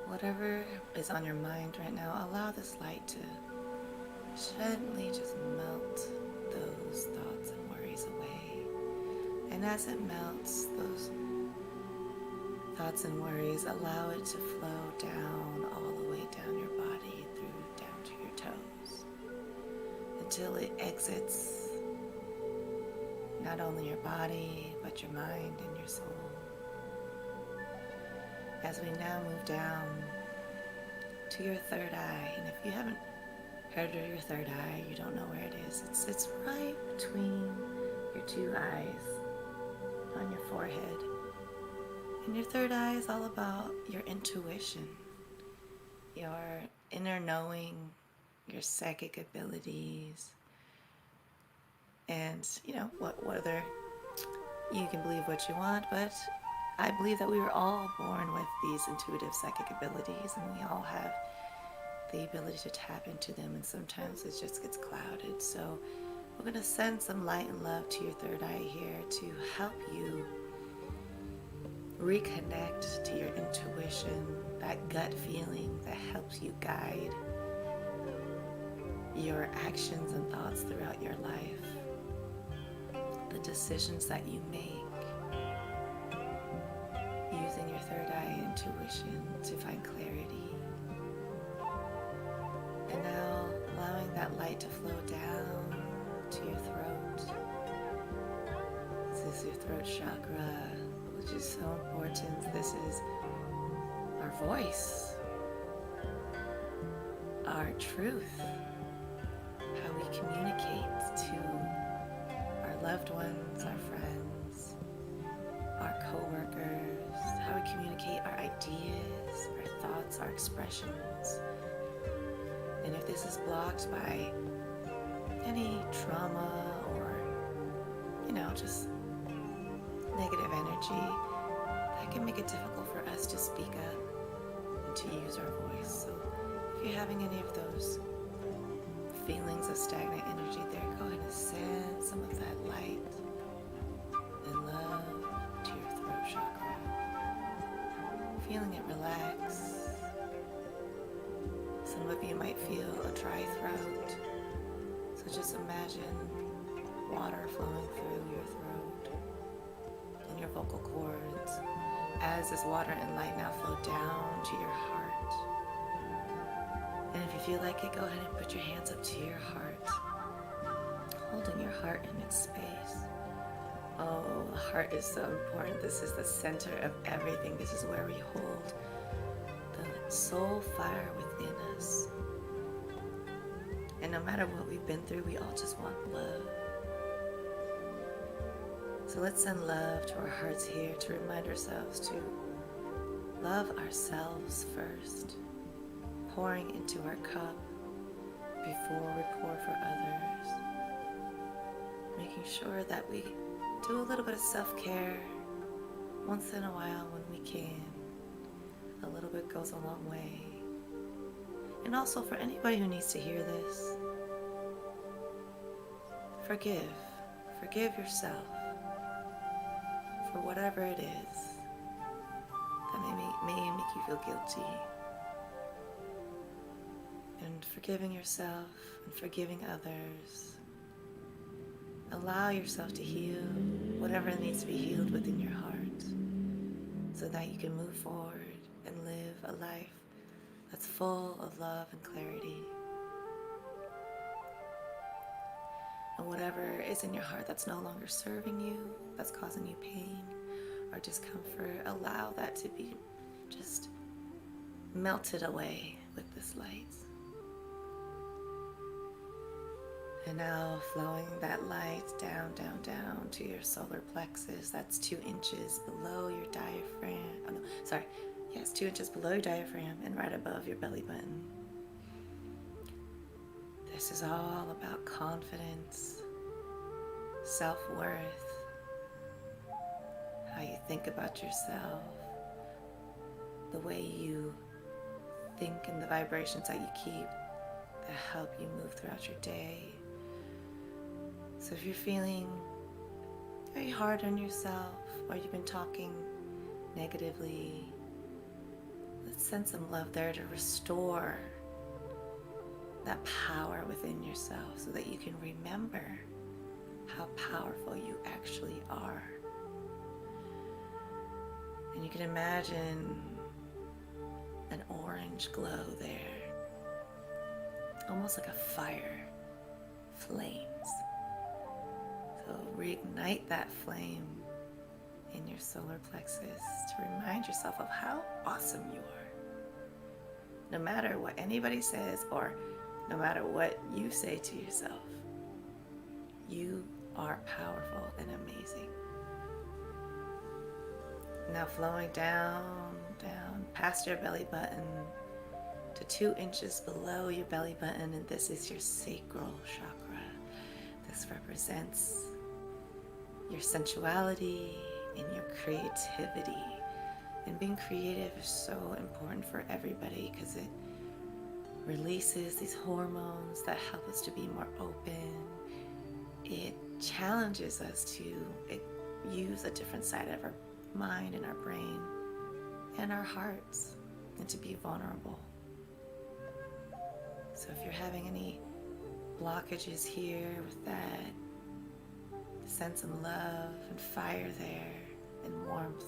Whatever is on your mind right now, allow this light to gently just melt those thoughts and worries away. And as it melts, those thoughts and worries, allow it to flow down, all the way down your body, through down to your toes, until it exits not only your body, but your mind and your soul. As we now move down to your third eye, and if you haven't heard of your third eye, you don't know where it is. It sits right between your two eyes on your forehead. And your third eye is all about your intuition, your inner knowing, your psychic abilities, and whether you can believe what you want, but I believe that we were all born with these intuitive psychic abilities, and we all have the ability to tap into them, and sometimes it just gets clouded. So we're going to send some light and love to your third eye here to help you reconnect to your intuition, that gut feeling that helps you guide your actions and thoughts throughout your life, the decisions that you make, using your third eye intuition to find clarity. And now allowing that light to flow down to your throat. This is your throat chakra, which is so important. This is our voice, our truth, how we communicate to our loved ones, our friends, our co-workers, how we communicate our ideas, our thoughts, our expressions. And if this is blocked by any trauma or, just negative energy, that can make it difficult for us to speak up and to use our voice. So if you're having any of those feelings of stagnant energy there, go ahead and send some of that light and love to your throat chakra. Feeling it relax. Some of you might feel a dry throat, so just imagine water flowing through your throat and your vocal cords as this water and light now flow down to your heart. And if you feel like it, go ahead and put your hands up to your heart, holding your heart in its space. Oh, the heart is so important. This is the center of everything. This is where we hold the soul fire within us. And no matter what we've been through, we all just want love. So let's send love to our hearts here to remind ourselves to love ourselves first, pouring into our cup before we pour for others, making sure that we do a little bit of self-care once in a while when we can. A little bit goes a long way. And also for anybody who needs to hear this, forgive yourself for whatever it is that may make you feel guilty. And forgiving yourself and forgiving others, allow yourself to heal whatever needs to be healed within your heart so that you can move forward and live a life that's full of love and clarity. And whatever is in your heart that's no longer serving you, that's causing you pain or discomfort, allow that to be just melted away with this light. And now flowing that light down, down, down to your solar plexus. That's 2 inches below your diaphragm. 2 inches below your diaphragm and right above your belly button. This is all about confidence, self-worth, how you think about yourself, the way you think and the vibrations that you keep that help you move throughout your day. So if you're feeling very hard on yourself or you've been talking negatively, let's send some love there to restore that power within yourself so that you can remember how powerful you actually are. And you can imagine an orange glow there, almost like a fire, flames. So reignite that flame in your solar plexus to remind yourself of how awesome you are. No matter what anybody says or no matter what you say to yourself, you are powerful and amazing. Now flowing down past your belly button to 2 inches below your belly button, and this is your sacral chakra. This represents your sensuality and your creativity. And being creative is so important for everybody because it releases these hormones that help us to be more open. It challenges us to use a different side of our mind and our brain and our hearts, and to be vulnerable. So if you're having any blockages here with that, send some love and fire there, and warmth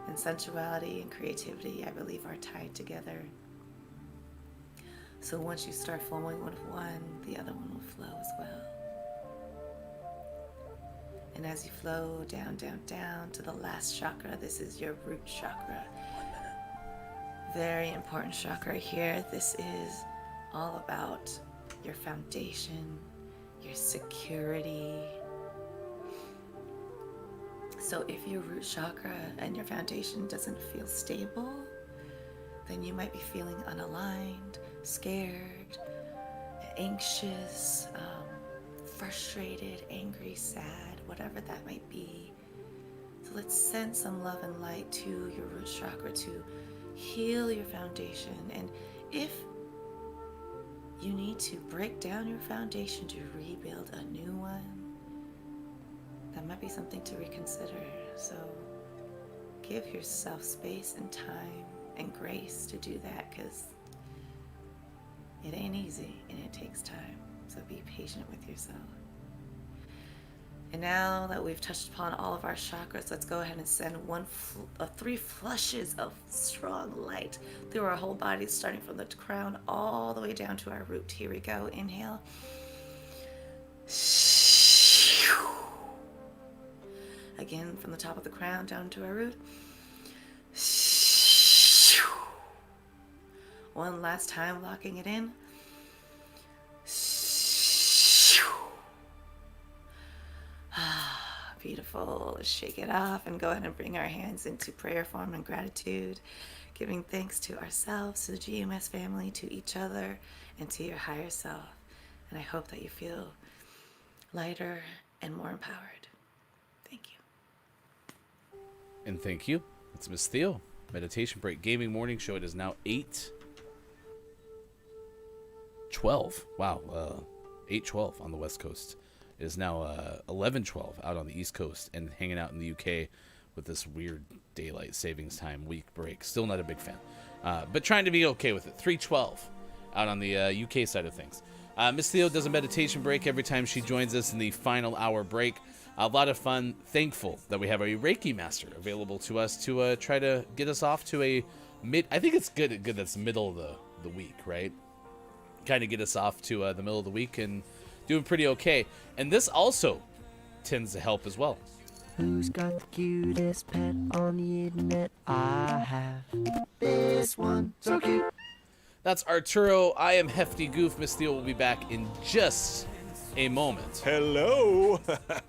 and sensuality and creativity, I believe, are tied together. So once you start flowing with one, the other one will flow as well. And as you flow down to the last chakra, this is your root chakra. Very important chakra here. This is all about your foundation, your security. So if your root chakra and your foundation doesn't feel stable, then you might be feeling unaligned, scared, anxious, frustrated, angry, sad, whatever that might be. So let's send some love and light to your root chakra to heal your foundation. And if you need to break down your foundation to rebuild a new one, that might be something to reconsider. So give yourself space and time and grace to do that, because it ain't easy and it takes time. So be patient with yourself. And now that we've touched upon all of our chakras, let's go ahead and send 3 flushes of strong light through our whole body, starting from the crown all the way down to our root. Here we go. Inhale. Again, from the top of the crown down to our root. One last time, locking it in. Beautiful. Let's shake it off and go ahead and bring our hands into prayer form and gratitude, giving thanks to ourselves, to the GMS family, to each other, and to your higher self. And I hope that you feel lighter and more empowered. Thank you. And thank you. It's Miss Theo. Meditation Break Gaming Morning Show. It is now 8:12. Wow. 8:12 on the West Coast. It is now 11:12 out on the East Coast, and hanging out in the UK with this weird daylight savings time week break. Still not a big fan, but trying to be okay with it. 3:12 out on the UK side of things. Miss Theo does a meditation break every time she joins us in the final hour break. A lot of fun. Thankful that we have a Reiki master available to us to try to get us off to a mid. I think it's good that's middle of the week, right? Kind of get us off to the middle of the week and doing pretty okay. And this also tends to help as well. Who's got the cutest pet on the internet? I have this one, so cute. That's Arturo. I am Hefty Goof. Miss Theo will be back in just a moment. Hello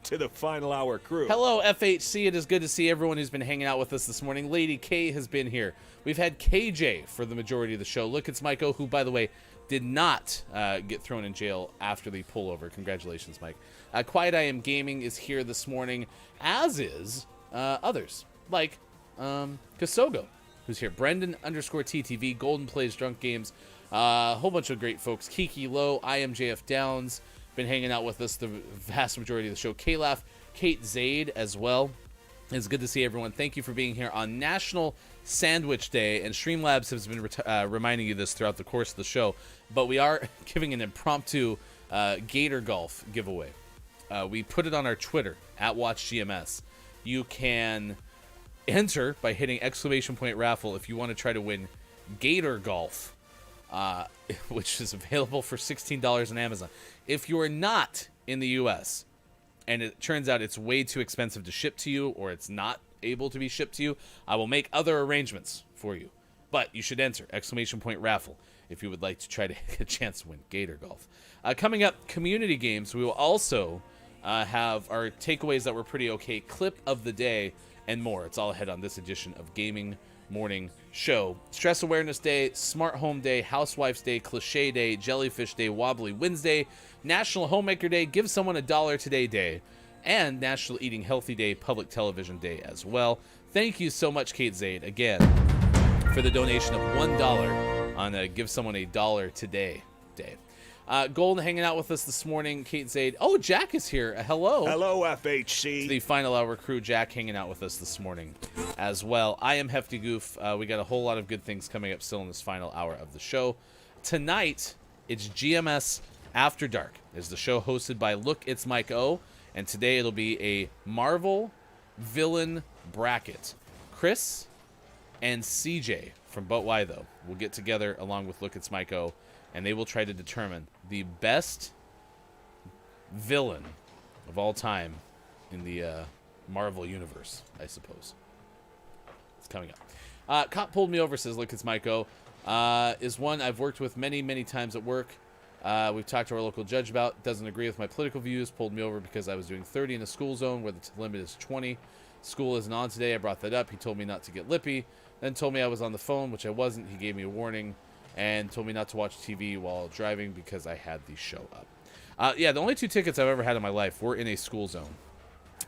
to the final hour crew. Hello, FHC. It is good to see everyone who's been hanging out with us this morning. Lady K has been here. We've had KJ for the majority of the show. Look, it's Michael, who, by the way, did not get thrown in jail after the pullover. Congratulations, Mike. Quiet I Am Gaming is here this morning, as is others, like Kasogo, who's here. Brendan_TTV, Golden Plays Drunk Games, a whole bunch of great folks. Kiki Low, I Am JF Downs, been hanging out with us the vast majority of the show. Kalaf, Kate Zaid as well. It's good to see everyone. Thank you for being here on National Sandwich Day, and Streamlabs has been reminding you this throughout the course of the show, but we are giving an impromptu Gator Golf giveaway. We put it on our Twitter, @WatchGMS. You can Enter by hitting !raffle if you want to try to win Gator Golf, which is available for $16 on Amazon. If you are not in the U.S. and it turns out it's way too expensive to ship to you, or it's not able to be shipped to you, I will make other arrangements for you. But you should enter !raffle if you would like to try to get a chance to win Gator Golf. Coming up, community games. We will also have our takeaways that were pretty okay, clip of the day, and more. It's all ahead on this edition of Gaming Morning Show. Stress Awareness Day, Smart Home Day, Housewives Day, Cliche Day, Jellyfish Day, Wobbly Wednesday, National Homemaker Day, Give Someone $1 Today Day, and National Eating Healthy Day, Public Television Day as well. Thank you so much, Kate Zaid, again, for the donation of $1 on Give Someone $1 Today Day. Golden hanging out with us this morning, Kate Zaid. Oh, Jack is here. Hello. Hello, FHC. The final hour crew, Jack, hanging out with us this morning as well. I am Hefty Goof. We got a whole lot of good things coming up still in this final hour of the show. Tonight, it's GMS After Dark. It's the show hosted by Look, It's Mike O. And today it'll be a Marvel villain bracket. Chris and CJ from But Why Though will get together along with Look, It's Mike O, and they will try to determine the best villain of all time in the Marvel universe, I suppose. It's coming up. Cop pulled me over, says, Look, It's Mike O. Is one I've worked with many, many times at work. We've talked to our local judge about. Doesn't agree with my political views. Pulled me over because I was doing 30 in a school zone where the limit is 20. School isn't on today. I brought that up. He told me not to get lippy. Then told me I was on the phone, which I wasn't. He gave me a warning and told me not to watch TV while driving because I had the show up. Yeah, the only 2 tickets I've ever had in my life were in a school zone.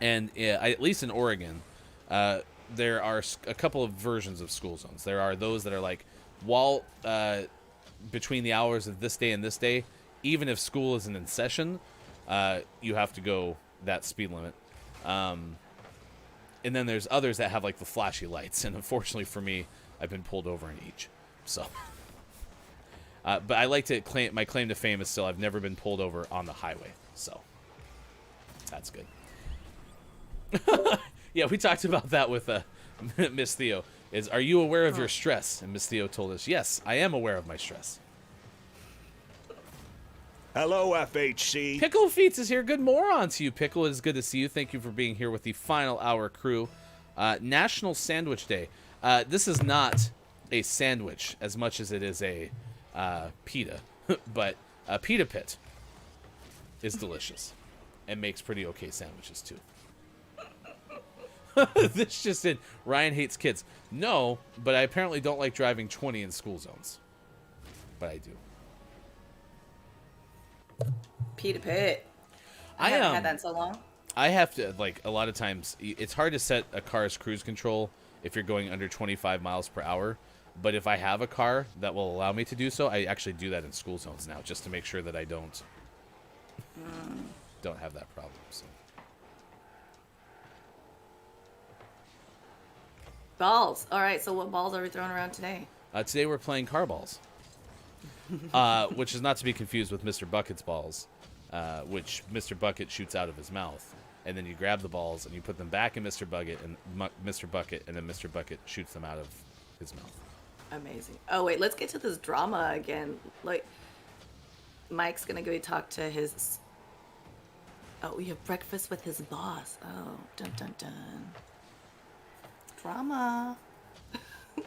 And at least in Oregon, there are a couple of versions of school zones. There are those that are like, while between the hours of this day and this day, even if school isn't in session, you have to go that speed limit. And then there's others that have like the flashy lights. And unfortunately for me, I've been pulled over in each. So... but I like to claim, my claim to fame is still I've never been pulled over on the highway. So that's good. Yeah, we talked about that with Miss Theo. Are you aware of your stress? And Miss Theo told us, yes, I am aware of my stress. Hello, FHC. Pickle Feats is here. Good moron to you, Pickle. It is good to see you. Thank you for being here with the final hour crew. National Sandwich Day. This is not a sandwich as much as it is a pita, but a pita pit is delicious and makes pretty okay sandwiches too. This just in, Ryan hates kids. No, but I apparently don't like driving 20 in school zones. But I do. Pita pit. I haven't had that in so long. I have to, like, a lot of times, it's hard to set a car's cruise control if you're going under 25 miles per hour. But if I have a car that will allow me to do so, I actually do that in school zones now, just to make sure that I don't have that problem. So. Balls. All right, so what balls are we throwing around today? Today we're playing car balls, which is not to be confused with Mr. Bucket's balls, which Mr. Bucket shoots out of his mouth. And then you grab the balls and you put them back in Mr. Bucket, and then Mr. Bucket shoots them out of his mouth. Amazing. Oh, wait, let's get to this drama again. Like, Mike's going to go talk to his... Oh, we have breakfast with his boss. Oh, dun, dun, dun. Drama. All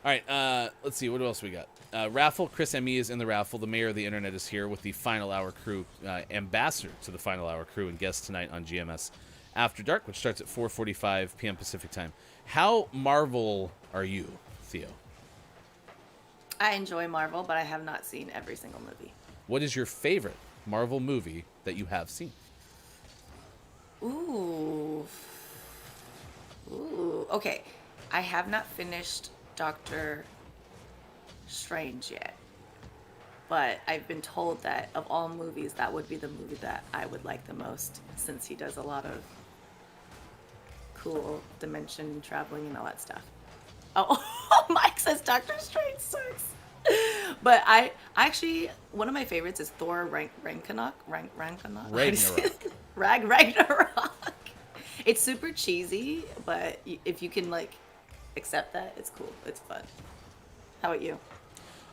right, let's see. What else we got? Raffle. Chris M.E. is in the raffle. The mayor of the internet is here with the Final Hour crew, ambassador to the Final Hour crew, and guest tonight on GMS After Dark, which starts at 4:45 p.m. Pacific time. How Marvel are you, Theo? I enjoy Marvel, but I have not seen every single movie. What is your favorite Marvel movie that you have seen? Ooh. Okay. I have not finished Doctor Strange yet. But I've been told that of all movies, that would be the movie that I would like the most, since he does a lot of cool dimension traveling and all that stuff. Oh, Mike says Doctor Strange sucks. But I actually, one of my favorites is Thor Ragnarok. Ragnarok. Ragnarok. It's super cheesy, but if you can like accept that, it's cool. It's fun. How about you?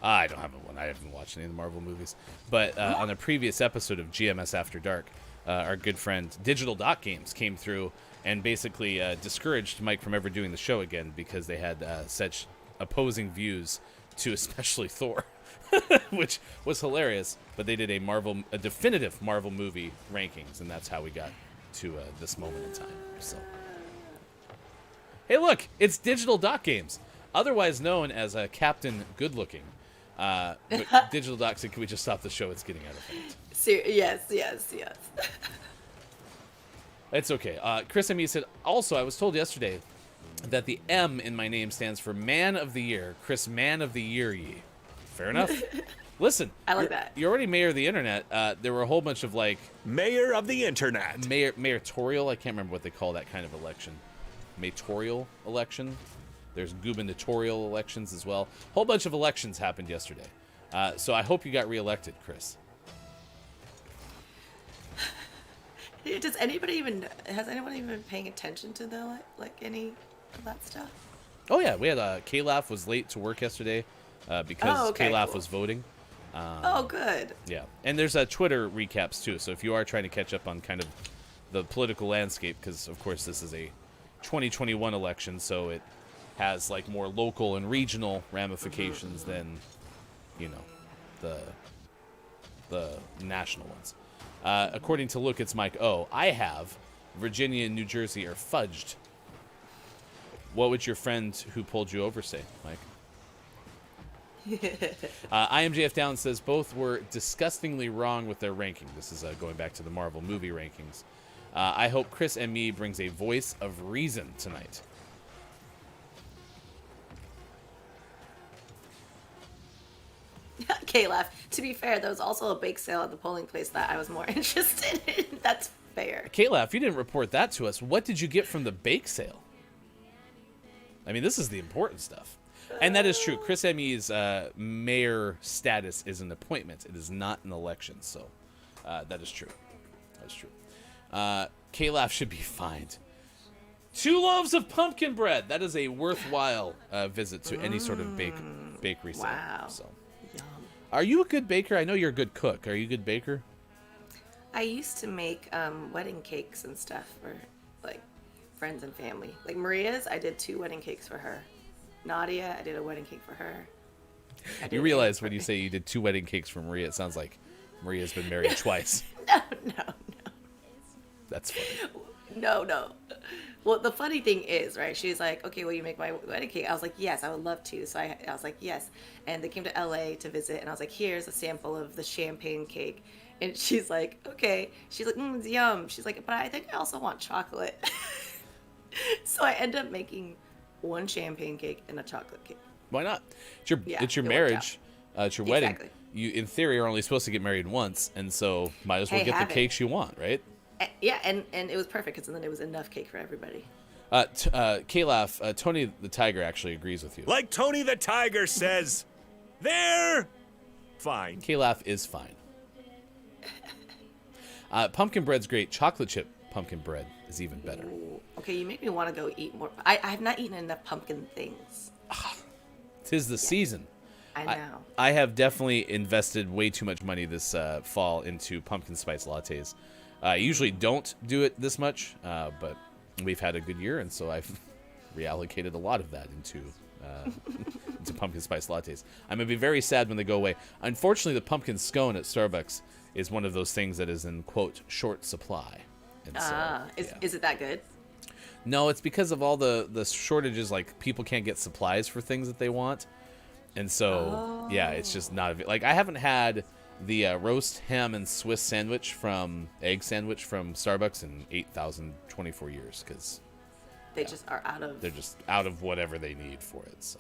I don't have one. I haven't watched any of the Marvel movies. But on a previous episode of GMS After Dark, our good friend Digital Dot Games came through and basically discouraged Mike from ever doing the show again because they had such opposing views to especially Thor, which was hilarious. But they did a definitive Marvel movie rankings, and that's how we got to this moment in time. So, hey, look, it's Digital Dot Games, otherwise known as Captain Goodlooking. But Digital Doc said, "Can we just stop the show? It's getting out of hand." Yes. It's okay. Chris and me said, also, I was told yesterday that the M in my name stands for Man of the Year. Chris, Man of the Year ye. Fair enough. Listen, I like that. You're already mayor of the internet. There were a whole bunch of like Mayor of the Internet. mayoral. I can't remember what they call that kind of election. Mayoral election. There's gubernatorial elections as well. A whole bunch of elections happened yesterday. So I hope you got reelected, Chris. Has anyone even been paying attention to the any of that stuff? Oh yeah, we had Kalaf was late to work yesterday because Kalaf cool. was voting. Oh, good. Yeah, and there's Twitter recaps too. So if you are trying to catch up on kind of the political landscape, because of course this is a 2021 election, so it has like more local and regional ramifications than, you know, the national ones. According to Look, It's Mike O, I have Virginia and New Jersey are fudged. What would your friend who pulled you over say, Mike? IMJF Down says both were disgustingly wrong with their ranking. This is going back to the Marvel movie rankings. I hope Chris and me brings a voice of reason tonight. Caleb, to be fair, there was also a bake sale at the polling place that I was more interested in. That's fair. Kayla, if you didn't report that to us, what did you get from the bake sale? I mean, this is the important stuff. And that is true. Chris Emmy's mayor status is an appointment. It is not an election. So that is true. That is true. Kayla should be fined 2 loaves of pumpkin bread. That is a worthwhile visit to any sort of bakery sale. Wow. So. Are you a good baker? I know you're a good cook. Are you a good baker? I used to make wedding cakes and stuff for like friends and family. Like Maria's, I did 2 wedding cakes for her. Nadia, I did a wedding cake for her. You realize when you say you did 2 wedding cakes for Maria, it sounds like Maria's been married twice. No. That's funny. No. Well, the funny thing is, right, she's like, okay, will you make my wedding cake? I was like, yes, I would love to. So I was like, yes. And they came to LA to visit, and I was like, here's a sample of the champagne cake. And she's like, okay. She's like, it's yum. She's like, but I think I also want chocolate. So I end up making 1 champagne cake and a chocolate cake. Why not? It's your it marriage. It's your wedding. Exactly. You, in theory, are only supposed to get married once, and so might as well Hey, get the have it. cakes you want, right? Yeah, and it was perfect because then it was enough cake for everybody. Kalaf, Tony the Tiger actually agrees with you. Like Tony the Tiger says, they're fine. Kalaf is fine. Pumpkin bread's great. Chocolate chip pumpkin bread is even better. Ooh. Okay, you make me want to go eat more. I have not eaten enough pumpkin things. 'Tis the season. I know. I have definitely invested way too much money this fall into pumpkin spice lattes. I usually don't do it this much, but we've had a good year, and so I've reallocated a lot of that into pumpkin spice lattes. I'm going to be very sad when they go away. Unfortunately, the pumpkin scone at Starbucks is one of those things that is in, quote, short supply. And Is it that good? No, it's because of all the shortages. Like, people can't get supplies for things that they want. And so, yeah, it's just not... Like, I haven't had the roast ham and Swiss egg sandwich from Starbucks in 8,024 years, because... They just are out of... They're just out of whatever they need for it, so...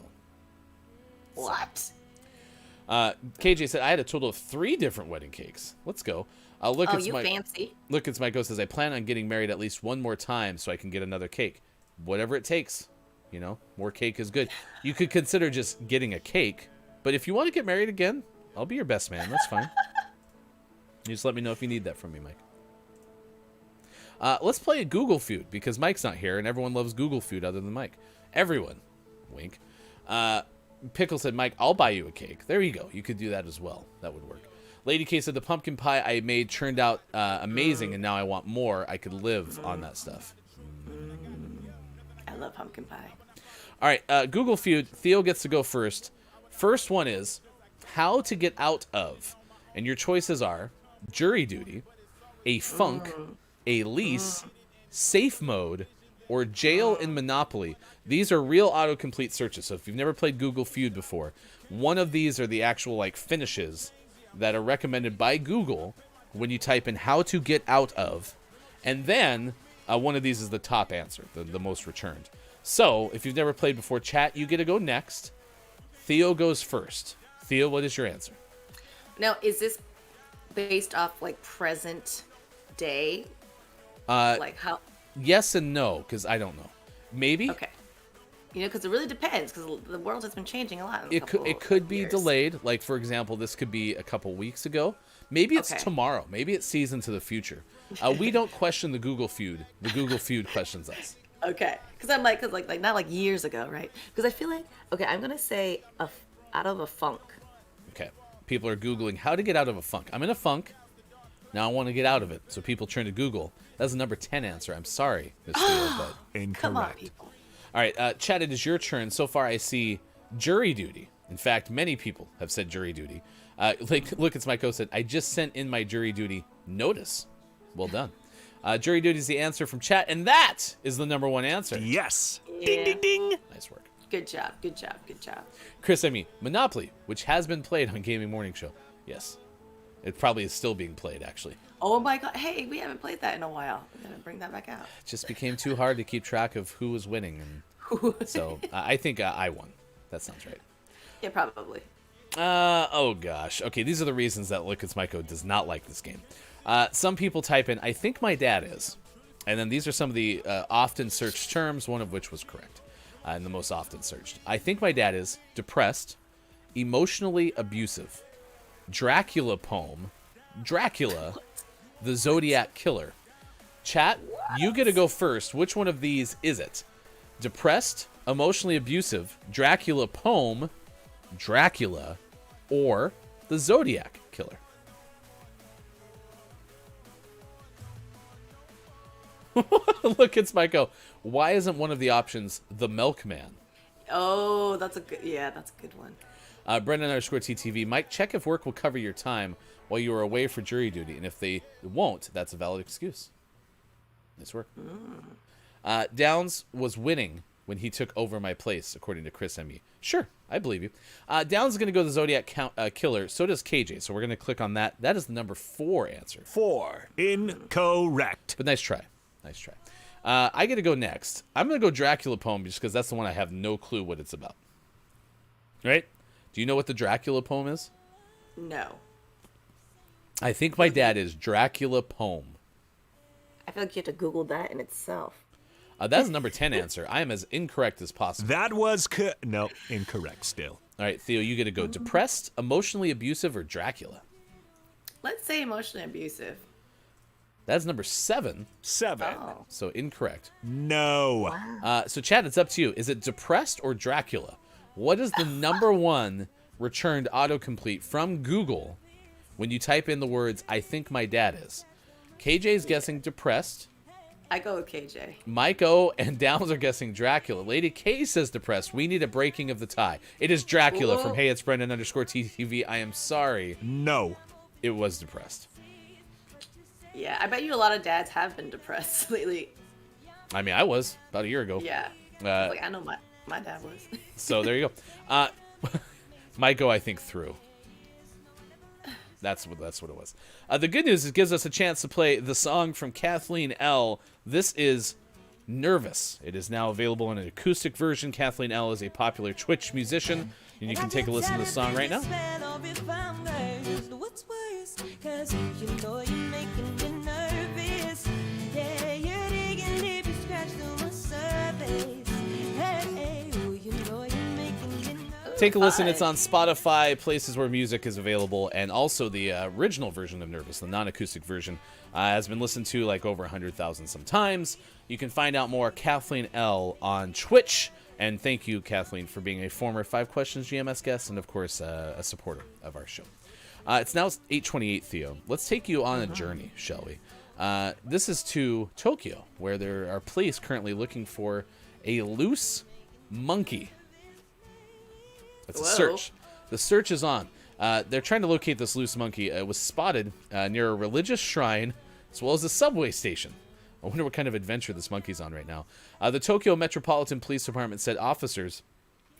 What? KJ said, I had a total of 3 different wedding cakes. Let's go. Fancy. Look, it's Mike O says, I plan on getting married at least one more time so I can get another cake. Whatever it takes. You know, more cake is good. You could consider just getting a cake, but if you want to get married again, I'll be your best man. That's fine. You just let me know if you need that from me, Mike. Let's play a Google feud because Mike's not here and everyone loves Google feud other than Mike. Everyone. Wink. Pickle said, Mike, I'll buy you a cake. There you go. You could do that as well. That would work. Lady K said, the pumpkin pie I made turned out amazing and now I want more. I could live on that stuff. I love pumpkin pie. All right, Google feud. Theo gets to go first. First one is how to get out of. And your choices are jury duty, a funk, a lease, safe mode, or jail in Monopoly. These are real autocomplete searches. So if you've never played Google Feud before, one of these are the actual like finishes that are recommended by Google when you type in how to get out of. And then one of these is the top answer, the most returned. So if you've never played before, chat, you get to go next. Theo goes first. Theo, what is your answer? Now, is this based off like present day? Like how? Yes and no, because I don't know. Maybe. Okay. You know, because it really depends, because the world has been changing a lot. It could be delayed. Like, for example, this could be a couple weeks ago. Maybe it's tomorrow. Maybe it's season to the future. We don't question the Google feud. The Google feud questions us. Okay. Because I'm like, not like years ago, right? Because I feel like, okay, I'm going to say out of a funk. Okay. People are Googling how to get out of a funk. I'm in a funk. Now I want to get out of it. So people turn to Google. That's a number 10 answer. I'm sorry, Miss Theo, but incorrect. Come on, people. All right, Chad, it is your turn. So far, I see jury duty. In fact, many people have said jury duty. Look, it's Mike O said, I just sent in my jury duty notice. Well done. Jury duty is the answer from chat, and that is the number one answer. Yes. Yeah. Ding, ding, ding. Nice work. Good job. Good job. Good job. Chris, Monopoly, which has been played on Gaming Morning Show. Yes. It probably is still being played, actually. Oh my God! Hey, we haven't played that in a while. We're gonna bring that back out. It just became too hard to keep track of who was winning, and so I think I won. That sounds right. Yeah, probably. Oh gosh. Okay, these are the reasons that Look It's Myco does not like this game. Some people type in, I think my dad is. And then these are some of the often searched terms, one of which was correct. And the most often searched. I think my dad is depressed, emotionally abusive, Dracula poem, Dracula, the Zodiac Killer. Chat, you get to go first. Which one of these is it? Depressed, emotionally abusive, Dracula poem, Dracula, or the Zodiac Killer? Look, it's Myco. Why isn't one of the options the Milkman? Oh, that's a good one. Brendan _TTV. Mike, check if work will cover your time while you are away for jury duty, and if they won't, that's a valid excuse. Nice work. Downs was winning when he took over my place, according to Chris M.E. Sure, I believe you. Downs is going to go the Zodiac Killer. So does KJ. So we're going to click on that. That is the number 4 answer. 4. Incorrect. But nice try. Nice try. I get to go next. I'm going to go Dracula poem just because that's the one I have no clue what it's about. Right? Do you know what the Dracula poem is? No. I think my dad is Dracula poem. I feel like you have to Google that in itself. That's number 10 answer. I am as incorrect as possible. That was no, incorrect still. All right, Theo, you get to go. Depressed, emotionally abusive, or Dracula? Let's say emotionally abusive. That's number 7. 7. Oh. So incorrect. No. Wow. So Chad, it's up to you. Is it depressed or Dracula? What is the number 1 returned autocomplete from Google when you type in the words, I think my dad is? KJ's guessing depressed. I go with KJ. Mike O and Downs are guessing Dracula. Lady K says depressed. We need a breaking of the tie. It is Dracula. From Hey, it's Brendan _TTV. I am sorry. No. It was depressed. Yeah, I bet you a lot of dads have been depressed lately. I mean, I was about a year ago. Yeah. I know my dad was. So there you go. Mike O, I think, through. That's what it was. The good news is it gives us a chance to play the song from Kathleen L. This is Nervous. It is now available in an acoustic version. Kathleen L. is a popular Twitch musician, and you can take a listen to the song right now. Take a listen. fun. It's on Spotify, places where music is available, and also the original version of Nervous, the non-acoustic version, has been listened to like over 100,000 sometimes. You can find out more, Kathleen L. on Twitch. And thank you, Kathleen, for being a former 5 Questions GMS guest and, of course, a supporter of our show. It's now 8:28, Theo. Let's take you on a journey, shall we? This is to Tokyo, where there are police currently looking for a loose monkey. It's a search. The search is on. They're trying to locate this loose monkey. It was spotted near a religious shrine as well as a subway station. I wonder what kind of adventure this monkey's on right now. The Tokyo Metropolitan Police Department said officers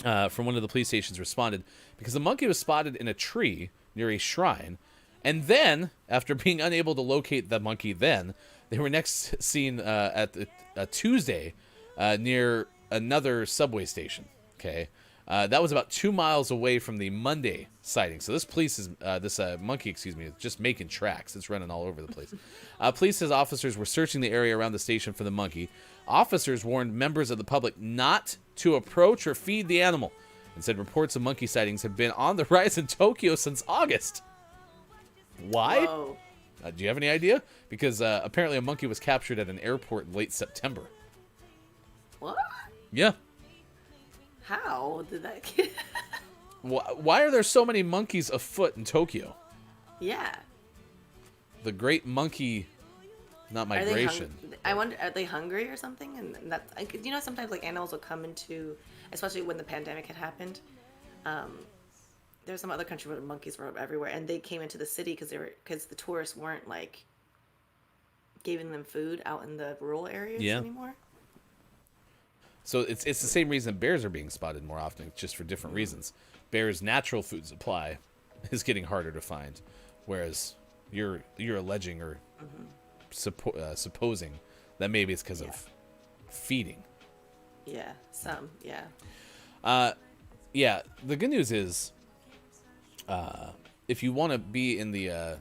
from one of the police stations responded because the monkey was spotted in a tree near a shrine. And then, after being unable to locate the monkey they were next seen at a Tuesday near another subway station. Okay. That was about 2 miles away from the Monday sighting. So this monkey, is just making tracks. It's running all over the place. Police says officers were searching the area around the station for the monkey. Officers warned members of the public not to approach or feed the animal and said reports of monkey sightings have been on the rise in Tokyo since August. Why? Do you have any idea? Because apparently a monkey was captured at an airport in late September. What? Yeah. How did that get... Why are there so many monkeys afoot in Tokyo? Yeah. The great monkey, not migration. I wonder, are they hungry or something? And that's, you know, sometimes like animals will come into, especially when the pandemic had happened. There's some other country where the monkeys were everywhere, and they came into the city because the tourists weren't like giving them food out in the rural areas anymore. So it's the same reason bears are being spotted more often, just for different reasons. Bears' natural food supply is getting harder to find, whereas you're alleging or supposing that maybe it's because of feeding. Yeah, some, yeah. Yeah, the good news is, if you want to be in the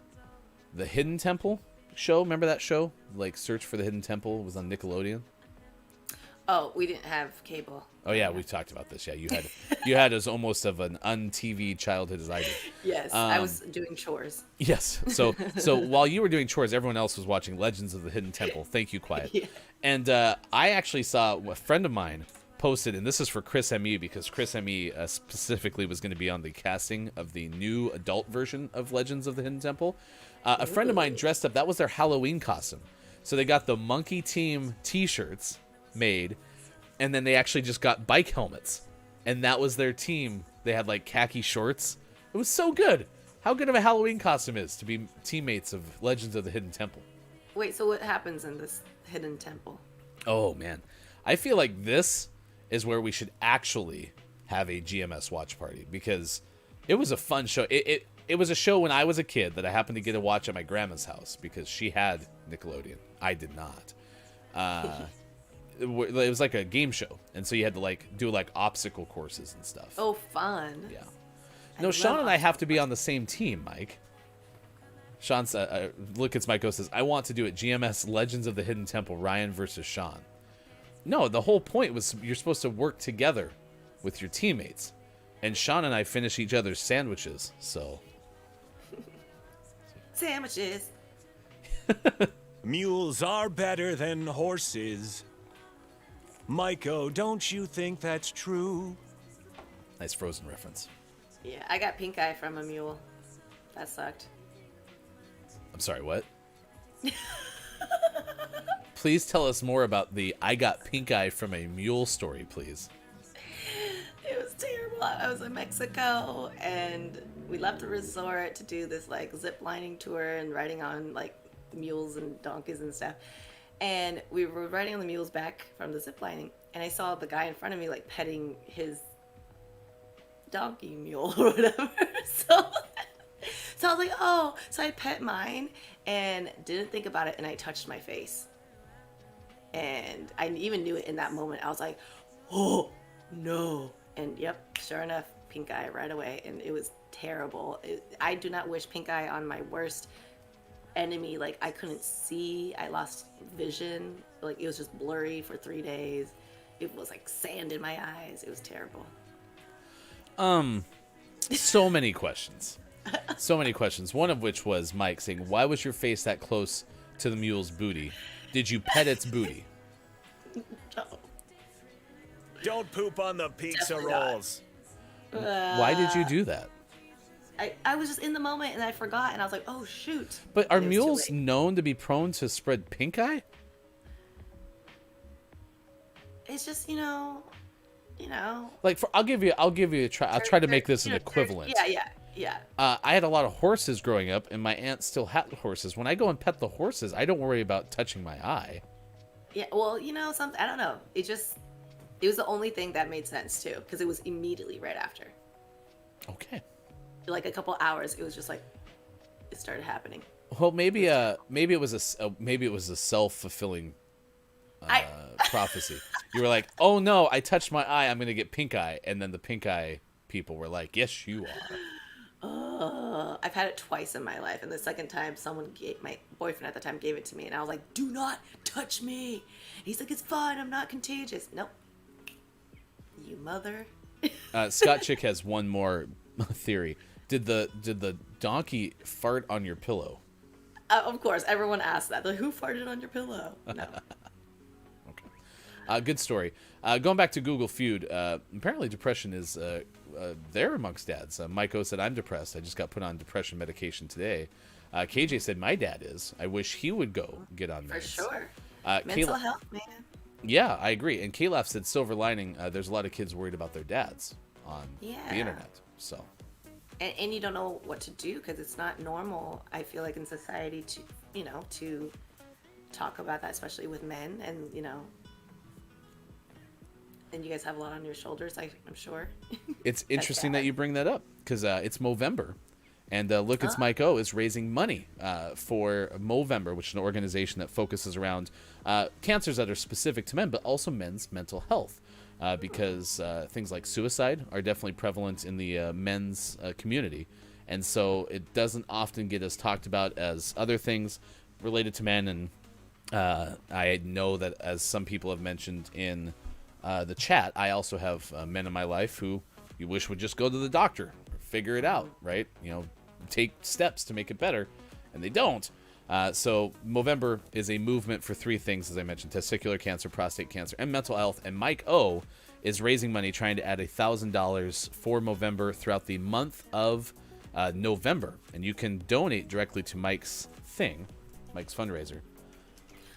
Hidden Temple show, remember that show? Like Search for the Hidden Temple, it was on Nickelodeon. Oh, we didn't have cable. Oh yeah, we've talked about this. Yeah, you had as almost of an un-TV childhood as I did. Yes, I was doing chores. Yes. So while you were doing chores, everyone else was watching Legends of the Hidden Temple. Thank you, Quiet. Yeah. And I actually saw a friend of mine posted, and this is for Chris ME because Chris ME specifically was going to be on the casting of the new adult version of Legends of the Hidden Temple. A friend of mine dressed up. That was their Halloween costume. So they got the Monkey Team T-shirts made, and then they actually just got bike helmets, and that was their team. They had like khaki shorts. It was so good. How good of a Halloween costume is to be teammates of Legends of the Hidden Temple. Wait, so what happens in this Hidden Temple? Oh man, I feel like this is where we should actually have a GMS watch party, because it was a fun show. It was a show when I was a kid that I happened to get to watch at my grandma's house because she had Nickelodeon. I did not. It was like a game show, and so you had to like do like obstacle courses and stuff. Oh, fun. Yeah. No, Sean and I have to be on the same team, Mike. Sean's look at Mike says, I want to do it. GMS Legends of the Hidden Temple, Ryan versus Sean. No, the whole point was you're supposed to work together with your teammates, and Sean and I finish each other's sandwiches. So sandwiches. Mules are better than horses. Maiko, don't you think that's true? Nice Frozen reference. Yeah, I got pink eye from a mule. That sucked. I'm sorry, what? Please tell us more about the I got pink eye from a mule story, please. It was terrible. I was in Mexico, and we left the resort to do this like zip lining tour and riding on like mules and donkeys and stuff. And we were riding on the mules back from the zip lining, and I saw the guy in front of me like petting his donkey mule or whatever. So I was like, oh. So I pet mine and didn't think about it, and I touched my face. And I even knew it in that moment. I was like, oh, no. And yep, sure enough, pink eye right away. And it was terrible. I do not wish pink eye on my worst enemy. Like, I couldn't see. I lost vision. Like, it was just blurry for 3 days. It was like sand in my eyes. It was terrible. So many questions. So many questions. One of which was Mike saying, "Why was your face that close to the mule's booty? Did you pet its booty?" Don't poop on the pizza Definitely not. rolls. Why did you do that? I was just in the moment and I forgot and I was like, oh shoot. But are It was too mules late. known to be prone to spread pink eye? It's just Like, I'll give you a try. I'll try to make this an equivalent. Yeah. I had a lot of horses growing up, and my aunt still had horses. When I go and pet the horses, I don't worry about touching my eye. Yeah, well, something, I don't know. It was the only thing that made sense too, because it was immediately right after. Okay. Like a couple hours, it was just like it started happening. Well, maybe it was a self-fulfilling prophecy. You were like, "Oh no, I touched my eye. I'm gonna get pink eye," and then the pink eye people were like, "Yes, you are." I've had it twice in my life, and the second time, my boyfriend at the time gave it to me, and I was like, "Do not touch me." He's like, "It's fine. I'm not contagious." Nope. You mother. Scott Chick has one more theory. Did the donkey fart on your pillow? Of course, everyone asks that. Like, who farted on your pillow? No. Good story. Going back to Google Feud, apparently depression is there amongst dads. Mike O said, "I'm depressed. I just got put on depression medication today." KJ said, "My dad is. I wish he would go get on meds." For sure. Mental Kayla, health, man. yeah, I agree. And Kalaf said, "Silver lining, there's a lot of kids worried about their dads on the Yeah. internet." So, And you don't know what to do because it's not normal, I feel like, in society to talk about that, especially with men. And, and you guys have a lot on your shoulders, I'm sure. it's interesting that you bring that up because it's Movember. And Look, It's Mike O is raising money for Movember, which is an organization that focuses around cancers that are specific to men, but also men's mental health. Because things like suicide are definitely prevalent in the men's community. And so it doesn't often get as talked about as other things related to men. And I know that, as some people have mentioned in the chat, I also have men in my life who you wish would just go to the doctor or figure it out, right? Take steps to make it better, and they don't. So Movember is a movement for three things, as I mentioned: testicular cancer, prostate cancer, and mental health. And Mike O is raising money, trying to add $1,000 for Movember throughout the month of November. And you can donate directly to Mike's fundraiser.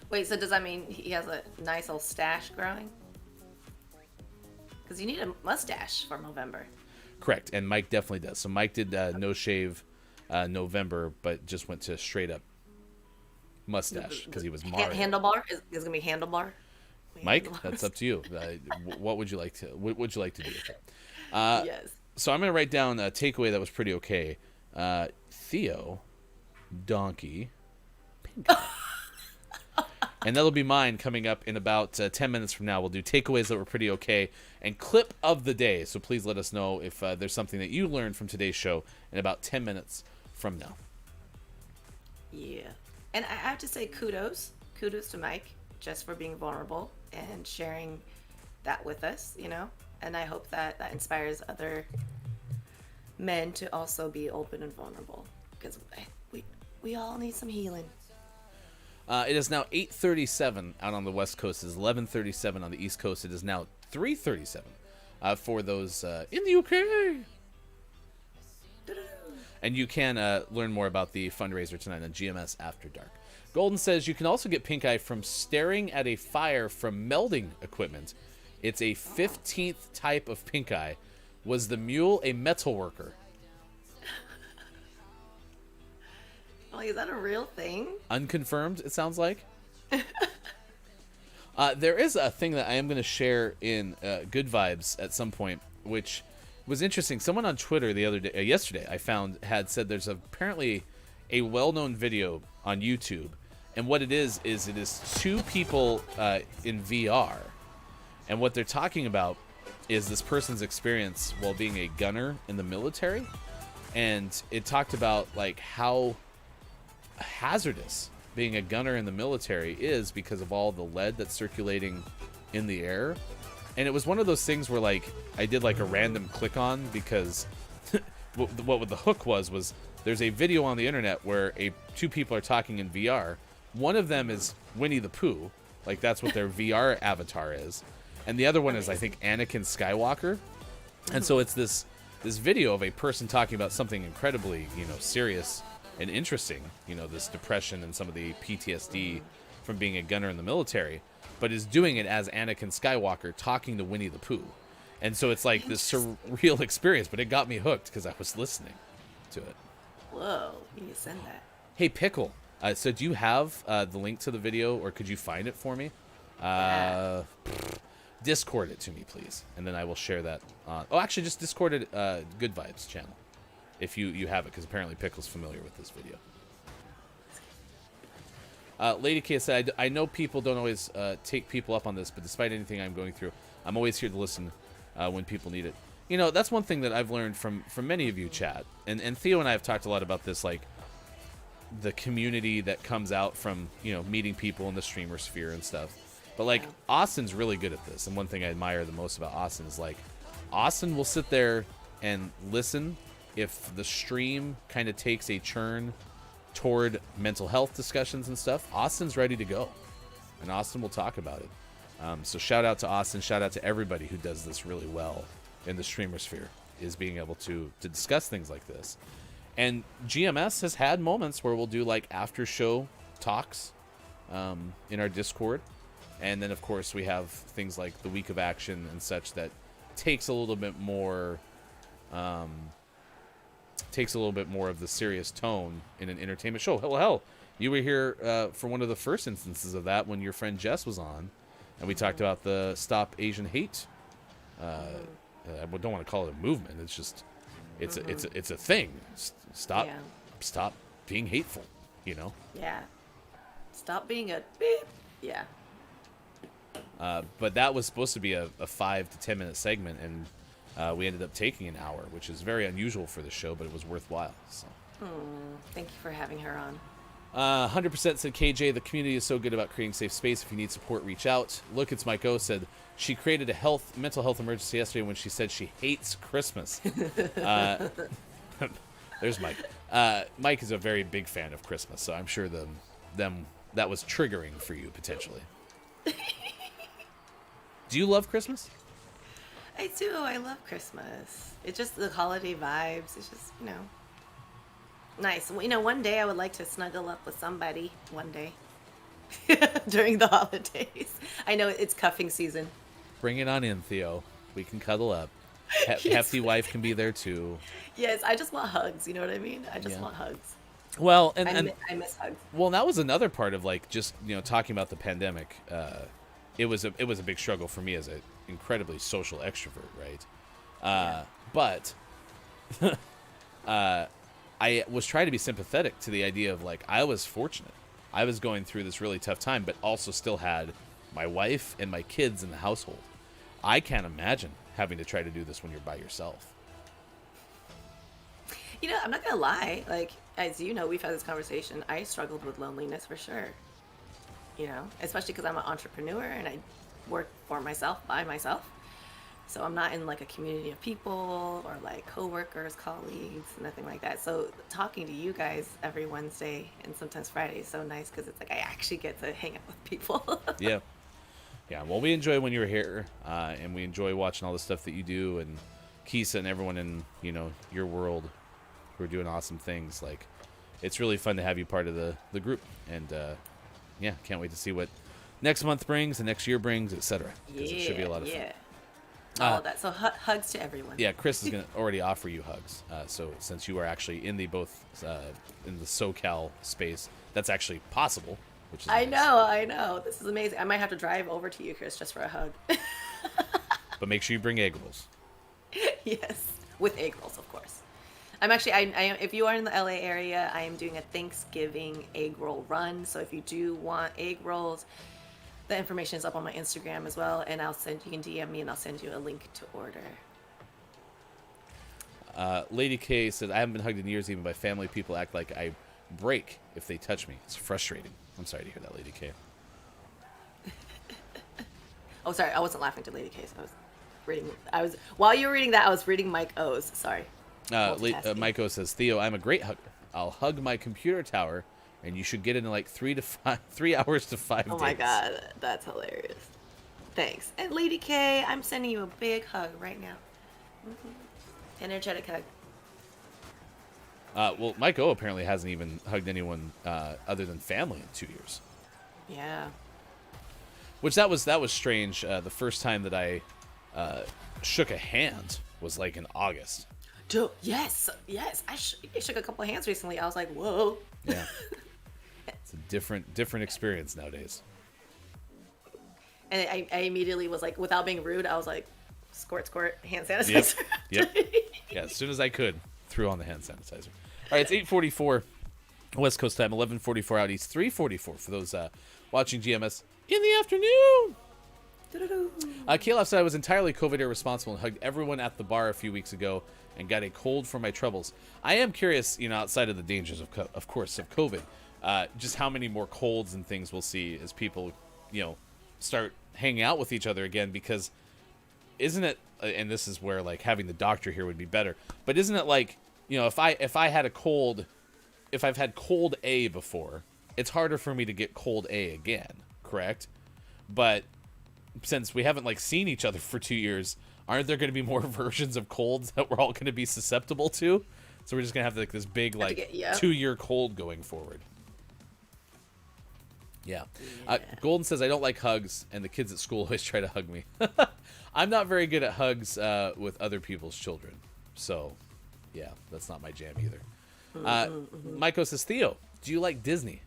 Wait, so does that mean he has a nice old stash growing? Because you need a mustache for Movember. Correct, and Mike definitely does. So Mike did no shave November, but just went to straight up mustache because he was Mario. Handlebar is gonna be handlebar. Mike, that's up to you. What would you like to? What would you like to do with it? Yes. So I'm gonna write down a takeaway that was pretty okay. Theo, donkey, pink. And that'll be mine coming up in about 10 minutes from now. We'll do takeaways that were pretty okay and clip of the day. So please let us know if there's something that you learned from today's show in about 10 minutes from now. Yeah. And I have to say kudos to Mike just for being vulnerable and sharing that with us, and I hope that inspires other men to also be open and vulnerable, because we all need some healing. It is now 8:37 out on the West Coast. It is 11:37 on the East Coast. It is now 3:37 for those in the UK. And you can learn more about the fundraiser tonight on GMS After Dark. Golden says you can also get pink eye from staring at a fire from melding equipment. It's a 15th type of pink eye. Was the mule a metal worker? Is that a real thing? Unconfirmed, it sounds like. There is a thing that I am going to share in Good Vibes at some point, which was interesting. Someone on Twitter yesterday, I found, had said there's apparently a well-known video on YouTube, and what it is two people in VR, and what they're talking about is this person's experience while being a gunner in the military, and it talked about like how hazardous being a gunner in the military is because of all the lead that's circulating in the air. And it was one of those things where like I did like a random click on because what the hook was there's a video on the internet where two people are talking in VR. One of them is Winnie the Pooh, like that's what their VR avatar is, and the other one is I think Anakin Skywalker. And so it's this video of a person talking about something incredibly, serious and interesting, this depression and some of the PTSD from being a gunner in the military, but is doing it as Anakin Skywalker talking to Winnie the Pooh. And so it's like this surreal experience, but it got me hooked because I was listening to it. Whoa, you need to send that. Hey, Pickle, so do you have the link to the video, or could you find it for me? Discord it to me, please, and then I will share that. Actually, just Discord it, Good Vibes channel, if you have it, because apparently Pickle's familiar with this video. Lady K said, I know people don't always take people up on this, but despite anything I'm going through, I'm always here to listen when people need it. That's one thing that I've learned from many of you, chat, and Theo and I have talked a lot about this, like the community that comes out from meeting people in the streamer sphere and stuff. But like Austin's really good at this, and one thing I admire the most about Austin is like Austin will sit there and listen if the stream kind of takes a churn toward mental health discussions and stuff. Austin's ready to go, and Austin will talk about it. So shout out to Austin, shout out to everybody who does this really well in the streamer sphere, is being able to discuss things like this. And GMS has had moments where we'll do like after show talks in our Discord. And then, of course, we have things like the Week of Action and such that takes a little bit more of the serious tone in an entertainment show. Hell, you were here for one of the first instances of that when your friend Jess was on, and we talked about the Stop Asian Hate. I don't want to call it a movement. It's just it's a thing. Stop being hateful. Yeah. Stop being a beep. Yeah. But that was supposed to be a 5 to 10 minute segment, and we ended up taking an hour, which is very unusual for the show, but it was worthwhile. So. Thank you for having her on. 100% said KJ, the community is so good about creating safe space. If you need support, reach out. Look, it's Mike O said she created a mental health emergency yesterday when she said she hates Christmas. There's Mike. Mike is a very big fan of Christmas, so I'm sure that was triggering for you potentially. Do you love Christmas? I do. I love Christmas. It's just the holiday vibes. It's just, nice. One day I would like to snuggle up with somebody one day during the holidays. I know it's cuffing season. Bring it on in, Theo. We can cuddle up. Yes. Hefty wife can be there too. Yes, I just want hugs. You know what I mean? I just want hugs. Well, I miss hugs. Well, that was another part of like just talking about the pandemic. It was a big struggle for me as an incredibly social extrovert, right? But I was trying to be sympathetic to the idea of like I was fortunate. I was going through this really tough time, but also still had my wife and my kids in the household. I can't imagine having to try to do this when you're by yourself. I'm not gonna lie. Like, as you know, we've had this conversation. I struggled with loneliness for sure. Especially because I'm an entrepreneur and I work for myself, by myself. So I'm not in like a community of people or like coworkers, colleagues, nothing like that. So talking to you guys every Wednesday and sometimes Friday is so nice because it's like I actually get to hang out with people. Yeah. Well, we enjoy when you're here, and we enjoy watching all the stuff that you do, and Kisa and everyone in your world who are doing awesome things. Like, it's really fun to have you part of the group, and can't wait to see what next month brings and next year brings, etc. Because it should be a lot of fun. All of that. So hugs to everyone. Yeah, Chris is going to already offer you hugs. So since you are actually in the in the SoCal space, that's actually possible. Which is nice. I know. This is amazing. I might have to drive over to you, Chris, just for a hug. But make sure you bring egg rolls. Yes, with egg rolls, of course. I'm actually, I if you are in the LA area, I am doing a Thanksgiving egg roll run. So if you do want egg rolls, the information is up on my Instagram as well, and you can DM me and I'll send you a link to order. Lady K said, I haven't been hugged in years even by family. People act like I break if they touch me. It's frustrating. I'm sorry to hear that, Lady K. Oh, sorry, I wasn't laughing to Lady K. So while you were reading that, I was reading Mike O's. Sorry. Mike O says, Theo, I'm a great hugger. I'll hug my computer tower, and you should get it in like 3 hours to 5 days. Oh my god, that's hilarious. Thanks. And Lady K, I'm sending you a big hug right now. Energetic hug. Well, Mike O apparently hasn't even hugged anyone other than family in 2 years. Yeah. Which that was strange. The first time that I shook a hand was like in August. Dude, yes. I shook a couple of hands recently. I was like, whoa. Yeah. It's a different experience nowadays. And I immediately was like, without being rude, I was like, squirt, hand sanitizer. Yep. Yeah, as soon as I could, threw on the hand sanitizer. All right, it's 8:44 West Coast time, 11:44 out east, 3:44 for those watching GMS in the afternoon. Caleb said I was entirely COVID irresponsible and hugged everyone at the bar a few weeks ago and got a cold for my troubles. I am curious, outside of the dangers of course of COVID, just how many more colds and things we'll see as people, start hanging out with each other again, because isn't it, and this is where like having the doctor here would be better, but isn't it like, if I had a cold, if I've had cold A before, it's harder for me to get cold A again, correct? But since we haven't like seen each other for 2 years, aren't there going to be more versions of colds that we're all going to be susceptible to? So we're just going to have like this big like 2-year cold going forward. Yeah. Golden says, I don't like hugs, and the kids at school always try to hug me. I'm not very good at hugs with other people's children. So, yeah, that's not my jam either. Maiko says, Theo, do you like Disney?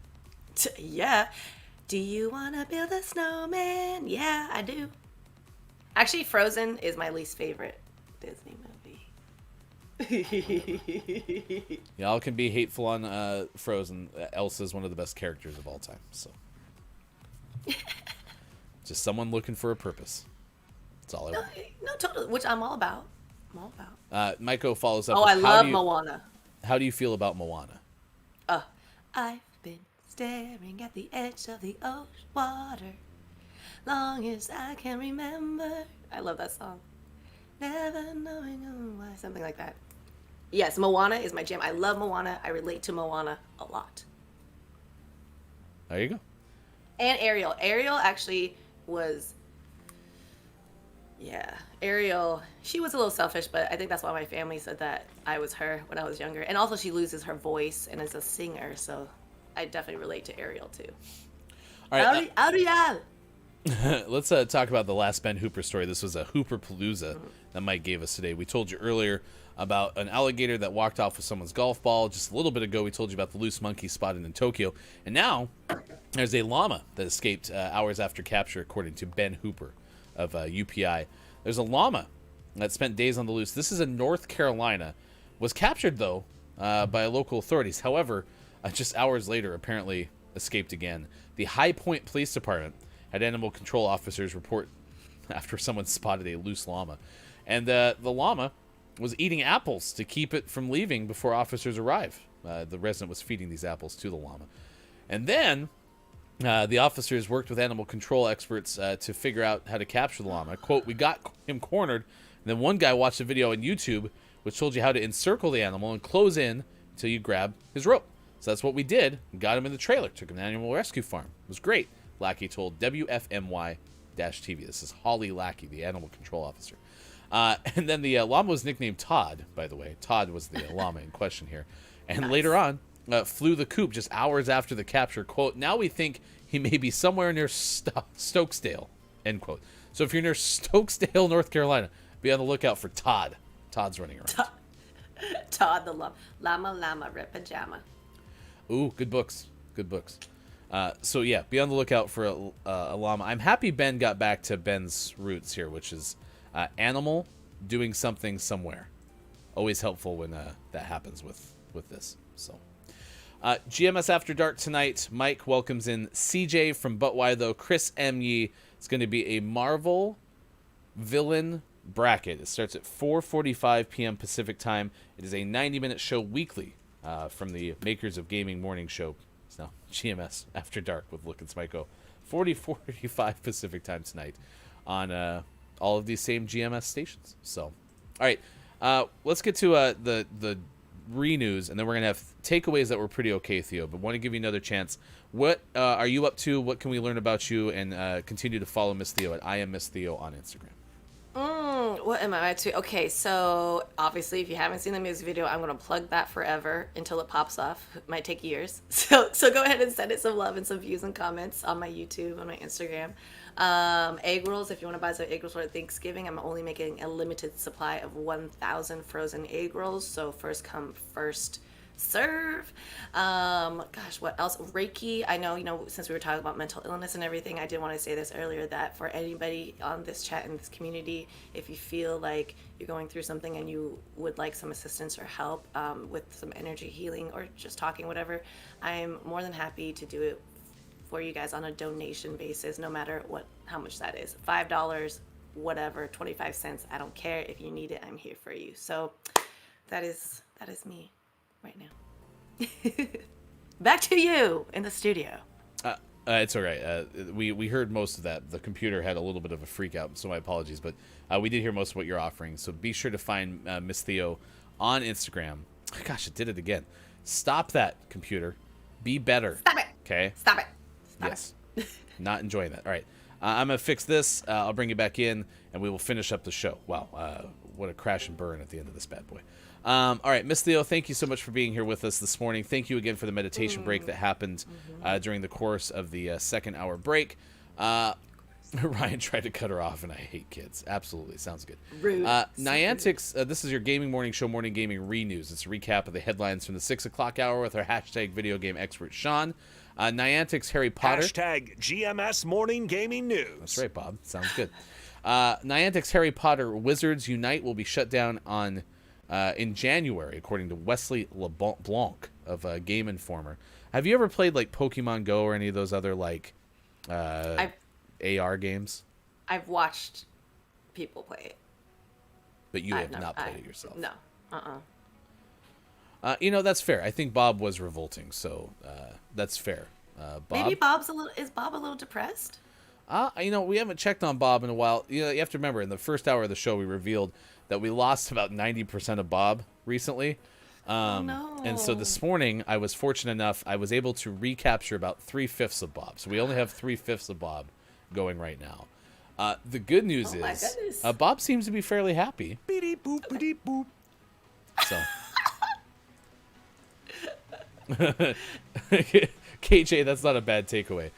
Yeah. Do you want to build a snowman? Yeah, I do. Actually, Frozen is my least favorite Disney movie. Y'all can be hateful on Frozen. Elsa's one of the best characters of all time. So, just someone looking for a purpose. That's all I want. No, totally. Which I'm all about. Maiko follows up. Oh, I love Moana. How do you feel about Moana? I've been staring at the edge of the ocean water, long as I can remember. I love that song. Never knowing why, something like that. Yes, Moana is my jam. I love Moana. I relate to Moana a lot. There you go. And Ariel. Ariel actually was, Ariel, she was a little selfish, but I think that's why my family said that I was her when I was younger. And also she loses her voice and is a singer, so I definitely relate to Ariel too. All right, Ariel! Let's talk about the last Ben Hooper story. This was a Hooper Palooza that Mike gave us today. We told you earlier about an alligator that walked off with someone's golf ball. Just a little bit ago, we told you about the loose monkey spotted in Tokyo. And now, there's a llama that escaped hours after capture, according to Ben Hooper of UPI. There's a llama that spent days on the loose. This is in North Carolina. Was captured, though, by local authorities. However, just hours later, apparently escaped again. The High Point Police Department had animal control officers report after someone spotted a loose llama. And the llama was eating apples to keep it from leaving before officers arrive. The resident was feeding these apples to the llama. And then the officers worked with animal control experts to figure out how to capture the llama. Quote, we got him cornered. And then one guy watched a video on YouTube which told you how to encircle the animal and close in until you grab his rope. So that's what we did. Got him in the trailer. Took him to an animal rescue farm. It was great. Lackey told WFMY-TV. This is Holly Lackey, the animal control officer. And then the llama was nicknamed Todd, by the way. Todd was the llama in question here. And later on, flew the coop just hours after the capture. Quote, now we think he may be somewhere near Stokesdale, end quote. So if you're near Stokesdale, North Carolina, be on the lookout for Todd. Todd's running around. Todd the llama, red pajama. Ooh, good books. Good books. So yeah, be on the lookout for a llama. I'm happy Ben got back to Ben's roots here, which is animal doing something somewhere. Always helpful when that happens with this. So GMS After Dark tonight. Mike welcomes in CJ from But Why Though. Chris M. Yee. It's going to be a Marvel villain bracket. It starts at 4:45 p.m. Pacific time. It is a 90-minute show weekly from the makers of Gaming Morning Show. It's now GMS After Dark with Look and Smiko. 40:45 Pacific time tonight on all of these same GMS stations. So, all right, let's get to the re-news, and then we're gonna have takeaways that were pretty okay, Theo. But want to give you another chance. What are you up to? What can we learn about you? And continue to follow Miss Theo at I am Miss Theo on Instagram. What am I up to? Okay, so obviously, if you haven't seen the music video, I'm gonna plug that forever until it pops off. It might take years. So go ahead and send it some love and some views and comments on my YouTube, on my Instagram. Egg rolls. If you want to buy some egg rolls for Thanksgiving, I'm only making a limited supply of 1,000 frozen egg rolls. So first come, first serve. Gosh, what else? Reiki. I know, since we were talking about mental illness and everything, I did want to say this earlier, that for anybody on this chat in this community, if you feel like you're going through something and you would like some assistance or help with some energy healing or just talking, whatever, I'm more than happy to do it for you guys on a donation basis, no matter how much that is. $5, whatever, 25 cents. I don't care. If you need it, I'm here for you. So that is me right now. Back to you in the studio. It's all right. We heard most of that. The computer had a little bit of a freak out, so my apologies. But we did hear most of what you're offering. So be sure to find Miss Theo on Instagram. Gosh, it did it again. Stop that, computer. Be better. Stop it. Okay? Stop it. Yes. Not enjoying that. All right. I'm going to fix this. I'll bring you back in, and we will finish up the show. Wow. What a crash and burn at the end of this bad boy. All right, Miss Theo, thank you so much for being here with us this morning. Thank you again for the meditation break that happened during the course of the second hour break. Ryan tried to cut her off, and I hate kids. Absolutely. Sounds good. Rude. Niantics, this is your Gaming Morning Show Morning Gaming Re-News. It's a recap of the headlines from the 6 o'clock hour with our hashtag video game expert, Sean. Niantics Harry Potter. Hashtag GMS Morning Gaming News. That's right, Bob. Sounds good. Niantic's Harry Potter Wizards Unite will be shut down in January, according to Wesley LeBlanc of Game Informer. Have you ever played like Pokemon Go or any of those other like AR games? I've watched people play it. But you have not played it yourself? No. That's fair. I think Bob was revolting, so that's fair. Bob? Maybe is Bob a little depressed? We haven't checked on Bob in a while. You have to remember, in the first hour of the show, we revealed that we lost about 90% of Bob recently. No. And so this morning, I was fortunate enough, I was able to recapture about 3/5 of Bob. So we only have 3/5 of Bob going right now. The good news is Bob seems to be fairly happy. Beep boop, beep boop. So. KJ, that's not a bad takeaway.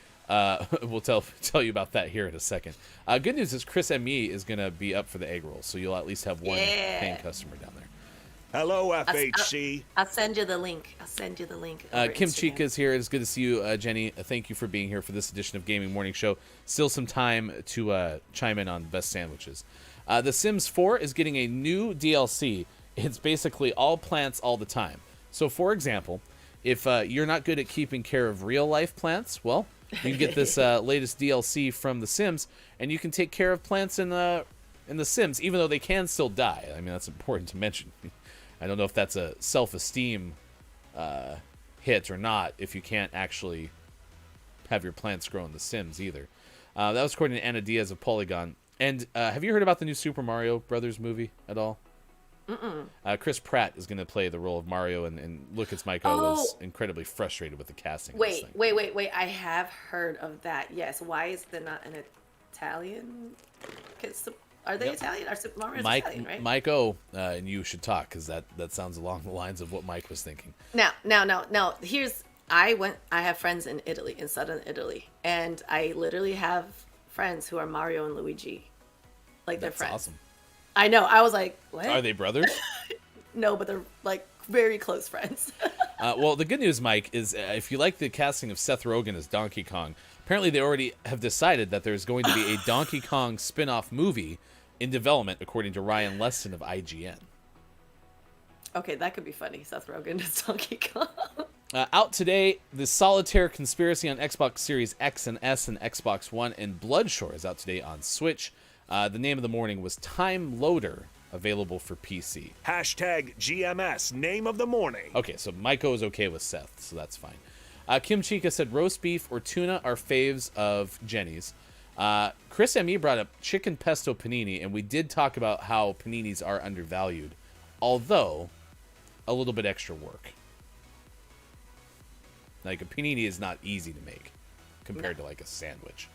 We'll tell you about that here in a second. Good news is Chris M.E. is going to be up for the egg rolls, so you'll at least have one paying customer down there. Hello, FHC. I'll send you the link. Kim Chica is here. It's good to see you, Jenny. Thank you for being here for this edition of Gaming Morning Show. Still some time to chime in on best sandwiches. The Sims 4 is getting a new DLC. It's basically all plants all the time. So, for example, if you're not good at keeping care of real-life plants, well, you can get this latest DLC from The Sims, and you can take care of plants in The Sims, even though they can still die. I mean, that's important to mention. I don't know if that's a self-esteem hit or not, if you can't actually have your plants grow in The Sims either. That was according to Anna Diaz of Polygon. And have you heard about the new Super Mario Brothers movie at all? Chris Pratt is going to play the role of Mario, and Lucas Maiko was incredibly frustrated with the casting. Wait. I have heard of that. Yes. Why is there not an Italian? Are they Italian? Mario's Italian, right? Maiko, and you should talk, because that sounds along the lines of what Mike was thinking. Now. I have friends in Italy, in southern Italy, and I literally have friends who are Mario and Luigi. Like, they're friends. Awesome. I know. I was like, what? Are they brothers? No, but they're like very close friends. Well, the good news, Mike, is if you like the casting of Seth Rogen as Donkey Kong, apparently they already have decided that there's going to be a Donkey Kong spin-off movie in development, according to Ryan Leston of IGN. Okay, that could be funny. Seth Rogen as Donkey Kong. Out today, the Solitaire Conspiracy on Xbox Series X and S and Xbox One, and Bloodshore is out today on Switch. The name of the morning was Time Loader, available for PC. Hashtag GMS, name of the morning. Okay, so Maiko is okay with Seth, so that's fine. Kim Chica said roast beef or tuna are faves of Jenny's. Chris M.E. brought up chicken pesto panini, and we did talk about how paninis are undervalued, although a little bit extra work. Like, a panini is not easy to make compared to, like, a sandwich.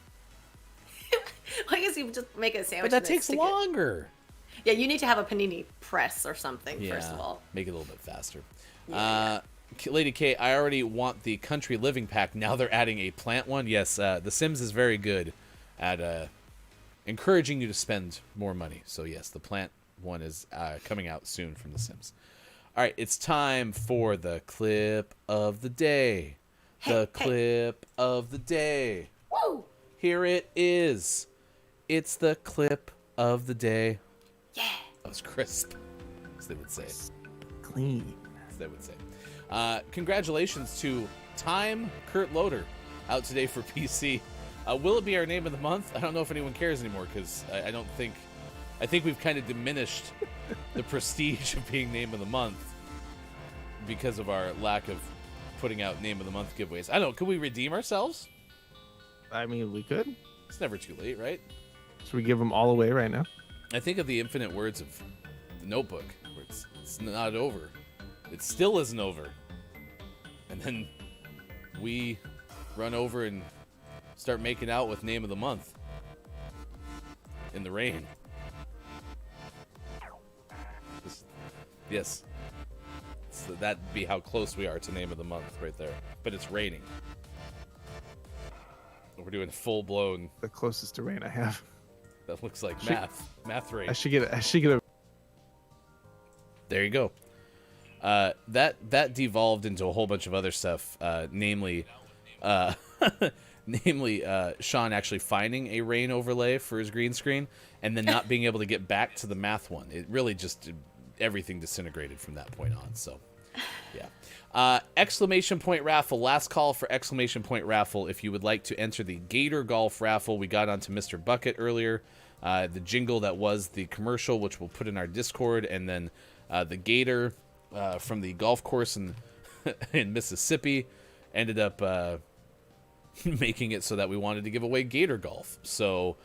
Well, I guess you just make a sandwich. But that and then takes stick it. longer. Yeah, you need to have a panini press or something, first of all. Make it a little bit faster. Yeah. Lady K, I already want the country living pack. Now they're adding a plant one. Yes, The Sims is very good at encouraging you to spend more money. So yes, the plant one is coming out soon from The Sims. All right, it's time for the clip of the day. Clip of the day. Woo! Here it is. It's the clip of the day. Yeah. That was crisp, as they would say. Clean. As they would say. Congratulations to Time Kurt Loader, out today for PC. Will it be our name of the month? I don't know if anyone cares anymore, because I think we've kind of diminished the prestige of being name of the month because of our lack of putting out name of the month giveaways. I don't know. Could we redeem ourselves? I mean, we could. It's never too late, right? Should we give them all away right now? I think of the infinite words of the Notebook, where it's not over. It still isn't over. And then we run over and start making out with name of the month in the rain. Yes. So that'd be how close we are to name of the month right there. But it's raining. We're doing full-blown. The closest to rain I have. That looks like math rain. I should get a. There you go. That devolved into a whole bunch of other stuff, namely Sean actually finding a rain overlay for his green screen and then not being able to get back to the math one. It really just everything disintegrated from that point on. So, yeah. Exclamation point raffle. Last call for exclamation point raffle. If you would like to enter the Gator Golf raffle, we got onto Mr. Bucket earlier. The jingle that was the commercial, which we'll put in our Discord, and then the Gator from the golf course in Mississippi ended up making it so that we wanted to give away Gator Golf. So,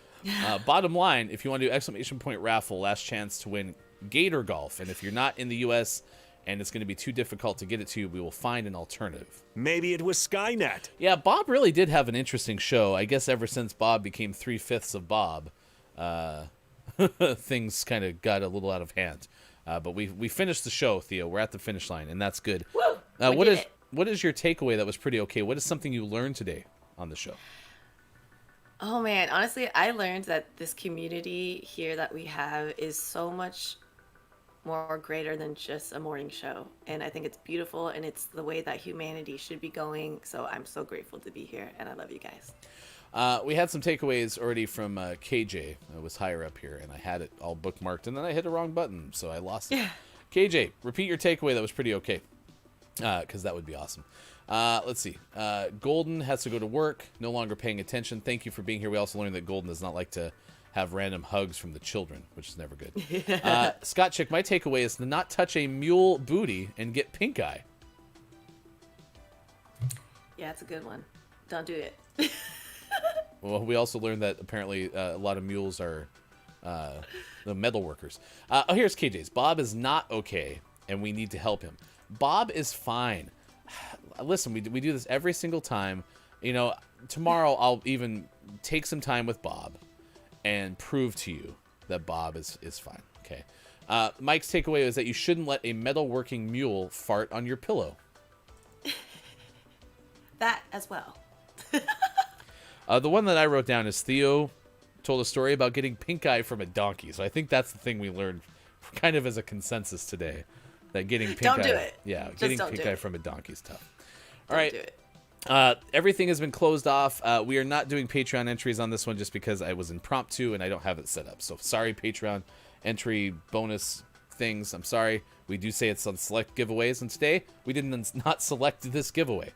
bottom line, if you want to do exclamation point raffle, last chance to win Gator Golf. And if you're not in the U.S. and it's going to be too difficult to get it to you, we will find an alternative. Maybe it was Skynet. Yeah, Bob really did have an interesting show. I guess ever since Bob became 3/5 of Bob, things kind of got a little out of hand. But we finished the show, Theo. We're at the finish line, and that's good. Woo! What is your takeaway that was pretty okay? What is something you learned today on the show? Oh man, honestly, I learned that this community here that we have is so much more greater than just a morning show. And I think it's beautiful, and it's the way that humanity should be going. So I'm so grateful to be here, and I love you guys. We had some takeaways already from KJ. I was higher up here, and I had it all bookmarked, and then I hit the wrong button, so I lost it. Yeah. KJ, repeat your takeaway. That was pretty okay, because that would be awesome. Let's see. Golden has to go to work, no longer paying attention. Thank you for being here. We also learned that Golden does not like to have random hugs from the children, which is never good. Scott Chick, my takeaway is to not touch a mule booty and get pink eye. Yeah, it's a good one. Don't do it. Well, we also learned that apparently a lot of mules are the metal workers. Oh, here's KJ's. Bob is not okay, and we need to help him. Bob is fine. Listen, we do this every single time. You know, tomorrow I'll even take some time with Bob and prove to you that Bob is fine. Okay. Mike's takeaway is that you shouldn't let a metalworking mule fart on your pillow. That as well. The one that I wrote down is Theo told a story about getting pink eye from a donkey. So I think that's the thing we learned kind of as a consensus today. That getting pink Don't eye. do it. Yeah, Just getting don't pink do eye it. from a donkey is tough. Don't All right. do it. Everything has been closed off. We are not doing Patreon entries on this one just because I was impromptu and I don't have it set up. So sorry, Patreon entry bonus things. I'm sorry. We do say it's on select giveaways, and today we did not select this giveaway.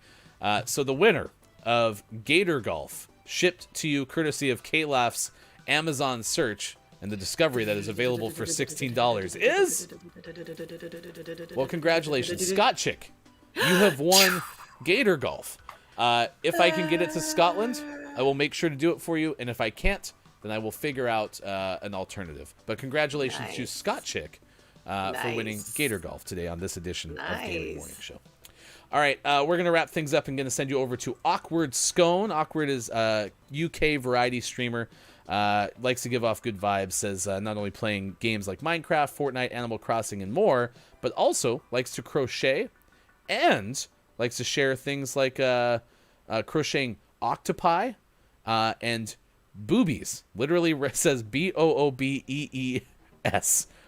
So the winner of Gator Golf, shipped to you courtesy of K-Laugh's Amazon search and the discovery that is available for $16 is... Well, congratulations, Scott Chick. You have won Gator Golf. If I can get it to Scotland, I will make sure to do it for you, and if I can't, then I will figure out an alternative. But congratulations to Scott Chick for winning Gator Golf today on this edition of Gaming Morning Show. All right, we're going to wrap things up and going to send you over to Awkward Scone. Awkward is a UK variety streamer. Likes to give off good vibes, says not only playing games like Minecraft, Fortnite, Animal Crossing, and more, but also likes to crochet and likes to share things like crocheting octopi and boobies. Literally says BOOBEES.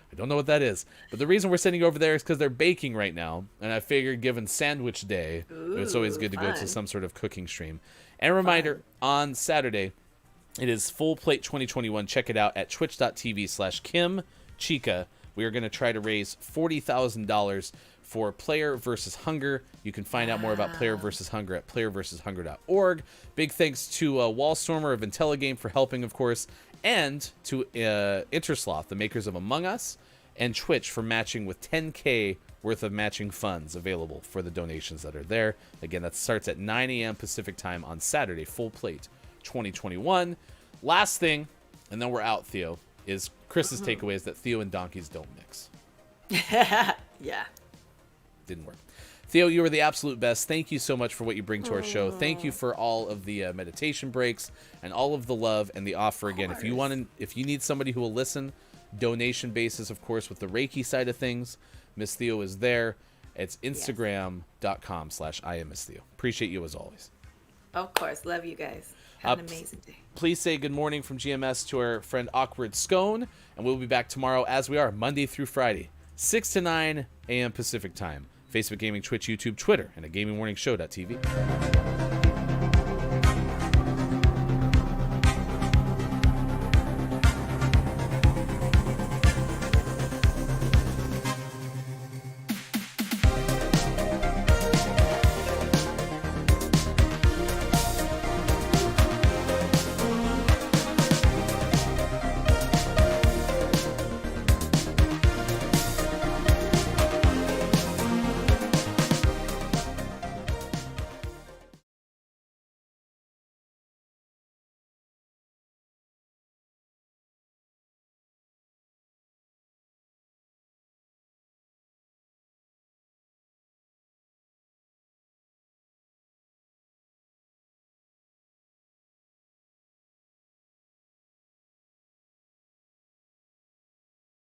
I don't know what that is. But the reason we're sending you over there is because they're baking right now. And I figured given Sandwich Day, it's always good to go to some sort of cooking stream. And a reminder, on Saturday, it is Full Plate 2021. Check it out at twitch.tv/Kim Chica. We are going to try to raise $40,000 for Player vs. Hunger. You can find out more about Player vs. Hunger at playervshunger.org. Big thanks to Wallstormer of IntelliGame for helping, of course, and to Intersloth, the makers of Among Us, and Twitch for matching with $10K worth of matching funds available for the donations that are there. Again, that starts at 9 a.m. Pacific time on Saturday, Full Plate 2021. Last thing, and then we're out, Theo, is Chris's takeaway is that Theo and donkeys don't mix. Yeah. Didn't work. Theo, you are the absolute best. Thank you so much for what you bring to our show. Thank you for all of the meditation breaks and all of the love and the offer. Again, if you need somebody who will listen, donation basis, of course, with the Reiki side of things, Miss Theo is there. It's Instagram.com/IamMissTheo. Appreciate you as always. Of course. Love you guys. Have an amazing day. Please say good morning from GMS to our friend Awkward Scone, and we'll be back tomorrow as we are Monday through Friday, 6 to 9 a.m. Pacific time. Facebook Gaming, Twitch, YouTube, Twitter, and at GamingMorningShow.tv.